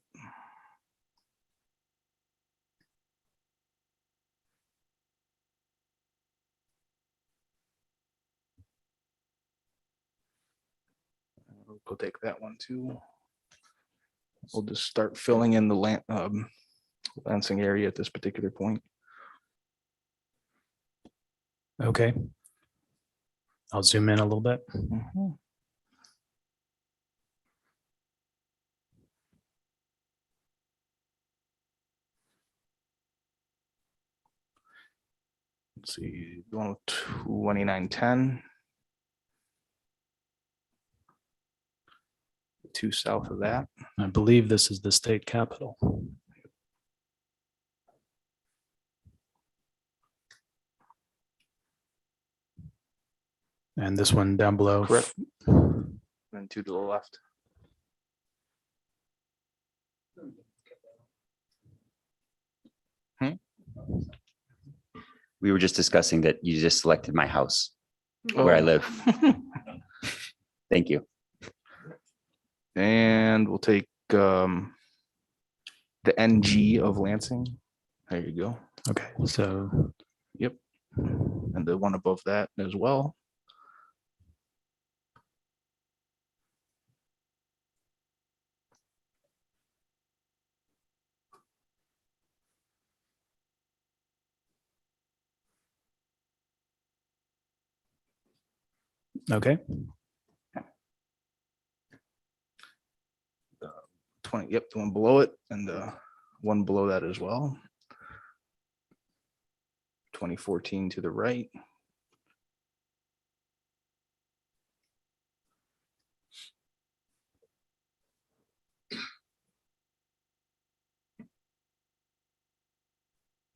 We'll take that one too. We'll just start filling in the Lansing area at this particular point. Okay. I'll zoom in a little bit. Let's see, 2910. 2 south of that. I believe this is the state capital. And this one down below. Correct. And 2 to the left. We were just discussing that you just selected my house where I Oh. live. Thank you. And we'll take the NG of Lansing. There you go. Okay, so Yep. And the one above that as well. okay, 20, yep, the one below it and the one below that as well. 2014 to the right.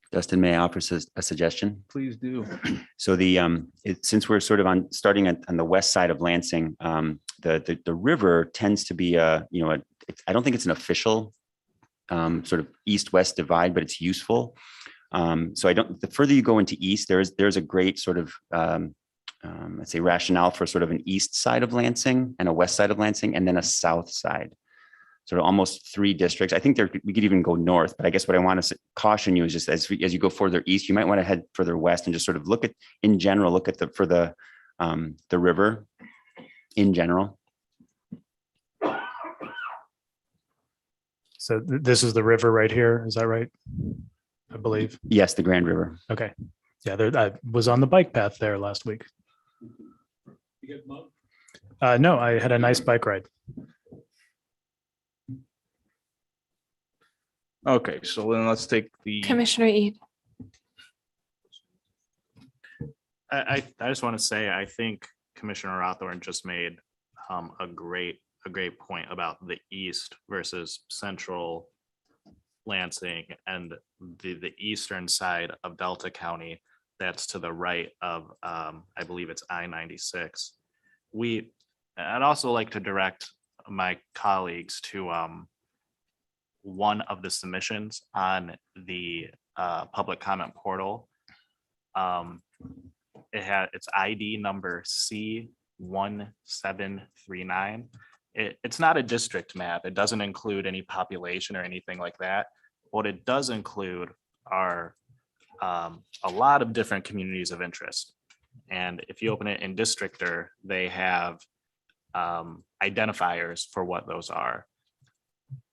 Dustin, may I offer a suggestion? Please do. So since we're sort of starting on the west side of Lansing, the river tends to be I don't think it's an official sort of east-west divide, but it's useful. So the further you go into east, there's a great sort of let's say rationale for sort of an east side of Lansing and a west side of Lansing, and then a south side. Sort of almost 3 districts. I think we could even go north, but I guess what I want to caution you is just as you go further east, you might want to head further west and just sort of look at the river in general. so this is the river right here, is that right? I believe. Yes, the Grand River. Okay, yeah, I was on the bike path there last week. No, I had a nice bike ride. Okay, so then let's take the Commissioner Ede. I just want to say, I think Commissioner Rothorn just made a great point about the east versus central Lansing and the eastern side of Delta County. That's to the right of, I believe it's I-96. I'd also like to direct my colleagues to one of the submissions on the public comment portal. It's ID number C1739. It's not a district map. It doesn't include any population or anything like that. What it does include are a lot of different communities of interest. And if you open it in Districtor, they have identifiers for what those are.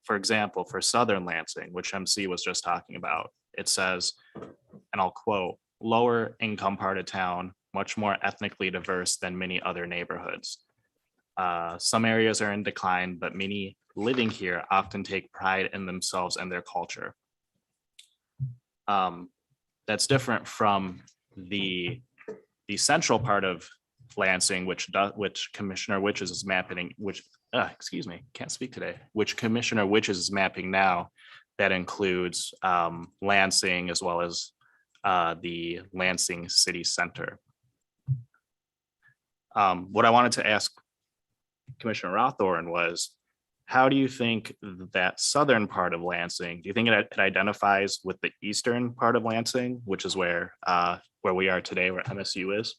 For example, for Southern Lansing, which MC was just talking about, it says, and I'll quote, "Lower income part of town, much more ethnically diverse than many other neighborhoods. Some areas are in decline, but many living here often take pride in themselves and their culture." That's different from the central part of Lansing, which Commissioner Witches is mapping, which Commissioner Witches is mapping now. That includes Lansing as well as the Lansing City Center. What I wanted to ask Commissioner Rothorn was, how do you think that southern part of Lansing, do you think it identifies with the eastern part of Lansing, which is where we are today, where MSU is?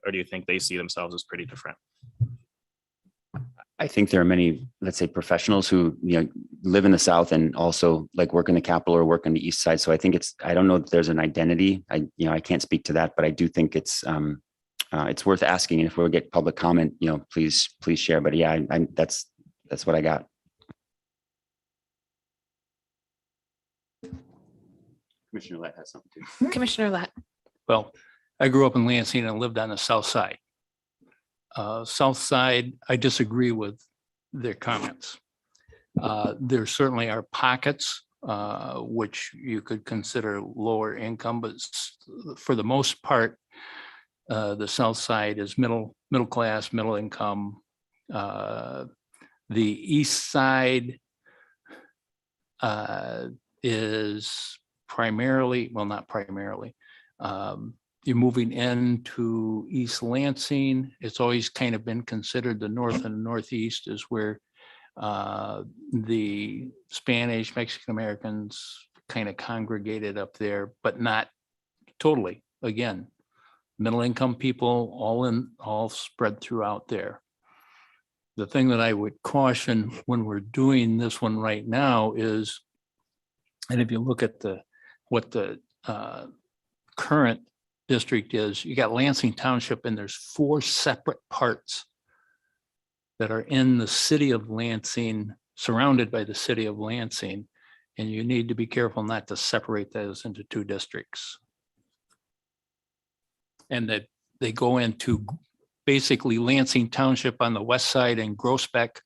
Or do you think they see themselves as pretty different? I think there are many, let's say, professionals who live in the south and also like work in the capital or work on the east side. So I think I don't know that there's an identity. I can't speak to that, but I do think it's worth asking. And if we get public comment, please share. But yeah, that's what I got. Commissioner Lett has something too. Commissioner Lett. Well, I grew up in Lansing and lived on the south side. South side, I disagree with their comments. There certainly are pockets which you could consider lower income, but for the most part, the south side is middle class, middle income. The east side is primarily, well, not primarily. You're moving into East Lansing. It's always kind of been considered the north and northeast is where the Spanish, Mexican Americans kind of congregated up there, but not totally. Again, middle income people, all spread throughout there. The thing that I would caution when we're doing this one right now is, and if you look at what the current district is, you got Lansing Township, and there's 4 separate parts that are in the city of Lansing, surrounded by the city of Lansing. And you need to be careful not to separate those into 2 districts. And that they go into basically Lansing Township on the west side and Groesbeck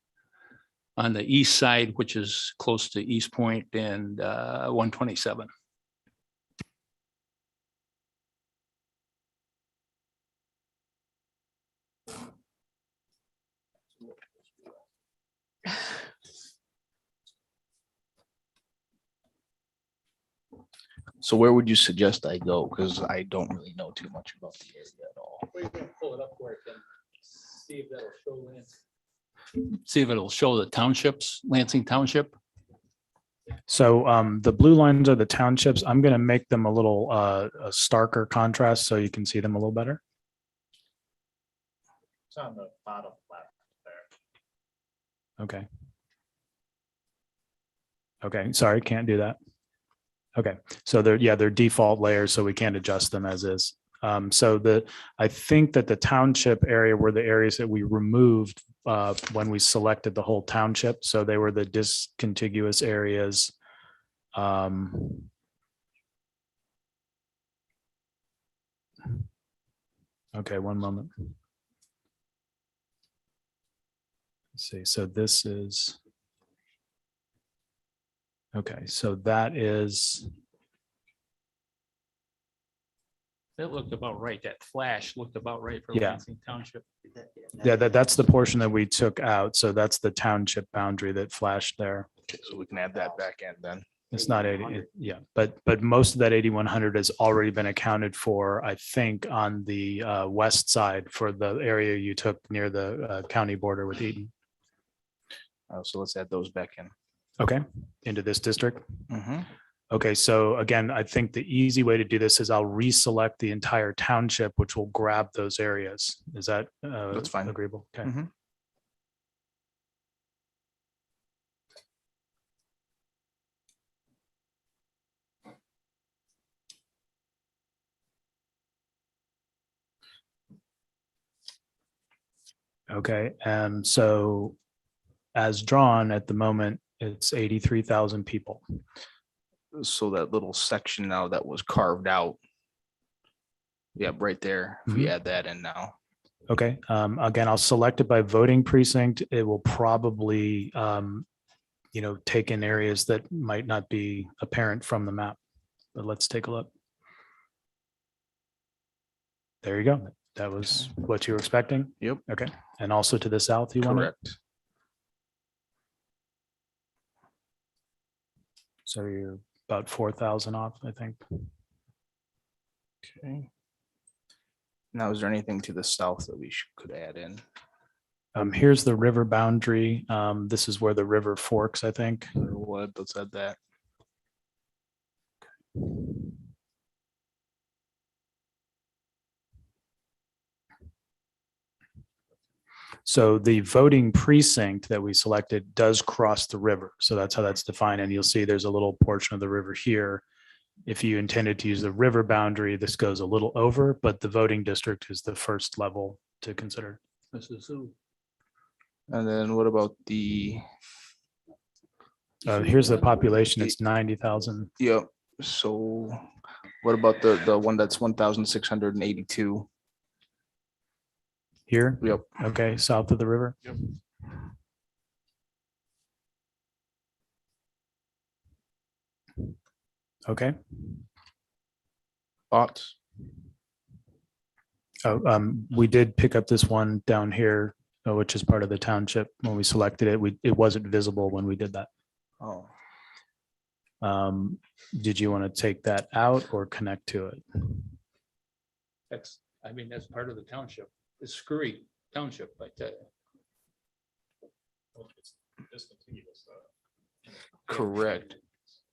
on the east side, which is close to East Point and 127. So where would you suggest I go? Because I don't really know too much about the area at all. Pull it up where it can see if that'll show Lansing. See if it'll show the townships, Lansing Township. So the blue lines are the townships. I'm going to make them a little a starker contrast so you can see them a little better. It's on the bottom left there. Okay. Okay, sorry, can't do that. Okay, so they're default layers, so we can't adjust them as is. I think that the township area were the areas that we removed when we selected the whole township. So they were the discontiguous areas. Okay, one moment. Let's see, so this is. Okay, so that is. That looked about right. That flash looked about right for Yeah. Lansing Township. Yeah, that's the portion that we took out. So that's the township boundary that flashed there. Okay, so we can add that back in then. It's not 80, yeah, but most of that 8,100 has already been accounted for, I think, on the west side for the area you took near the county border with Eaton. So let's add those back in. Okay, into this district. Mm-hmm. Okay, so again, I think the easy way to do this is I'll reselect the entire township, which will grab those areas. Is that That's fine. agreeable? Okay. Mm-hmm. Okay, and so as drawn at the moment, it's 83,000 people. So that little section now that was carved out. Yeah, right there. If we add that in now. Okay, again, I'll select it by voting precinct. It will probably, take in areas that might not be apparent from the map. But let's take a look. There you go. That was what you were expecting? Yep. Okay, and also to the south, you want it? Correct. So you're about 4,000 off, I think. Okay. Now, is there anything to the south that we could add in? Here's the river boundary. This is where the river forks, I think. Or what? Let's add that. So the voting precinct that we selected does cross the river. So that's how that's defined. And you'll see there's a little portion of the river here. If you intended to use the river boundary, this goes a little over, but the voting district is the first level to consider. This is who? And then what about the? Here's the population. It's 90,000. Yep. So what about the one that's 1,682? Here? Yep. Okay, south of the river? Yep. Okay. Thoughts? Oh, we did pick up this one down here, which is part of the township. When we selected it, it wasn't visible when we did that. Oh. Did you want to take that out or connect to it? That's part of the township. It's Screwy Township, I tell you. Correct.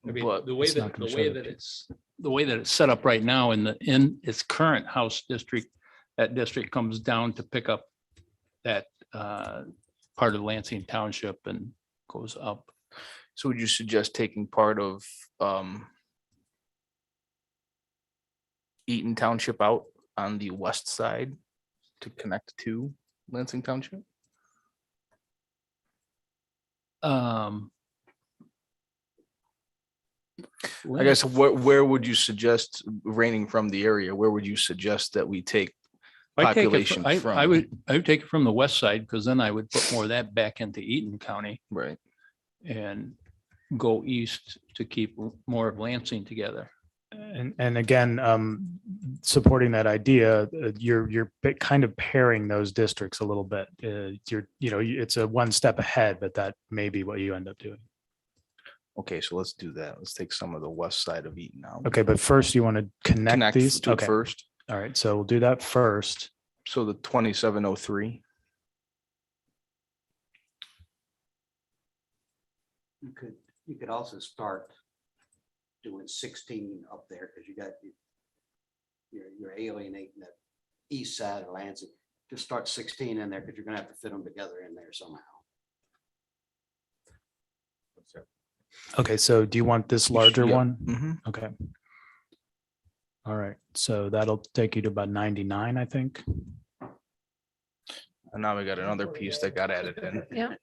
I mean, But the way it's not that gonna show the way the that it's the way that it's set up right now in its current house district, that district comes down to pick up that part of Lansing Township and goes up. So would you suggest taking part of Eaton Township out on the west side to connect to Lansing Township? I guess where would you suggest, raining from the area, where would you suggest that we take populations from? I would take it from the west side, because then I would put more of that back into Eaton County. Right. And go east to keep more of Lansing together. And again, supporting that idea, you're kind of pairing those districts a little bit. It's a one step ahead, but that may be what you end up doing. Okay, so let's do that. Let's take some of the west side of Eaton out. Okay, but first you want to connect these to it okay. first. All right, so we'll do that first. So the 2703. You could also start doing 16 up there, because you're alienating that east side of Lansing. Just start 16 in there, because you're gonna have to fit them together in there somehow. Okay, so do you want this larger Yeah. one? Mhm. Okay. All right, so that'll take you to about 99, I think. And now we got another piece that got added in. Yeah.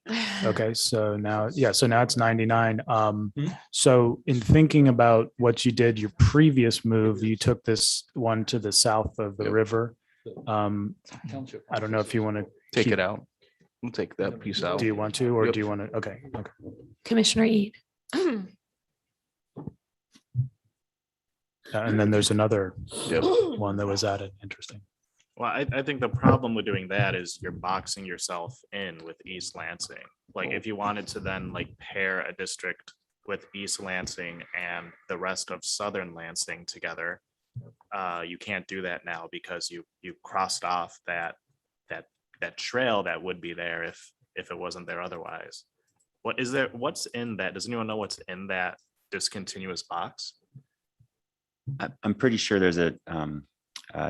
Okay, so now it's 99. So in thinking about what you did, your previous move, you took this one to the south of the river. I don't know if you want to Take it out. We'll take that piece out. Do you want to, or Yep. do you want to? Okay. Commissioner Eid. And then there's another Yep. one that was added. Interesting. Well, I think the problem with doing that is you're boxing yourself in with East Lansing. Like if you wanted to then like pair a district with East Lansing and the rest of Southern Lansing together, you can't do that now because you crossed off that trail that would be there if it wasn't there otherwise. What's in that? Does anyone know what's in that discontinuous box? I'm pretty sure there's a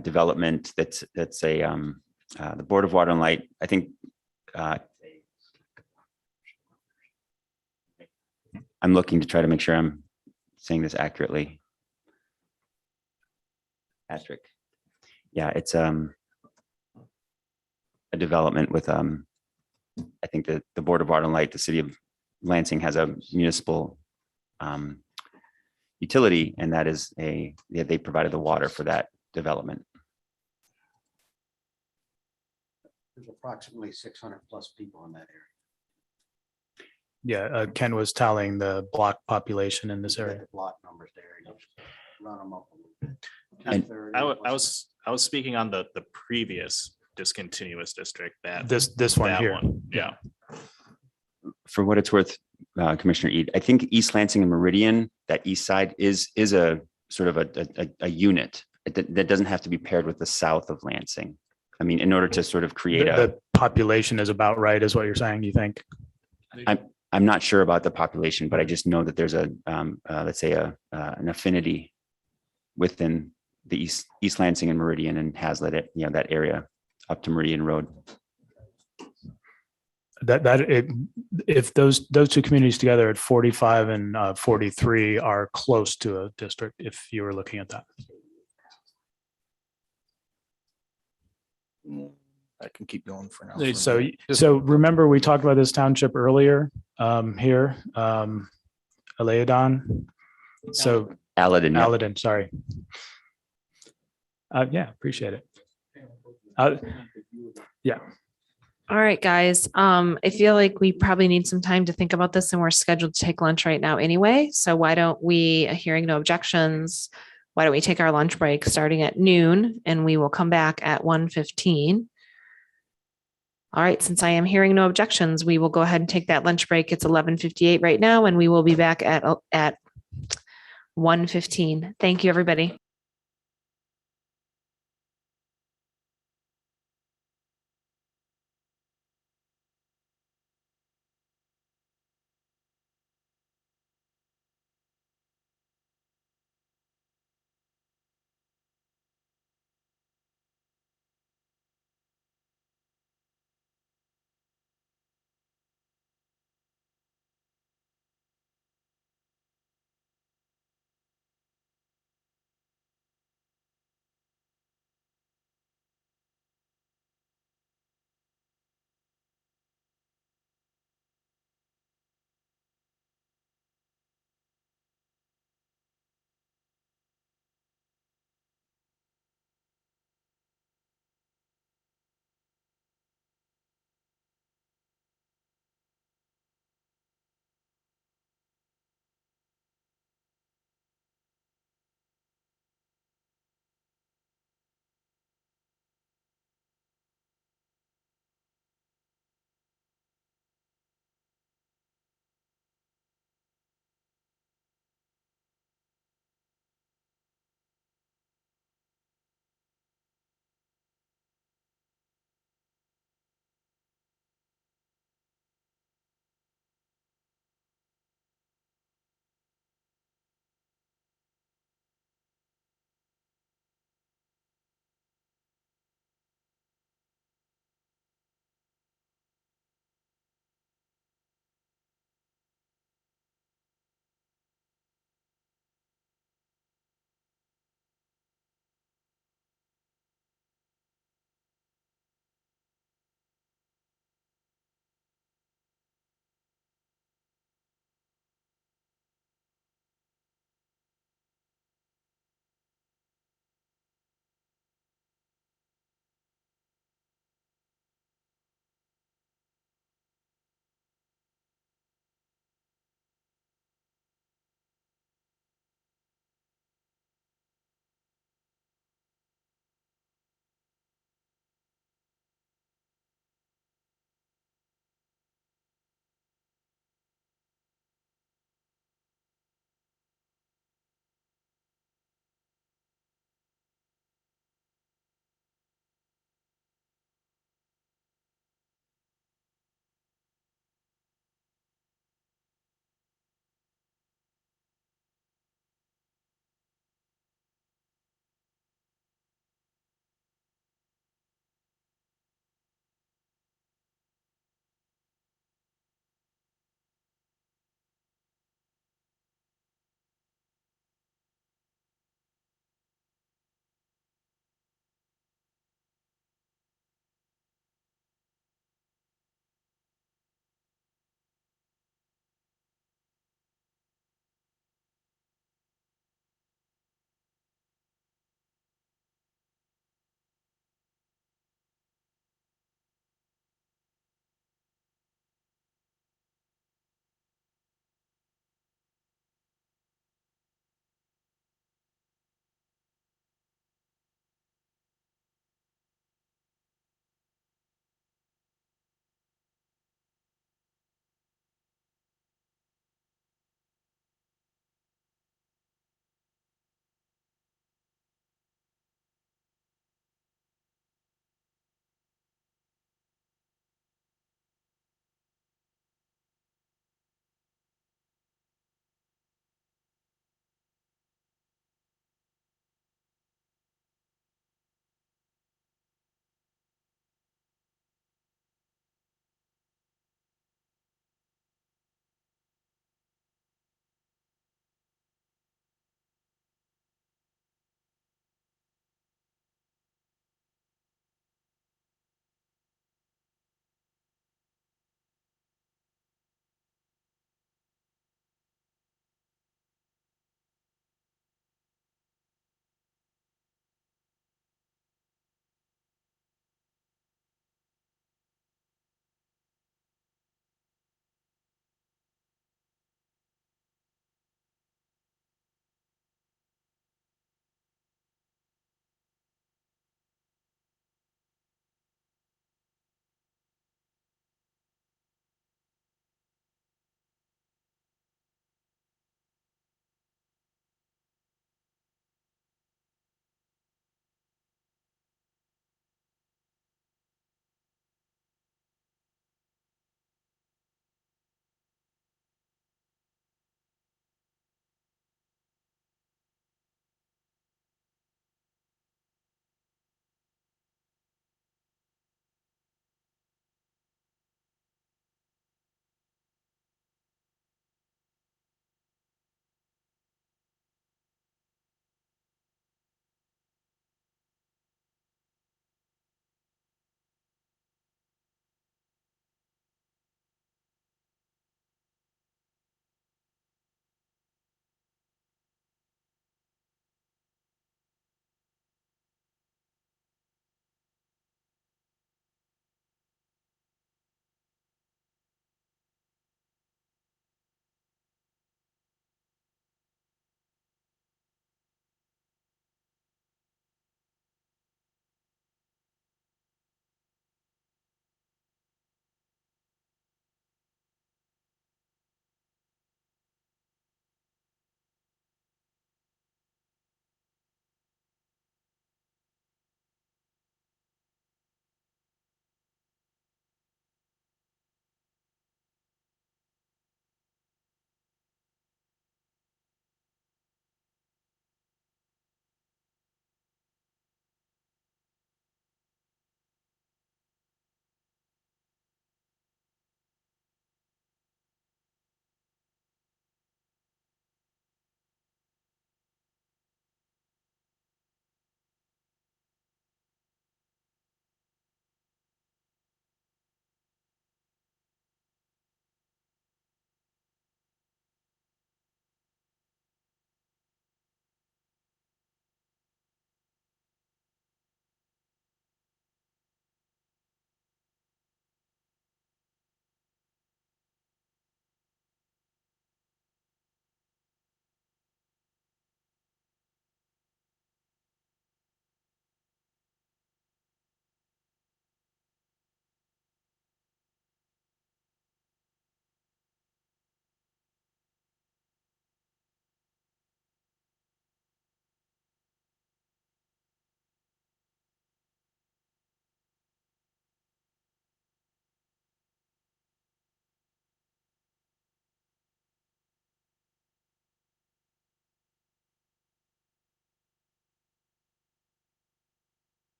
development that's the Board of Water and Light. I think I'm looking to try to make sure I'm saying this accurately. Patrick. Yeah, it's a development with I think the Board of Water and Light, the city of Lansing has a municipal utility, and that is they provided the water for that development. There's approximately 600 plus people in that area. Yeah, Ken was tallying the block population in this You got area. the block numbers there. You just run them up a little bit. And 1030 I was speaking on the previous discontinuous district that This one that here. Yeah. For what it's worth, Commissioner Eid, I think East Lansing and Meridian, that east side is a sort of a unit that doesn't have to be paired with the south of Lansing. I mean, in order to sort of create The population is about right, is what you're saying, you think? I'm not sure about the population, but I just know that there's let's say an affinity within the East Lansing and Meridian and Hazlet, that area up to Meridian Road. If those two communities together at 45 and 43 are close to a district, if you were looking at that. I can keep going for now. So remember, we talked about this township earlier here, Aleodon. So Aladdin. Yeah. Aladdin, sorry. Yeah, appreciate it. Yeah. All right, guys. I feel like we probably need some time to think about this, and we're scheduled to take lunch right now anyway. So why don't we, hearing no objections, why don't we take our lunch break starting at noon, and we will come back at 1:15. All right, since I am hearing no objections, we will go ahead and take that lunch break. It's 11:58 right now, and we will be back at 1:15. Thank you, everybody.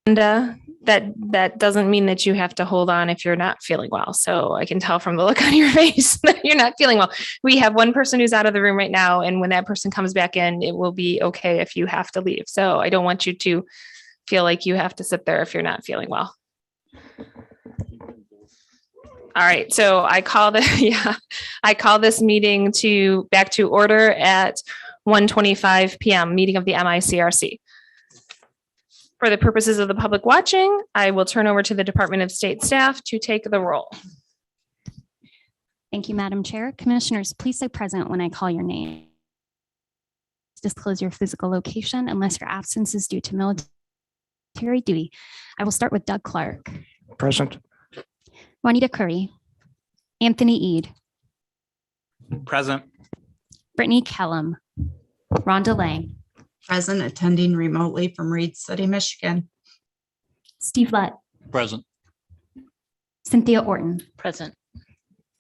that doesn't mean that you have to hold on if you're not feeling well. So I can tell from the look on your face that you're not feeling well. We have one person who's out of the room right now, and when that person comes back in, it will be okay if you have to leave. So I don't want you to feel like you have to sit there if you're not feeling well. All right, so I call this meeting back to order at 1:25 p.m. meeting of the MICRC. For the purposes of the public watching, I will turn over to the Department of State staff to take the roll. Thank you, Madam Chair. Commissioners, please say present when I call your name. Disclose your physical location unless your absence is due to military duty. I will start with Doug Clark. Present. Juanita Curry. Anthony Eid. Present. Brittany Kellum. Rhonda Lang. Present, attending remotely from Reed City, Michigan. Steve Lett. Present. Cynthia Orton. Present.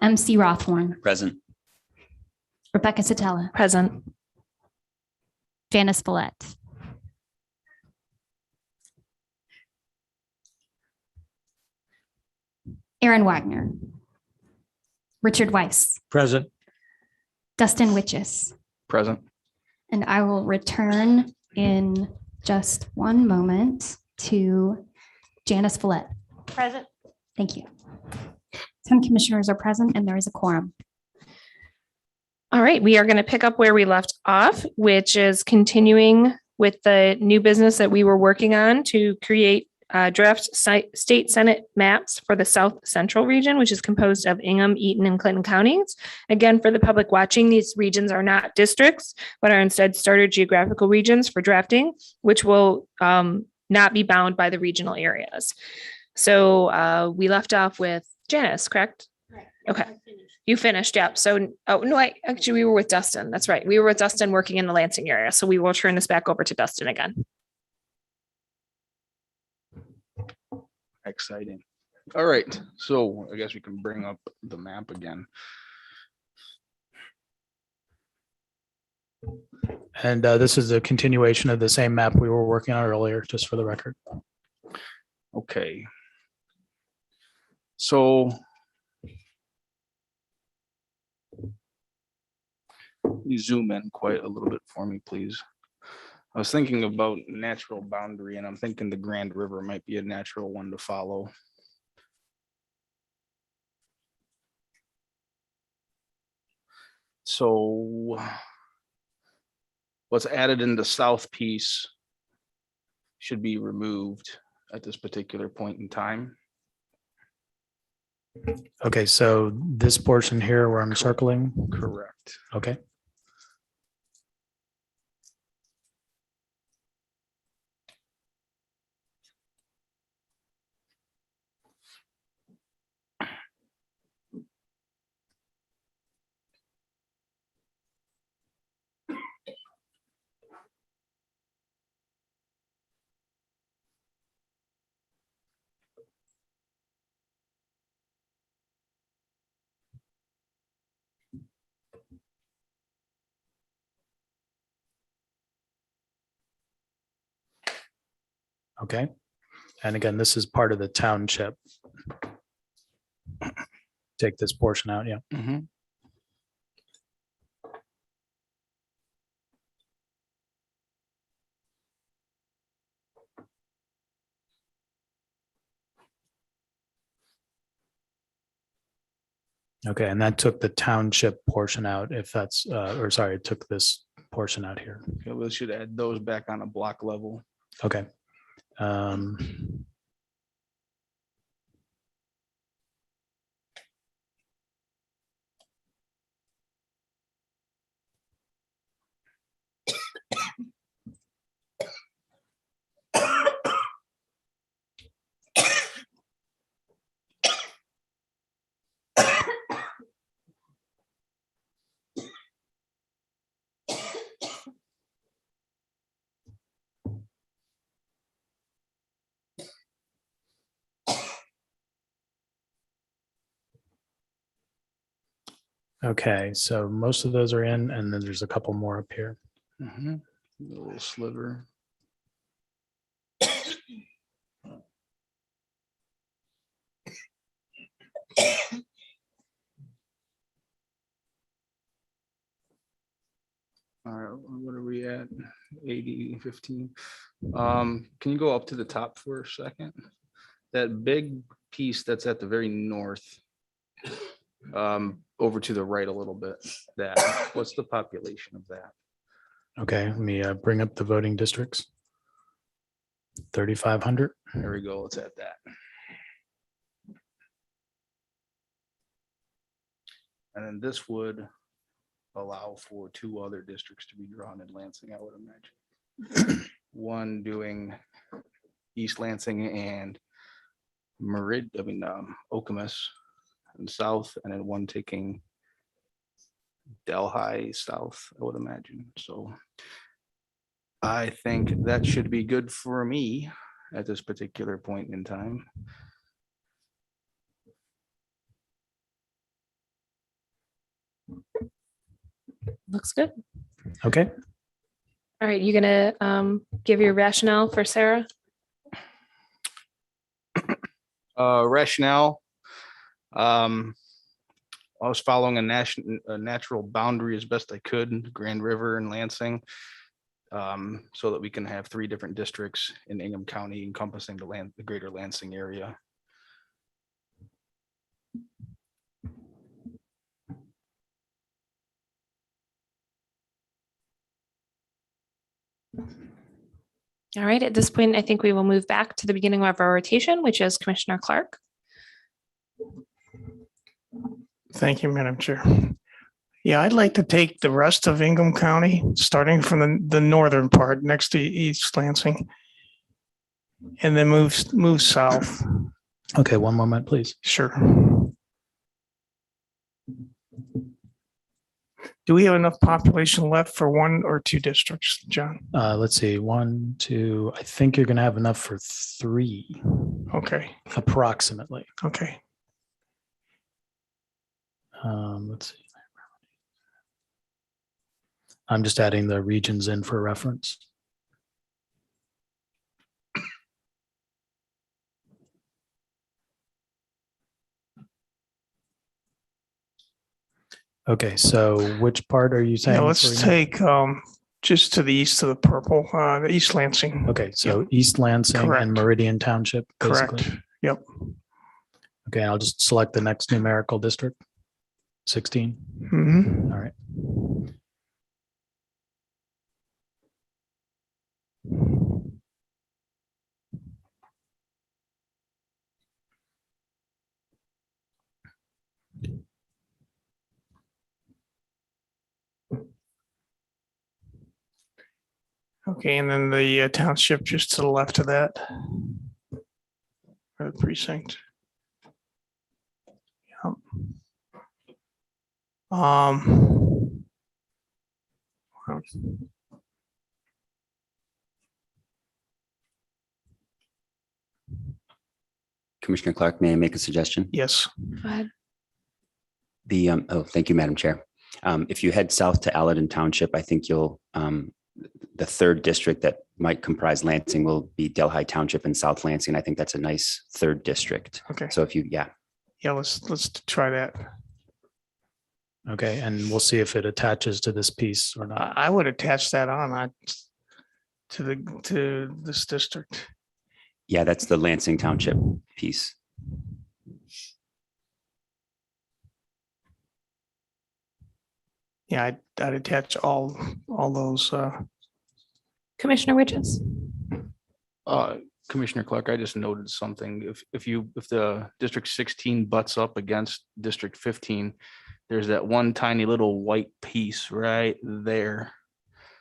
MC Rothorn. Present. Rebecca Satella. Present. Janice Follett. Aaron Wagner. Richard Weiss. Present. Dustin Witches. Present. And I will return in just one moment to Janice Follett. Present. Thank you. 10 commissioners are present and there is a quorum. All right, we are going to pick up where we left off, which is continuing with the new business that we were working on to create draft state Senate maps for the South Central region, which is composed of Ingham, Eaton, and Clinton counties. Again, for the public watching, these regions are not districts, but are instead starter geographical regions for drafting, which will not be bound by the regional areas. So we left off with Janice, correct? Right. Okay. You finished, yep. So, oh, no, actually, we were with Dustin. That's right. We were with Dustin working in the Lansing area. So we will turn this back over to Dustin again. Exciting. All right, so I guess we can bring up the map again. And this is a continuation of the same map we were working on earlier, just for the record. Okay. So you zoom in quite a little bit for me, please. I was thinking about natural boundary, and I'm thinking the Grand River might be a natural one to follow. So what's added in the south piece should be removed at this particular point in time. Okay, so this portion here where I'm circling. Correct. Okay. Okay. And again, this is part of the township. Take this portion out, yeah. Mm-hmm. Okay, and that took the township portion out, if that's, or sorry, it took this portion out here. Okay, we should add those back on a block level. Okay. Okay, so most of those are in, and then there's a couple more up here. Mm-hmm. A little sliver. All right, what are we at? 80, 15. Can you go up to the top for a second? That big piece that's at the very north, over to the right a little bit, that, what's the population of that? Okay, let me bring up the voting districts. 3,500. There we go, it's at that. And then this would allow for 2 other districts to be drawn in Lansing, I would imagine. One doing East Lansing and Okemos and south, and then one taking Delhi south, I would imagine. So I think that should be good for me at this particular point in time. Looks good. Okay. All right, you gonna give your rationale for Sarah? Rationale. I was following a natural boundary as best I could, Grand River and Lansing, so that we can have 3 different districts in Ingham County encompassing the greater Lansing area. All right, at this point, I think we will move back to the beginning of our rotation, which is Commissioner Clark. Thank you, Madam Chair. Yeah, I'd like to take the rest of Ingham County, starting from the northern part next to East Lansing, and then move south. Okay, one moment, please. Sure. Do we have enough population left for 1 or 2 districts, John? Let's see, 1, 2, I think you're gonna have enough for 3. Okay. Approximately. Okay. Let's see. I'm just adding the regions in for reference. Okay, so which part are you saying? Yeah, let's take just to the east of the purple, the East Lansing. Okay, so East Lansing Correct. and Meridian Township, basically. Correct. Yep. Okay, I'll just select the next numerical district, 16. Mhm. All right. Okay, and then the township just to the left of that. Or the precinct. Yep. Commissioner Clark, may I make a suggestion? Yes. Go ahead. Thank you, Madam Chair. If you head south to Allerton Township, I think you'll, the 3rd district that might comprise Lansing will be Delhi Township and South Lansing. I think that's a nice 3rd district. Okay. So if you, yeah. Yeah, let's try that. Okay, and we'll see if it attaches to this piece or not. I would attach that on to this district. Yeah, that's the Lansing Township piece. Yeah, I'd attach all those. Commissioner Witches. Commissioner Clark, I just noted something. If the District 16 butts up against District 15, there's that one tiny little white piece right there.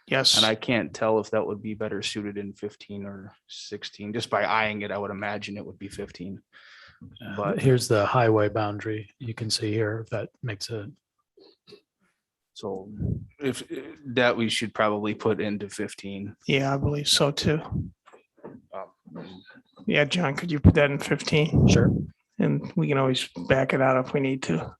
Yes. And I can't tell if that would be better suited in 15 or 16. Just by eyeing it, I would imagine it would be 15. But here's the highway boundary. You can see here if that makes it. So if that we should probably put into 15. Yeah, I believe so too. Yeah, John, could you put that in 15? Sure. And we can always back it out if we need to.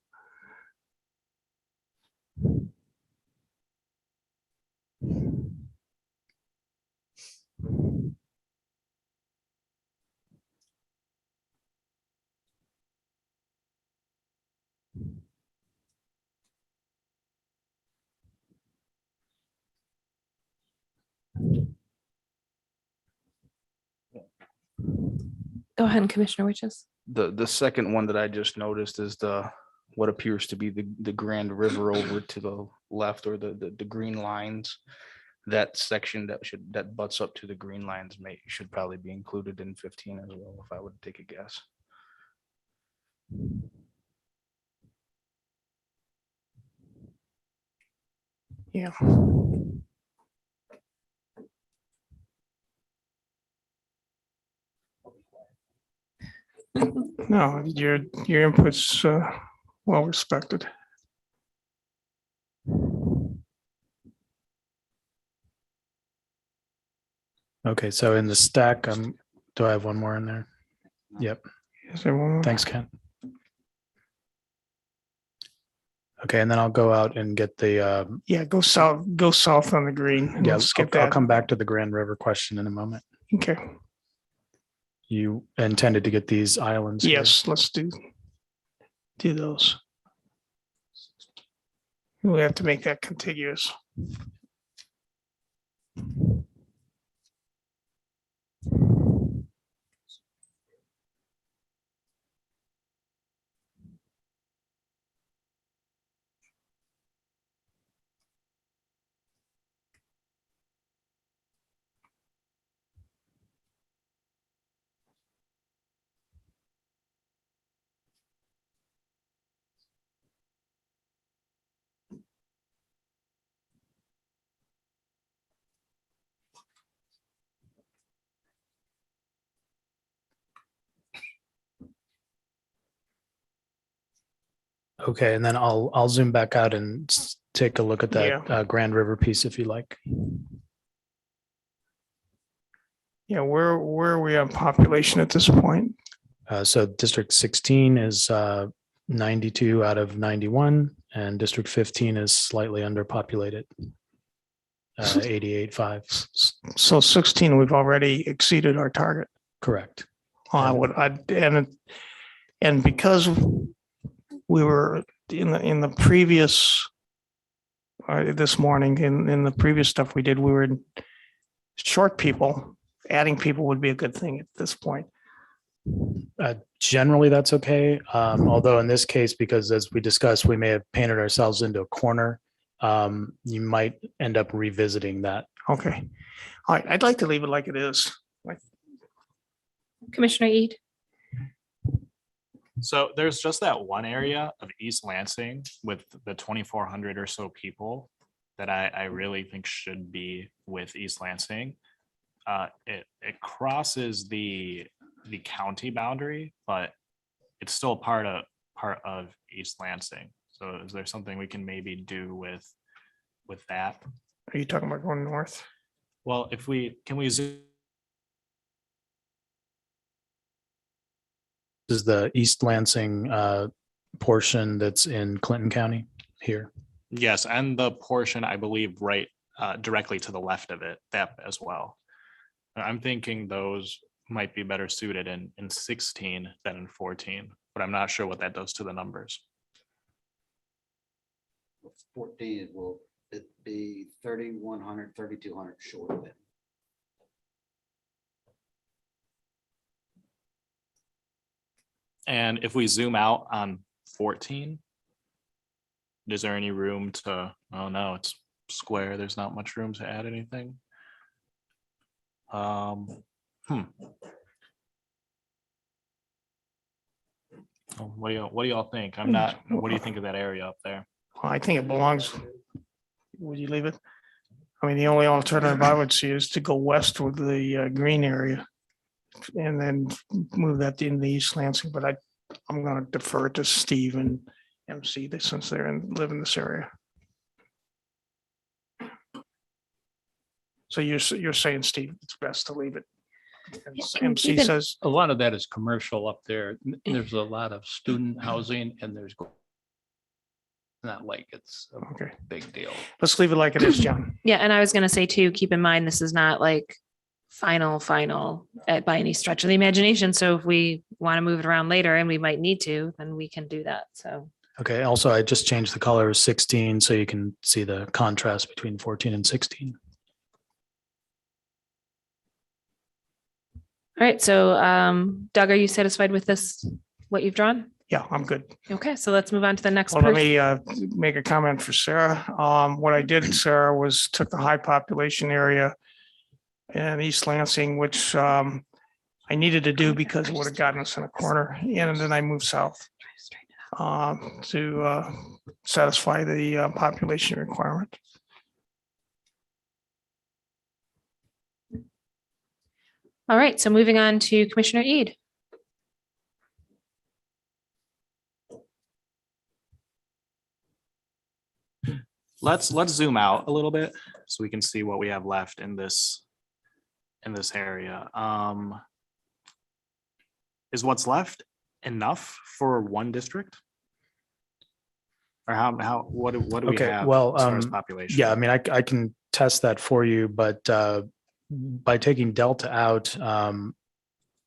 Go ahead, Commissioner Witches. The second one that I just noticed is what appears to be the Grand River over to the left, or the green lines. That section that butts up to the green lines should probably be included in 15 as well, if I would take a guess. Yeah. No, your input's well respected. Okay, so in the stack, do I have one more in there? Yep. Is there one more? Thanks, Ken. Okay, and then I'll go out and get the, Yeah, go south on the green. And yeah, we'll skip I'll that. come back to the Grand River question in a moment. Okay. You intended to get these islands? here? Yes, let's do those. We have to make that contiguous. Okay, and then I'll zoom back out and take a look at that Yeah. Grand River piece if you like. Yeah, where are we on population at this point? So District 16 is 92 out of 91, and District 15 is slightly underpopulated, 88.5. So 16, we've already exceeded our target. Correct. And because we were in the previous this morning in the previous stuff we did, we were short people. Adding people would be a good thing at this point. Generally, that's okay. Although in this case, because as we discussed, we may have painted ourselves into a corner, you might end up revisiting that. Okay. All right. I'd like to leave it like it is. Commissioner Eid. So there's just that one area of East Lansing with the 2,400 or so people that I really think should be with East Lansing. It crosses the county boundary, but it's still part of East Lansing. So is there something we can maybe do with that? Are you talking about going north? Well, can we zoom? This is the East Lansing portion that's in Clinton County here. Yes, and the portion I believe right directly to the left of it, that as well. I'm thinking those might be better suited in 16 than in 14, but I'm not sure what that does to the numbers. 14 will it be 3,100, 3,200 short of it. And if we zoom out on 14, is there any room to, oh no, it's square. There's not much room to add anything. Oh, what do y'all think? What do you think of that area up there? I think it belongs. Would you leave it? I mean, the only alternative I would see is to go west with the green area and then move that in the East Lansing, but I'm going to defer to Steve and MC since they live in this area. So you're saying, Steve, it's best to leave it. MC says a lot of that is commercial up there. There's a lot of student housing and there's not like it's a big deal. Let's leave it like it is, John. Yeah, and I was going to say too, keep in mind, this is not like final by any stretch of the imagination. So if we want to move it around later and we might need to, then we can do that. So. Okay. Also, I just changed the color of 16 so you can see the contrast between 14 and 16. All right, so Doug, are you satisfied with this, what you've drawn? Yeah, I'm good. Okay, so let's move on to the next Well, let person. me make a comment for Sarah. What I did, Sarah, was took the high population area in East Lansing, which I needed to do because it would have gotten us in a corner, and then I moved south to satisfy the population requirement. All right, so moving on to Commissioner Eid. Let's zoom out a little bit so we can see what we have left in this area. Is what's left enough for one district? Or what do we Okay, have well, as far as population? yeah, I mean, I can test that for you, but by taking Delta out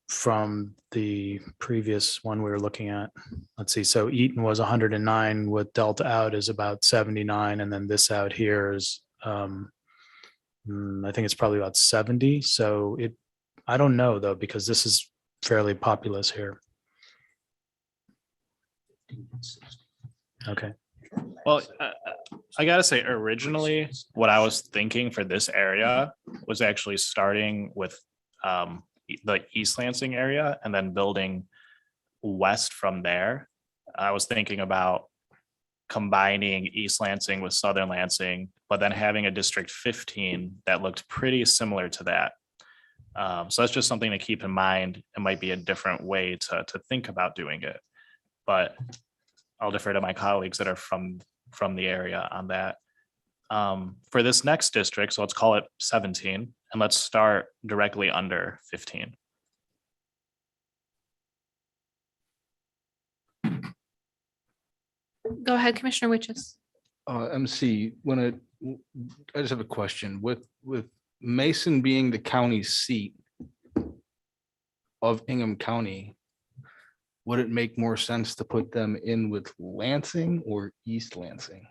from the previous one we were looking at, let's see, so Eaton was 109 with Delta out is about 79, and then this out here is I think it's probably about 70. So I don't know though, because this is fairly populous here. Okay. Well, I gotta say, originally, what I was thinking for this area was actually starting with the East Lansing area and then building west from there. I was thinking about combining East Lansing with Southern Lansing, but then having a District 15 that looked pretty similar to that. So that's just something to keep in mind. It might be a different way to think about doing it, but I'll defer to my colleagues that are from the area on that. For this next district, so let's call it 17, and let's start directly under 15. Go ahead, Commissioner Witches. MC, I just have a question. With Mason being the county seat of Ingham County, would it make more sense to put them in with Lansing or East Lansing?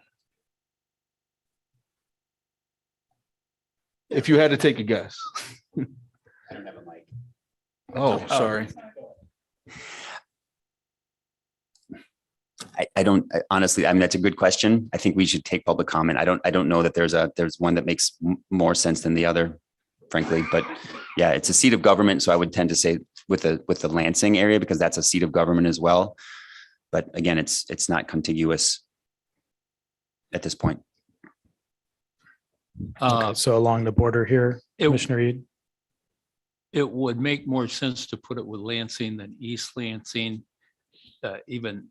If you had to take a guess. I don't have a mic. Oh, sorry. I don't honestly, I mean, that's a good question. I think we should take public comment. I don't know that there's one that makes more sense than the other, frankly, but yeah, it's a seat of government. So I would tend to say with the Lansing area, because that's a seat of government as well. But again, it's not contiguous at this point. Okay, so along the border here, Commissioner Eid? It would make more sense to put it with Lansing than East Lansing. Even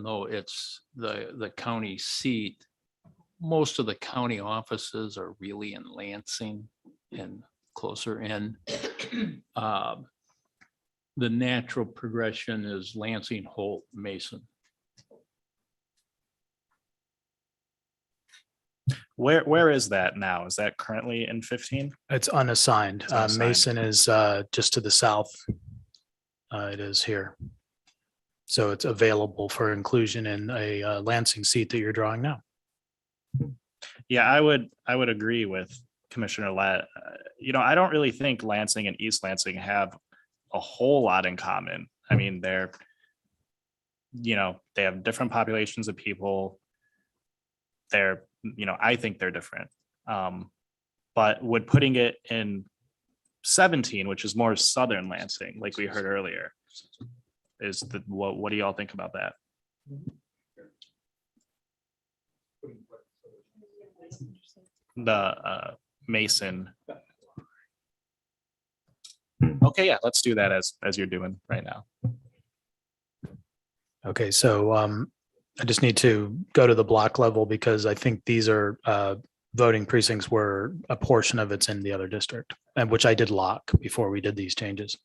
though it's the county seat, most of the county offices are really in Lansing and closer in. The natural progression is Lansing, Holt, Mason. Where is that now? Is that currently in 15? It's unassigned. It's unassigned. Mason is just to the south. It is here. So it's available for inclusion in a Lansing seat that you're drawing now. Yeah, I would agree with Commissioner Lett. I don't really think Lansing and East Lansing have a whole lot in common. I mean, they have different populations of people. I think they're different. But would putting it in 17, which is more Southern Lansing, like we heard earlier, what do y'all think about that? The Mason. Okay, yeah, let's do that as you're doing right now. Okay, so I just need to go to the block level because I think these are voting precincts where a portion of it's in the other district, and which I did lock before we did these changes.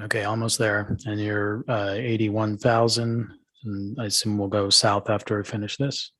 Okay, almost there. And you're 81,000. And I assume we'll go south after we finish this.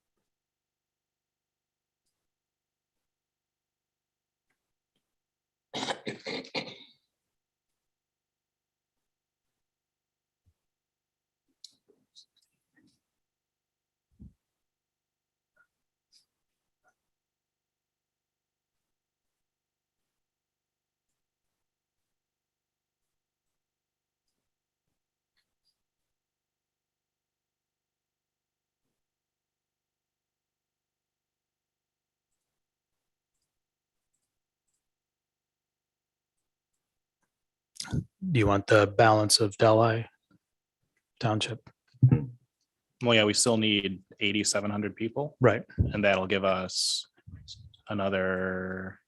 Do you want the balance of Delhi Township? Well, yeah, we still need 8,700 people. Right. And that'll give us another,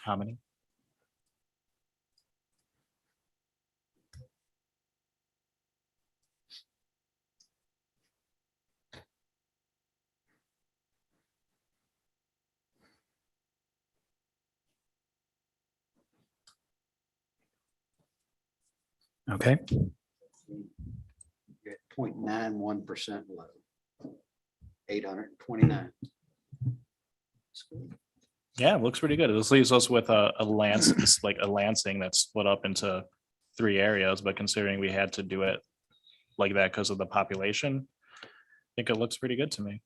how many? Okay. 0.91% low. 829. Yeah, it looks pretty good. This leaves us with a Lance, it's like a Lansing that's split up into 3 areas, but considering we had to do it like that because of the population, I think it looks pretty good to me.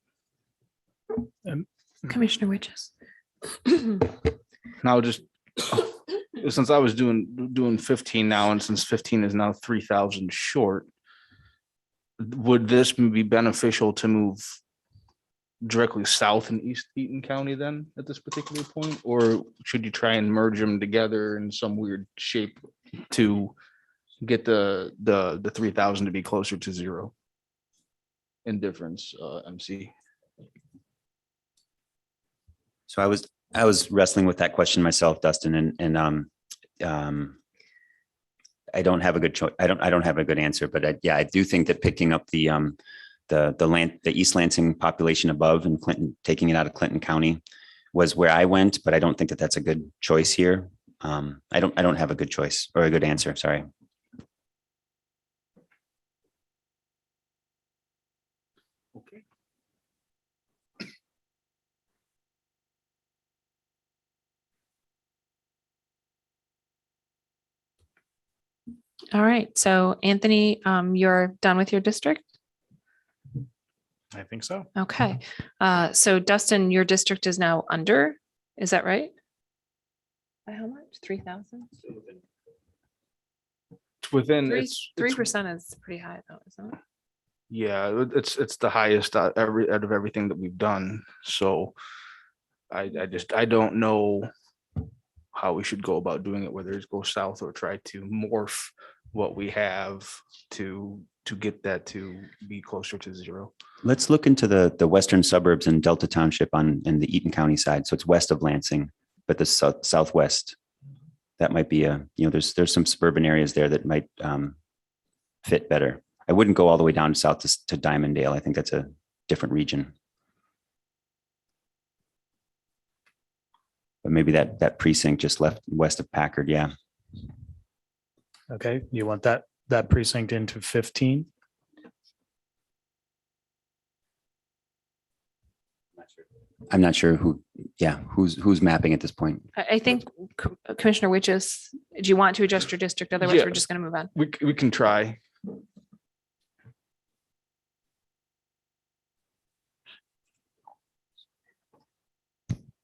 Commissioner Witches. Now just, since I was doing 15 now, and since 15 is now 3,000 short, would this be beneficial to move directly south in East Eaton County then at this particular point? Or should you try and merge them together in some weird shape to get the 3,000 to be closer to 0 in difference, MC? So I was wrestling with that question myself, Dustin, and I don't have a good choice. I don't have a good answer, but I do think that picking up the East Lansing population above and Clinton, taking it out of Clinton County was where I went, but I don't think that that's a good choice here. I don't have a good choice or a good answer. Sorry. Okay. All right. So Anthony, you're done with your district? I think so. Okay. So Dustin, your district is now under, is that right? By how much? 3,000? It's within, it's 3% is pretty high though, isn't it? yeah, it's the highest out of everything that we've done. So I don't know how we should go about doing it, whether it's go south or try to morph what we have to get that to be closer to 0. Let's look into the western suburbs in Delta Township in the Eaton County side. So it's west of Lansing, but the southwest. That might be there's some suburban areas there that might fit better. I wouldn't go all the way down south to Diamonddale. I think that's a different region. But maybe that precinct just left west of Packard. Yeah. Okay. You want that precinct into 15? I'm not sure who's mapping at this point. I think Commissioner Witches, do you want to adjust your district? Otherwise, Yeah. we're just going to move on. We can try.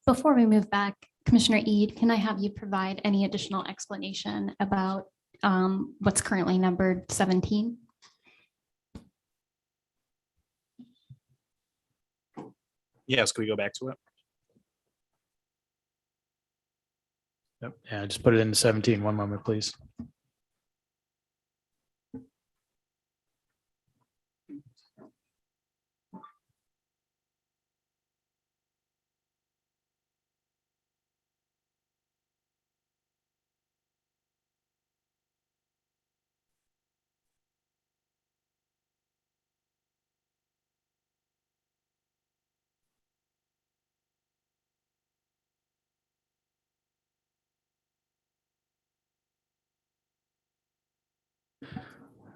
Before we move back, Commissioner Eid, can I have you provide any additional explanation about what's currently numbered 17? Yes, can we go back to it? Yep. Yeah, just put it in 17. One moment, please.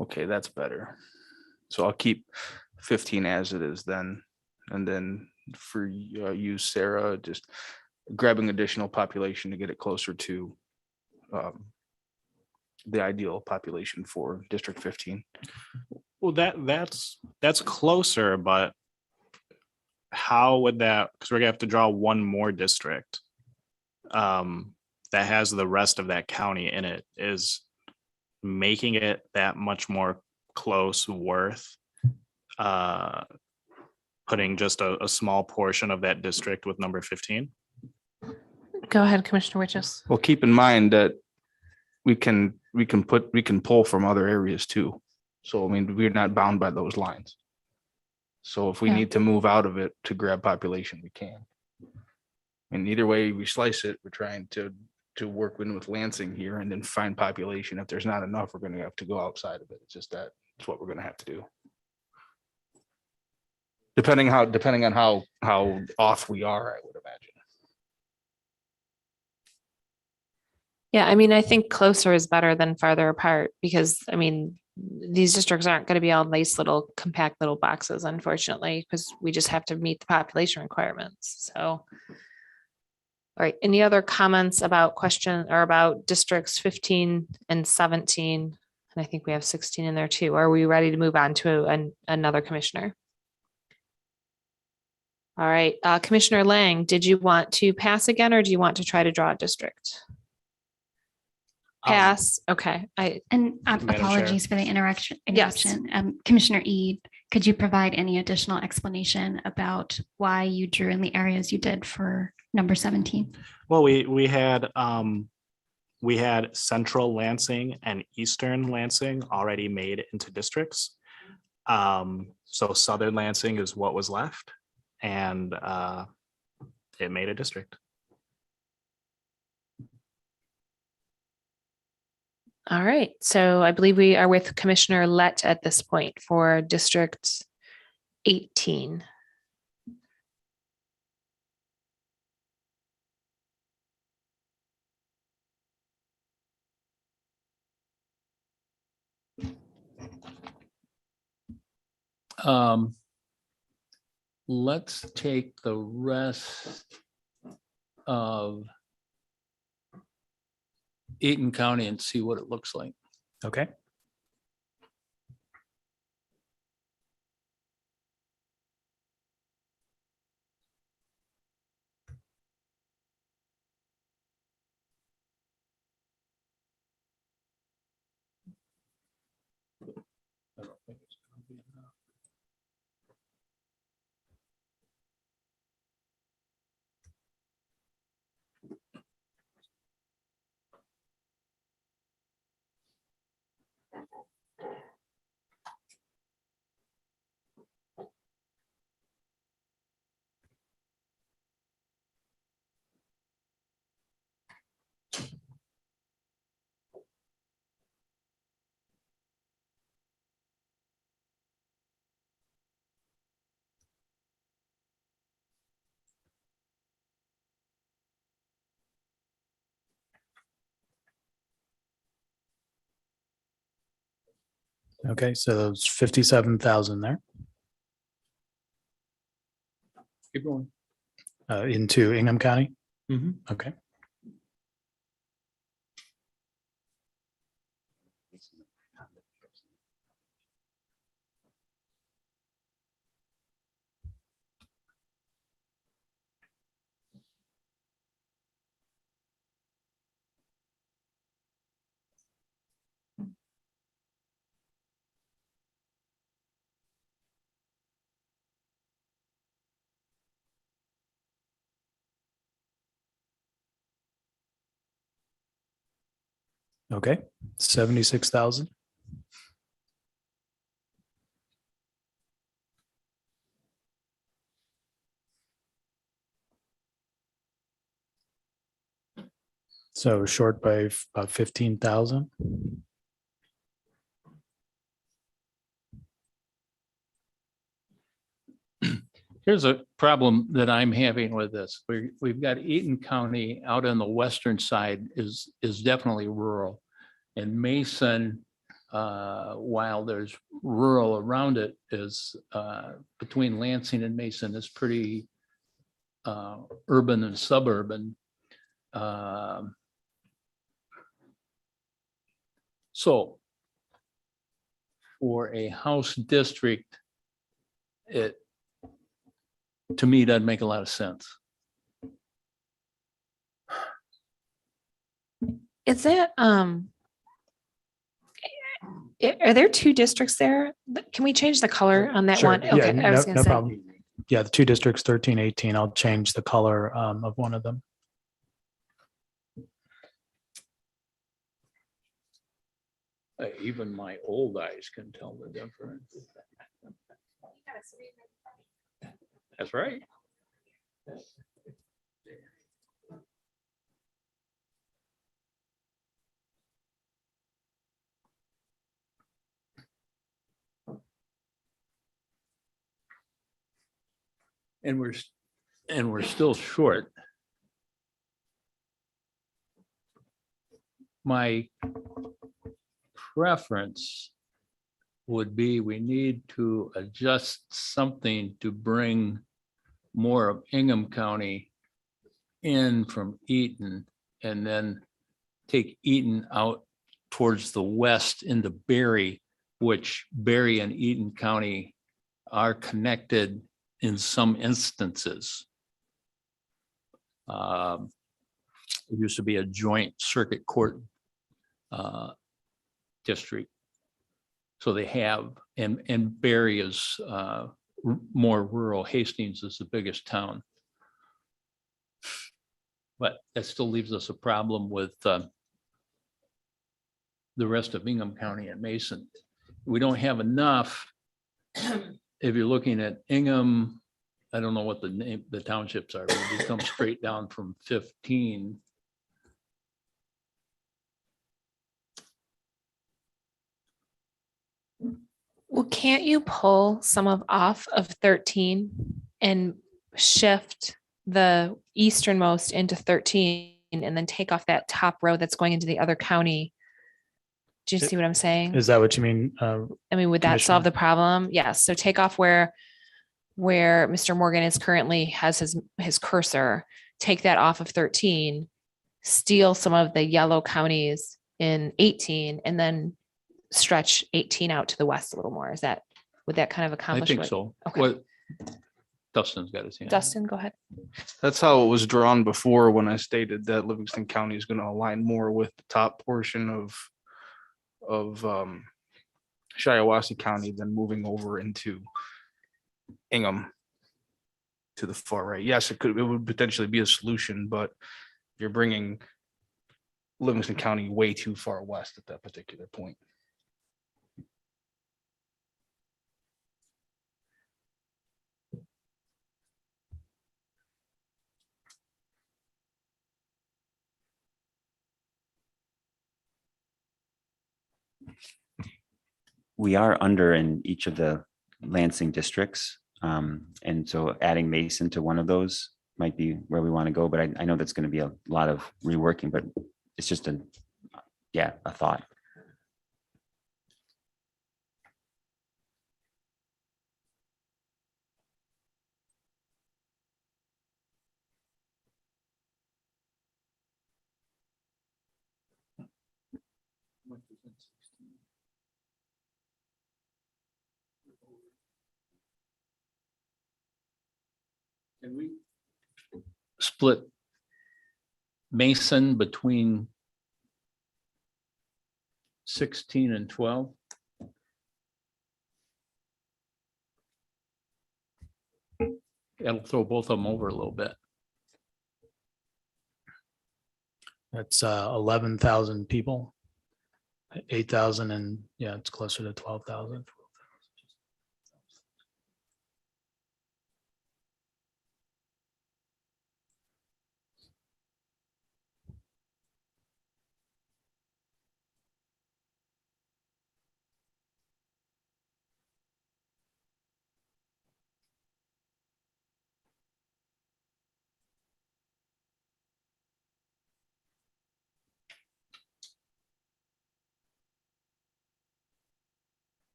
Okay, that's better. So I'll keep 15 as it is then. And then for you, Sarah, just grabbing additional population to get it closer to the ideal population for District 15. Well, that's closer, but how would that, because we're gonna have to draw one more district that has the rest of that county in it, is making it that much more close worth putting just a small portion of that district with number 15? Go ahead, Commissioner Witches. Well, keep in mind that we can pull from other areas too. So I mean, we're not bound by those lines. So if we Yeah. need to move out of it to grab population, we can. And either way we slice it, we're trying to work in with Lansing here and then find population. If there's not enough, we're gonna have to go outside of it. It's just that it's what we're gonna have to do. Depending on how off we are, I would imagine. Yeah, I mean, I think closer is better than farther apart because, I mean, these districts aren't going to be all nice little compact little boxes, unfortunately, because we just have to meet the population requirements. So, all right, any other comments about question or about districts 15 and 17? And I think we have 16 in there too. Are we ready to move on to another commissioner? All right, Commissioner Lang, did you want to pass again or do you want to try to draw a district? Pass, okay. And Madam Chair. apologies for the Yes. interruption. Commissioner Ede, could you provide any additional explanation about why you drew in the areas you did for number 17? Well, we had Central Lansing and Eastern Lansing already made into districts. So Southern Lansing is what was left, and it made a district. All right, so I believe we are with Commissioner Lett at this point for District 18. Let's take the rest of Eaton County and see what it looks like. Okay. Okay, so there's 57,000 there Keep going. into Ingham County. Mhm. Okay. Okay, 76,000. So short by about 15,000. Here's a problem that I'm having with this. We've got Eaton County out on the western side is definitely rural. And Mason while there's rural around it, is between Lansing and Mason is pretty urban and suburban. So for a house district, it, to me, doesn't make a lot of sense. Is that, are there two districts there? Can we change the color on that Sure. one? Yeah, Okay, I was no, gonna no say. problem. Yeah, the two districts, 13, 18, I'll change the color of one of them. Even my old eyes can tell the difference. That's right. And we're still short. My preference would be we need to adjust something to bring more of Ingham County in from Eaton and then take Eaton out towards the west into Berry, which Berry and Eaton County are connected in some instances. It used to be a joint circuit court district. So they have, and Berry is more rural. Hastings is the biggest town. But that still leaves us a problem with the rest of Ingham County and Mason. We don't have enough. If you're looking at Ingham, I don't know what the townships are, but if you come straight down from 15. Well, can't you pull some off of 13 and shift the easternmost into 13 and then take off that top row that's going into the other county? Do you see what I'm saying? Is that what you mean? I mean, would that solve the problem? Yes. So take off where Mr. Morgan is currently has his cursor, take that off of 13, steal some of the yellow counties in 18, and then stretch 18 out to the west a little more. Would that kind of I accomplish? think so. Okay. What Dustin's got his hand. Dustin, go ahead. That's how it was drawn before when I stated that Livingston County is going to align more with the top portion of Shiawassee County than moving over into Ingham to the far right. Yes, it would potentially be a solution, but you're bringing Livingston County way too far west at that particular point. We are under in each of the Lansing districts. And so adding Mason to one of those might be where we want to go, but I know that's going to be a lot of reworking, but it's just a thought. Can we split Mason between 16 and 12? That'll throw both of them over a little bit. That's 11,000 people, 8,000, and yeah, it's closer to 12,000.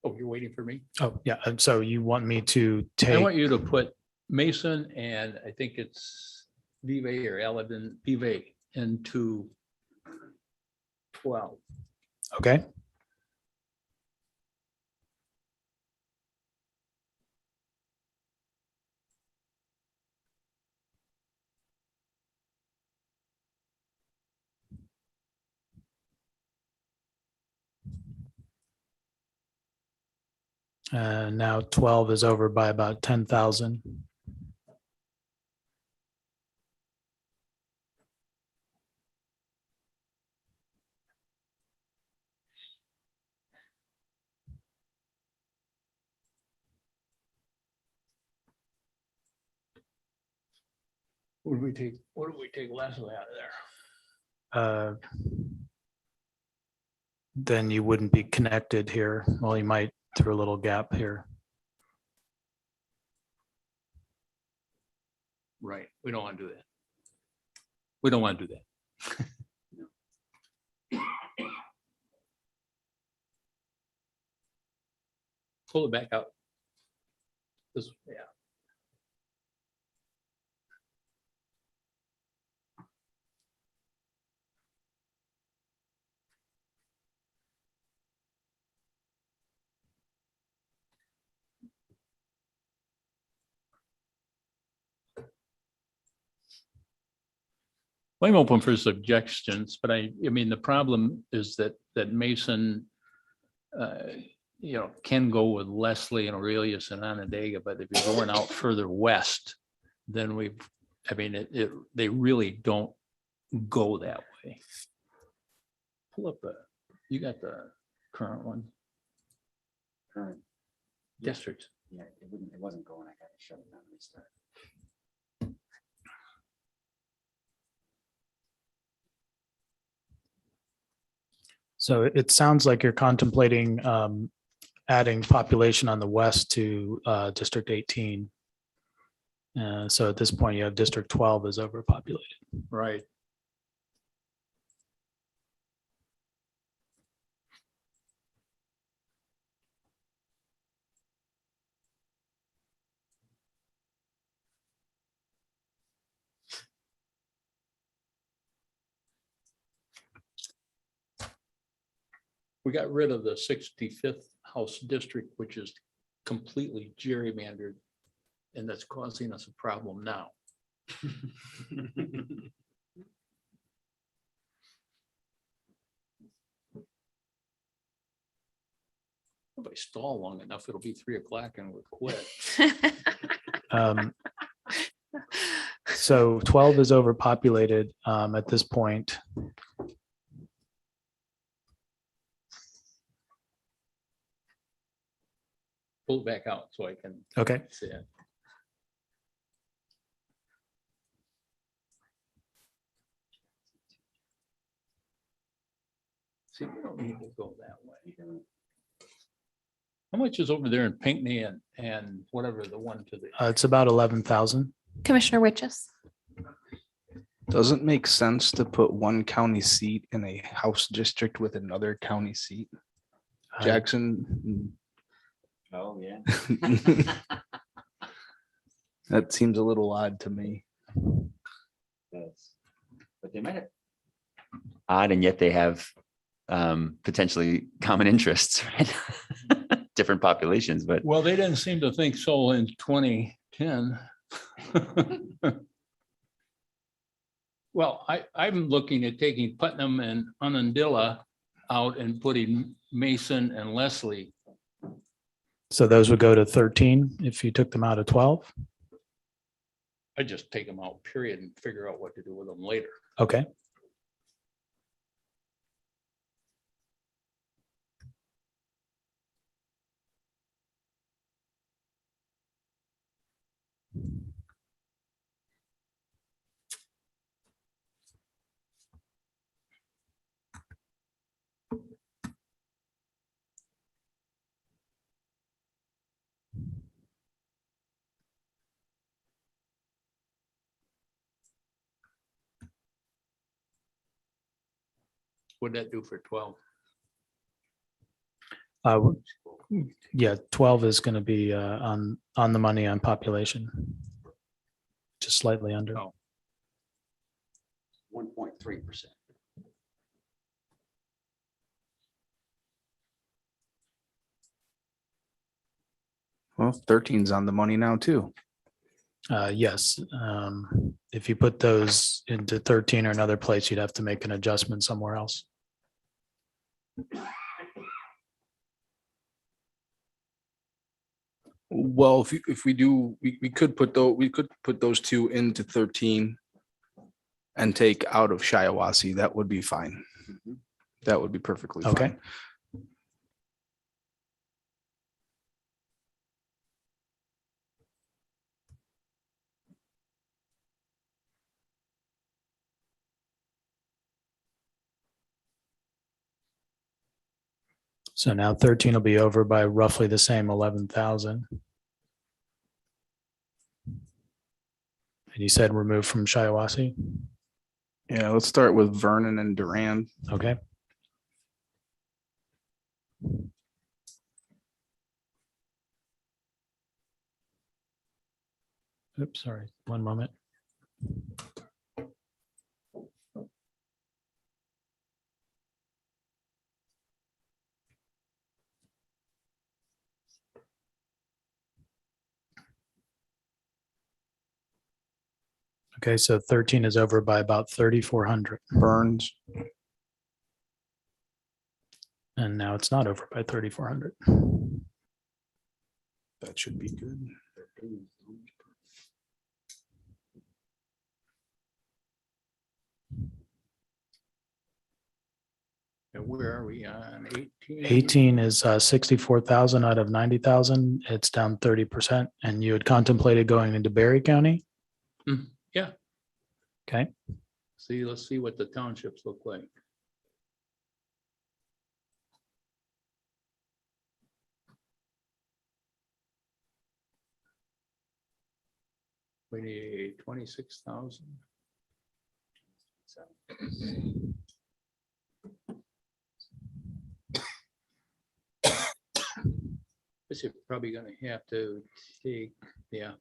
Oh, you're waiting for me? Oh, yeah. And so you want me to I want take, you to put Mason and I think it's Vive or Eladin Vive into 12. okay. Now 12 is over by about 10,000. What do we take Leslie out of there? uh, Then you wouldn't be connected here. Well, you might through a little gap here. Right. We don't want to do that. We don't want to do that. Pull it back out. This, yeah. I'm open for suggestions, but I mean, the problem is that Mason, can go with Leslie and Aurelius and Onondaga, but if you're going out further west, then they really don't go that way. Pull up you got the current one, Current districts. Yeah, it wasn't going. I gotta shut it down and restart. So it sounds like you're contemplating adding population on the west to District 18. So at this point, you have District 12 is overpopulated. Right. We got rid of the 65th House District, which is completely gerrymandered, and that's causing us a problem now. If I stall long enough, it'll be 3 o'clock and we'll quit. So 12 is overpopulated at this point. Pull it back out so I can Okay. see it. See, we don't need to go that way. How much is over there in Pinckney and whatever the one to the? It's about 11,000. Commissioner Witches. Doesn't make sense to put one county seat in a House district with another county seat. Jackson. Oh, yeah. That seems a little odd to me. But they might have. Odd, and yet they have potentially common interests, right? Different populations, but. Well, they didn't seem to think so in 2010. Well, I'm looking at taking Putnam and Onondaga out and putting Mason and Leslie. So those would go to 13 if you took them out of 12. I just take them out, period, and figure out what to do with them later. Okay. What'd that do for 12? Yeah, 12 is going to be on the money on population. Just slightly under. 1.3%. Well, 13's on the money now too. Yes, if you put those into 13 or another place, you'd have to make an adjustment somewhere else. Well, if we do, we could put those two into 13 and take out of Shiawassee. That would be fine. That would be perfectly Okay. fine. So now 13 will be over by roughly the same 11,000. And you said remove from Shiawassee? Yeah, let's start with Vernon and Durand. Okay. Oops, sorry, one moment. Okay, so 13 is over by about 3,400. Burns. And now it's not over by 3,400. That should be good. And where are we on 18? 18 is 64,000 out of 90,000. It's down 30%. And you had contemplated going into Berry County? Yeah, Okay. see, let's see what the townships look like. We need 26,000. This is probably gonna have to take, yeah.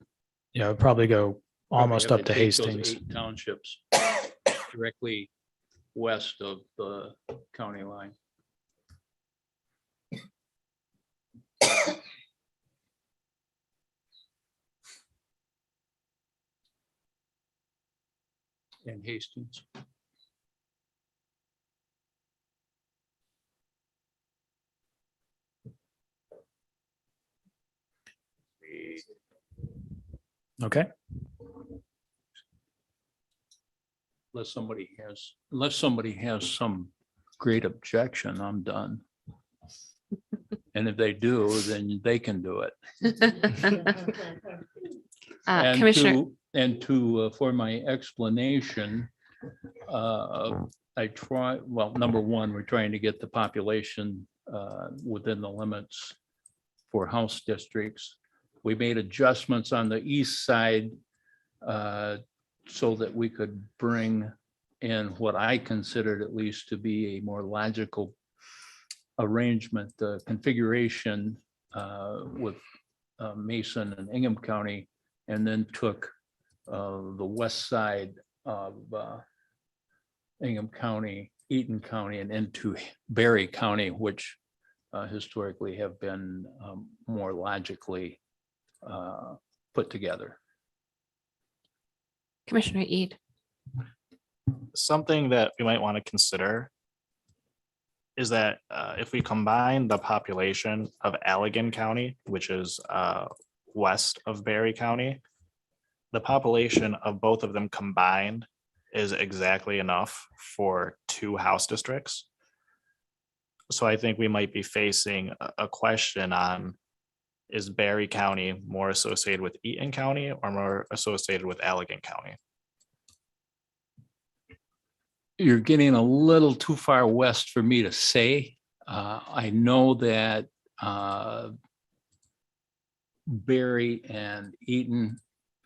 Yeah, it'd probably go almost probably up have to take those Hastings. 8 townships directly west of the county line. And Hastings. Okay. Unless somebody has some great objection, I'm done. And if they do, then they can do it. And Commissioner, for my explanation, number one, we're trying to get the population within the limits for house districts. We made adjustments on the east side so that we could bring in what I considered at least to be a more logical arrangement, the configuration with Mason and Ingham County, and then took the west side of Ingham County, Eaton County, and into Berry County, which historically have been more logically put together. Commissioner Eid. Something that we might want to consider is that if we combine the population of Allegan County, which is west of Berry County, the population of both of them combined is exactly enough for 2 house districts. So I think we might be facing a question on, is Berry County more associated with Eaton County or more associated with Allegan County? You're getting a little too far west for me to say. I know that Berry and Eaton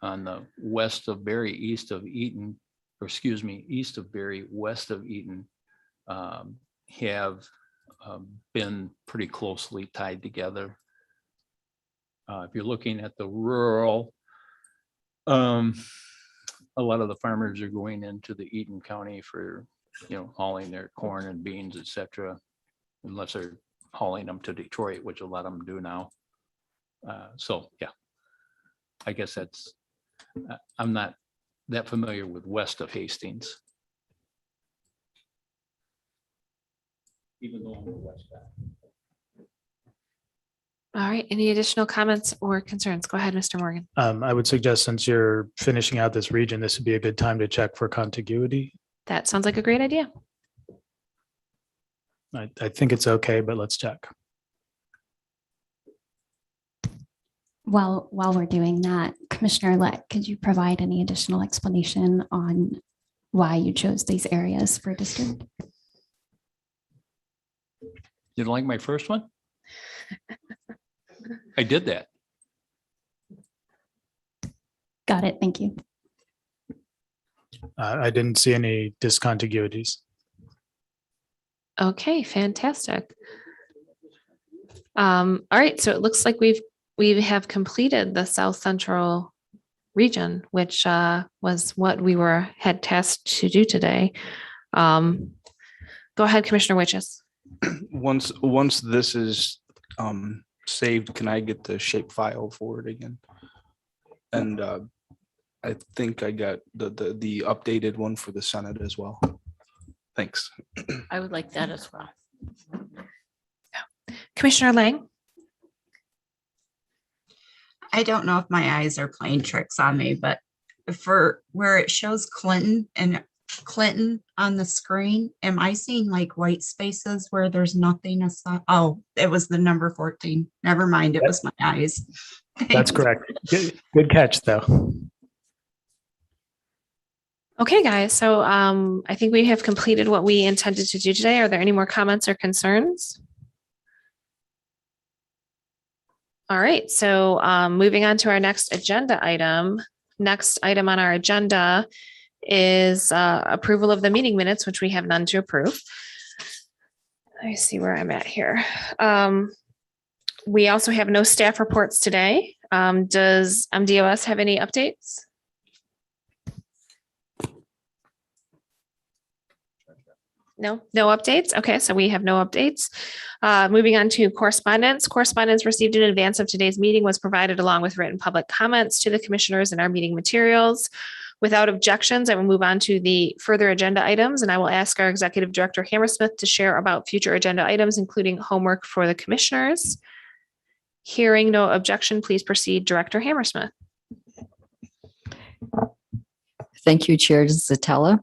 on the west of Berry, east of Eaton, or excuse me, east of Berry, west of Eaton, have been pretty closely tied together. If you're looking at the rural, a lot of the farmers are going into the Eaton County for, hauling their corn and beans, et cetera, unless they're hauling them to Detroit, which a lot of them do now. So, yeah, I guess I'm not that familiar with west of Hastings. Even though I'm the west guy. All right, any additional comments or concerns? Go ahead, Mr. Morgan. I would suggest since you're finishing out this region, this would be a good time to check for contiguity. That sounds like a great idea. I think it's okay, but let's check. While we're doing that, Commissioner Leck, could you provide any additional explanation on why you chose these areas for district? You don't like my first one? I did that. Got it. Thank you. I didn't see any discontiguities. Okay, fantastic. All right, so it looks like we have completed the South Central region, which was what we had tasked to do today. Go ahead, Commissioner Witches. Once this is saved, can I get the shape file for it again? And I think I got the updated one for the Senate as well. Thanks. I would like that as well. Commissioner Lang. I don't know if my eyes are playing tricks on me, but for where it shows Clinton on the screen, am I seeing like white spaces where there's nothing aside? Oh, it was the number 14. Never mind. It was my eyes. That's correct. Good catch, though. Okay, guys, so I think we have completed what we intended to do today. Are there any more comments or concerns? All right, so moving on to our next agenda item. Next item on our agenda is approval of the meeting minutes, which we have none to approve. I see where I'm at here. We also have no staff reports today. Does MDOS have any updates? No updates. Okay, so we have no updates. Moving on to correspondence. Correspondence received in advance of today's meeting was provided along with written public comments to the commissioners in our meeting materials. Without objections, I will move on to the further agenda items, and I will ask our Executive Director Hammersmith to share about future agenda items, including homework for the commissioners. Hearing no objection, please proceed, Director Hammersmith. Thank you, Chair Zatella.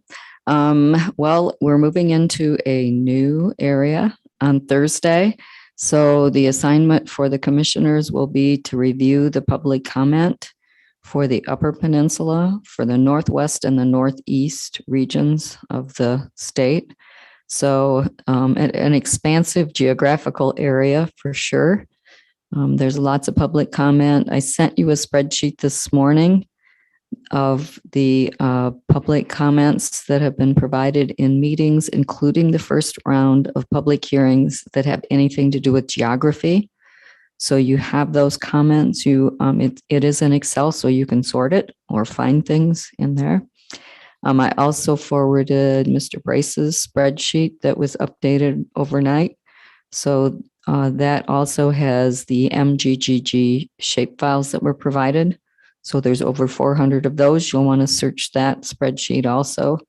Well, we're moving into a new area on Thursday. So the assignment for the commissioners will be to review the public comment for the Upper Peninsula, for the Northwest and the Northeast regions of the state. So an expansive geographical area for sure. There's lots of public comment. I sent you a spreadsheet this morning of the public comments that have been provided in meetings, including the first round of public hearings that have anything to do with geography. So you have those comments. It is in Excel, so you can sort it or find things in there. I also forwarded Mr. Brace's spreadsheet that was updated overnight. So that also has the MGGG shape files that were provided. So there's over 400 of those. You'll want to search that spreadsheet also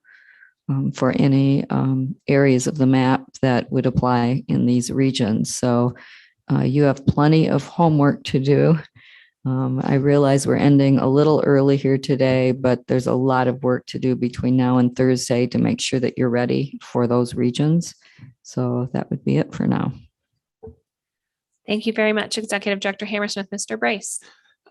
for any areas of the map that would apply in these regions. So you have plenty of homework to do. I realize we're ending a little early here today, but there's a lot of work to do between now and Thursday to make sure that you're ready for those regions. So that would be it for now. Thank you very much, Executive Director Hammersmith. Mr. Brace.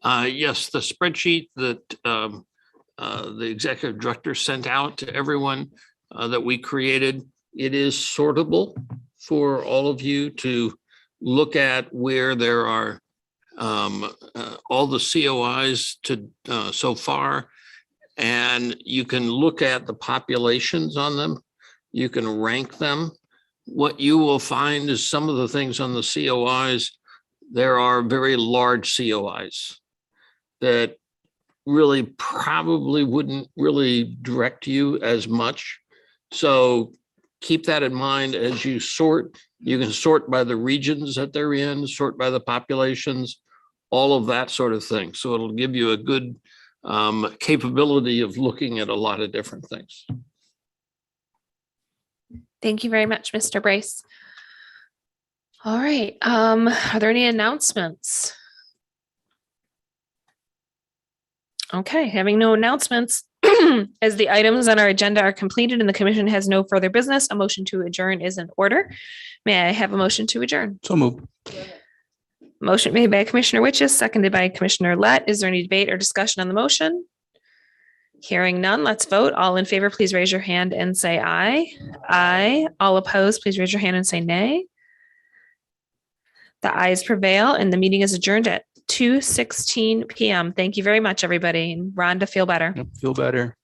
Yes, the spreadsheet that the executive director sent out to everyone that we created, it is sortable for all of you to look at where there are all the COIs to so far, and you can look at the populations on them. You can rank them what you will find is some of the things on the COIs, there are very large COIs that really probably wouldn't really direct you as much. So keep that in mind as you sort. You can sort by the regions that they're in, sort by the populations, all of that sort of thing. So it'll give you a good capability of looking at a lot of different things. Thank you very much, Mr. Brace. All right, are there any announcements? Okay, having no announcements, as the items on our agenda are completed and the commission has no further business, a motion to adjourn is in order. May I have a motion to adjourn? So moved. Motion made by Commissioner Witches, seconded by Commissioner Lett. Is there any debate or discussion on the motion? Hearing none, let's vote. All in favor, please raise your hand and say aye. Aye. All opposed, please raise your hand and say nay. The ayes prevail and the meeting is adjourned at 2:16 p.m. Thank you very much, everybody. And Rhonda, feel better. Feel better.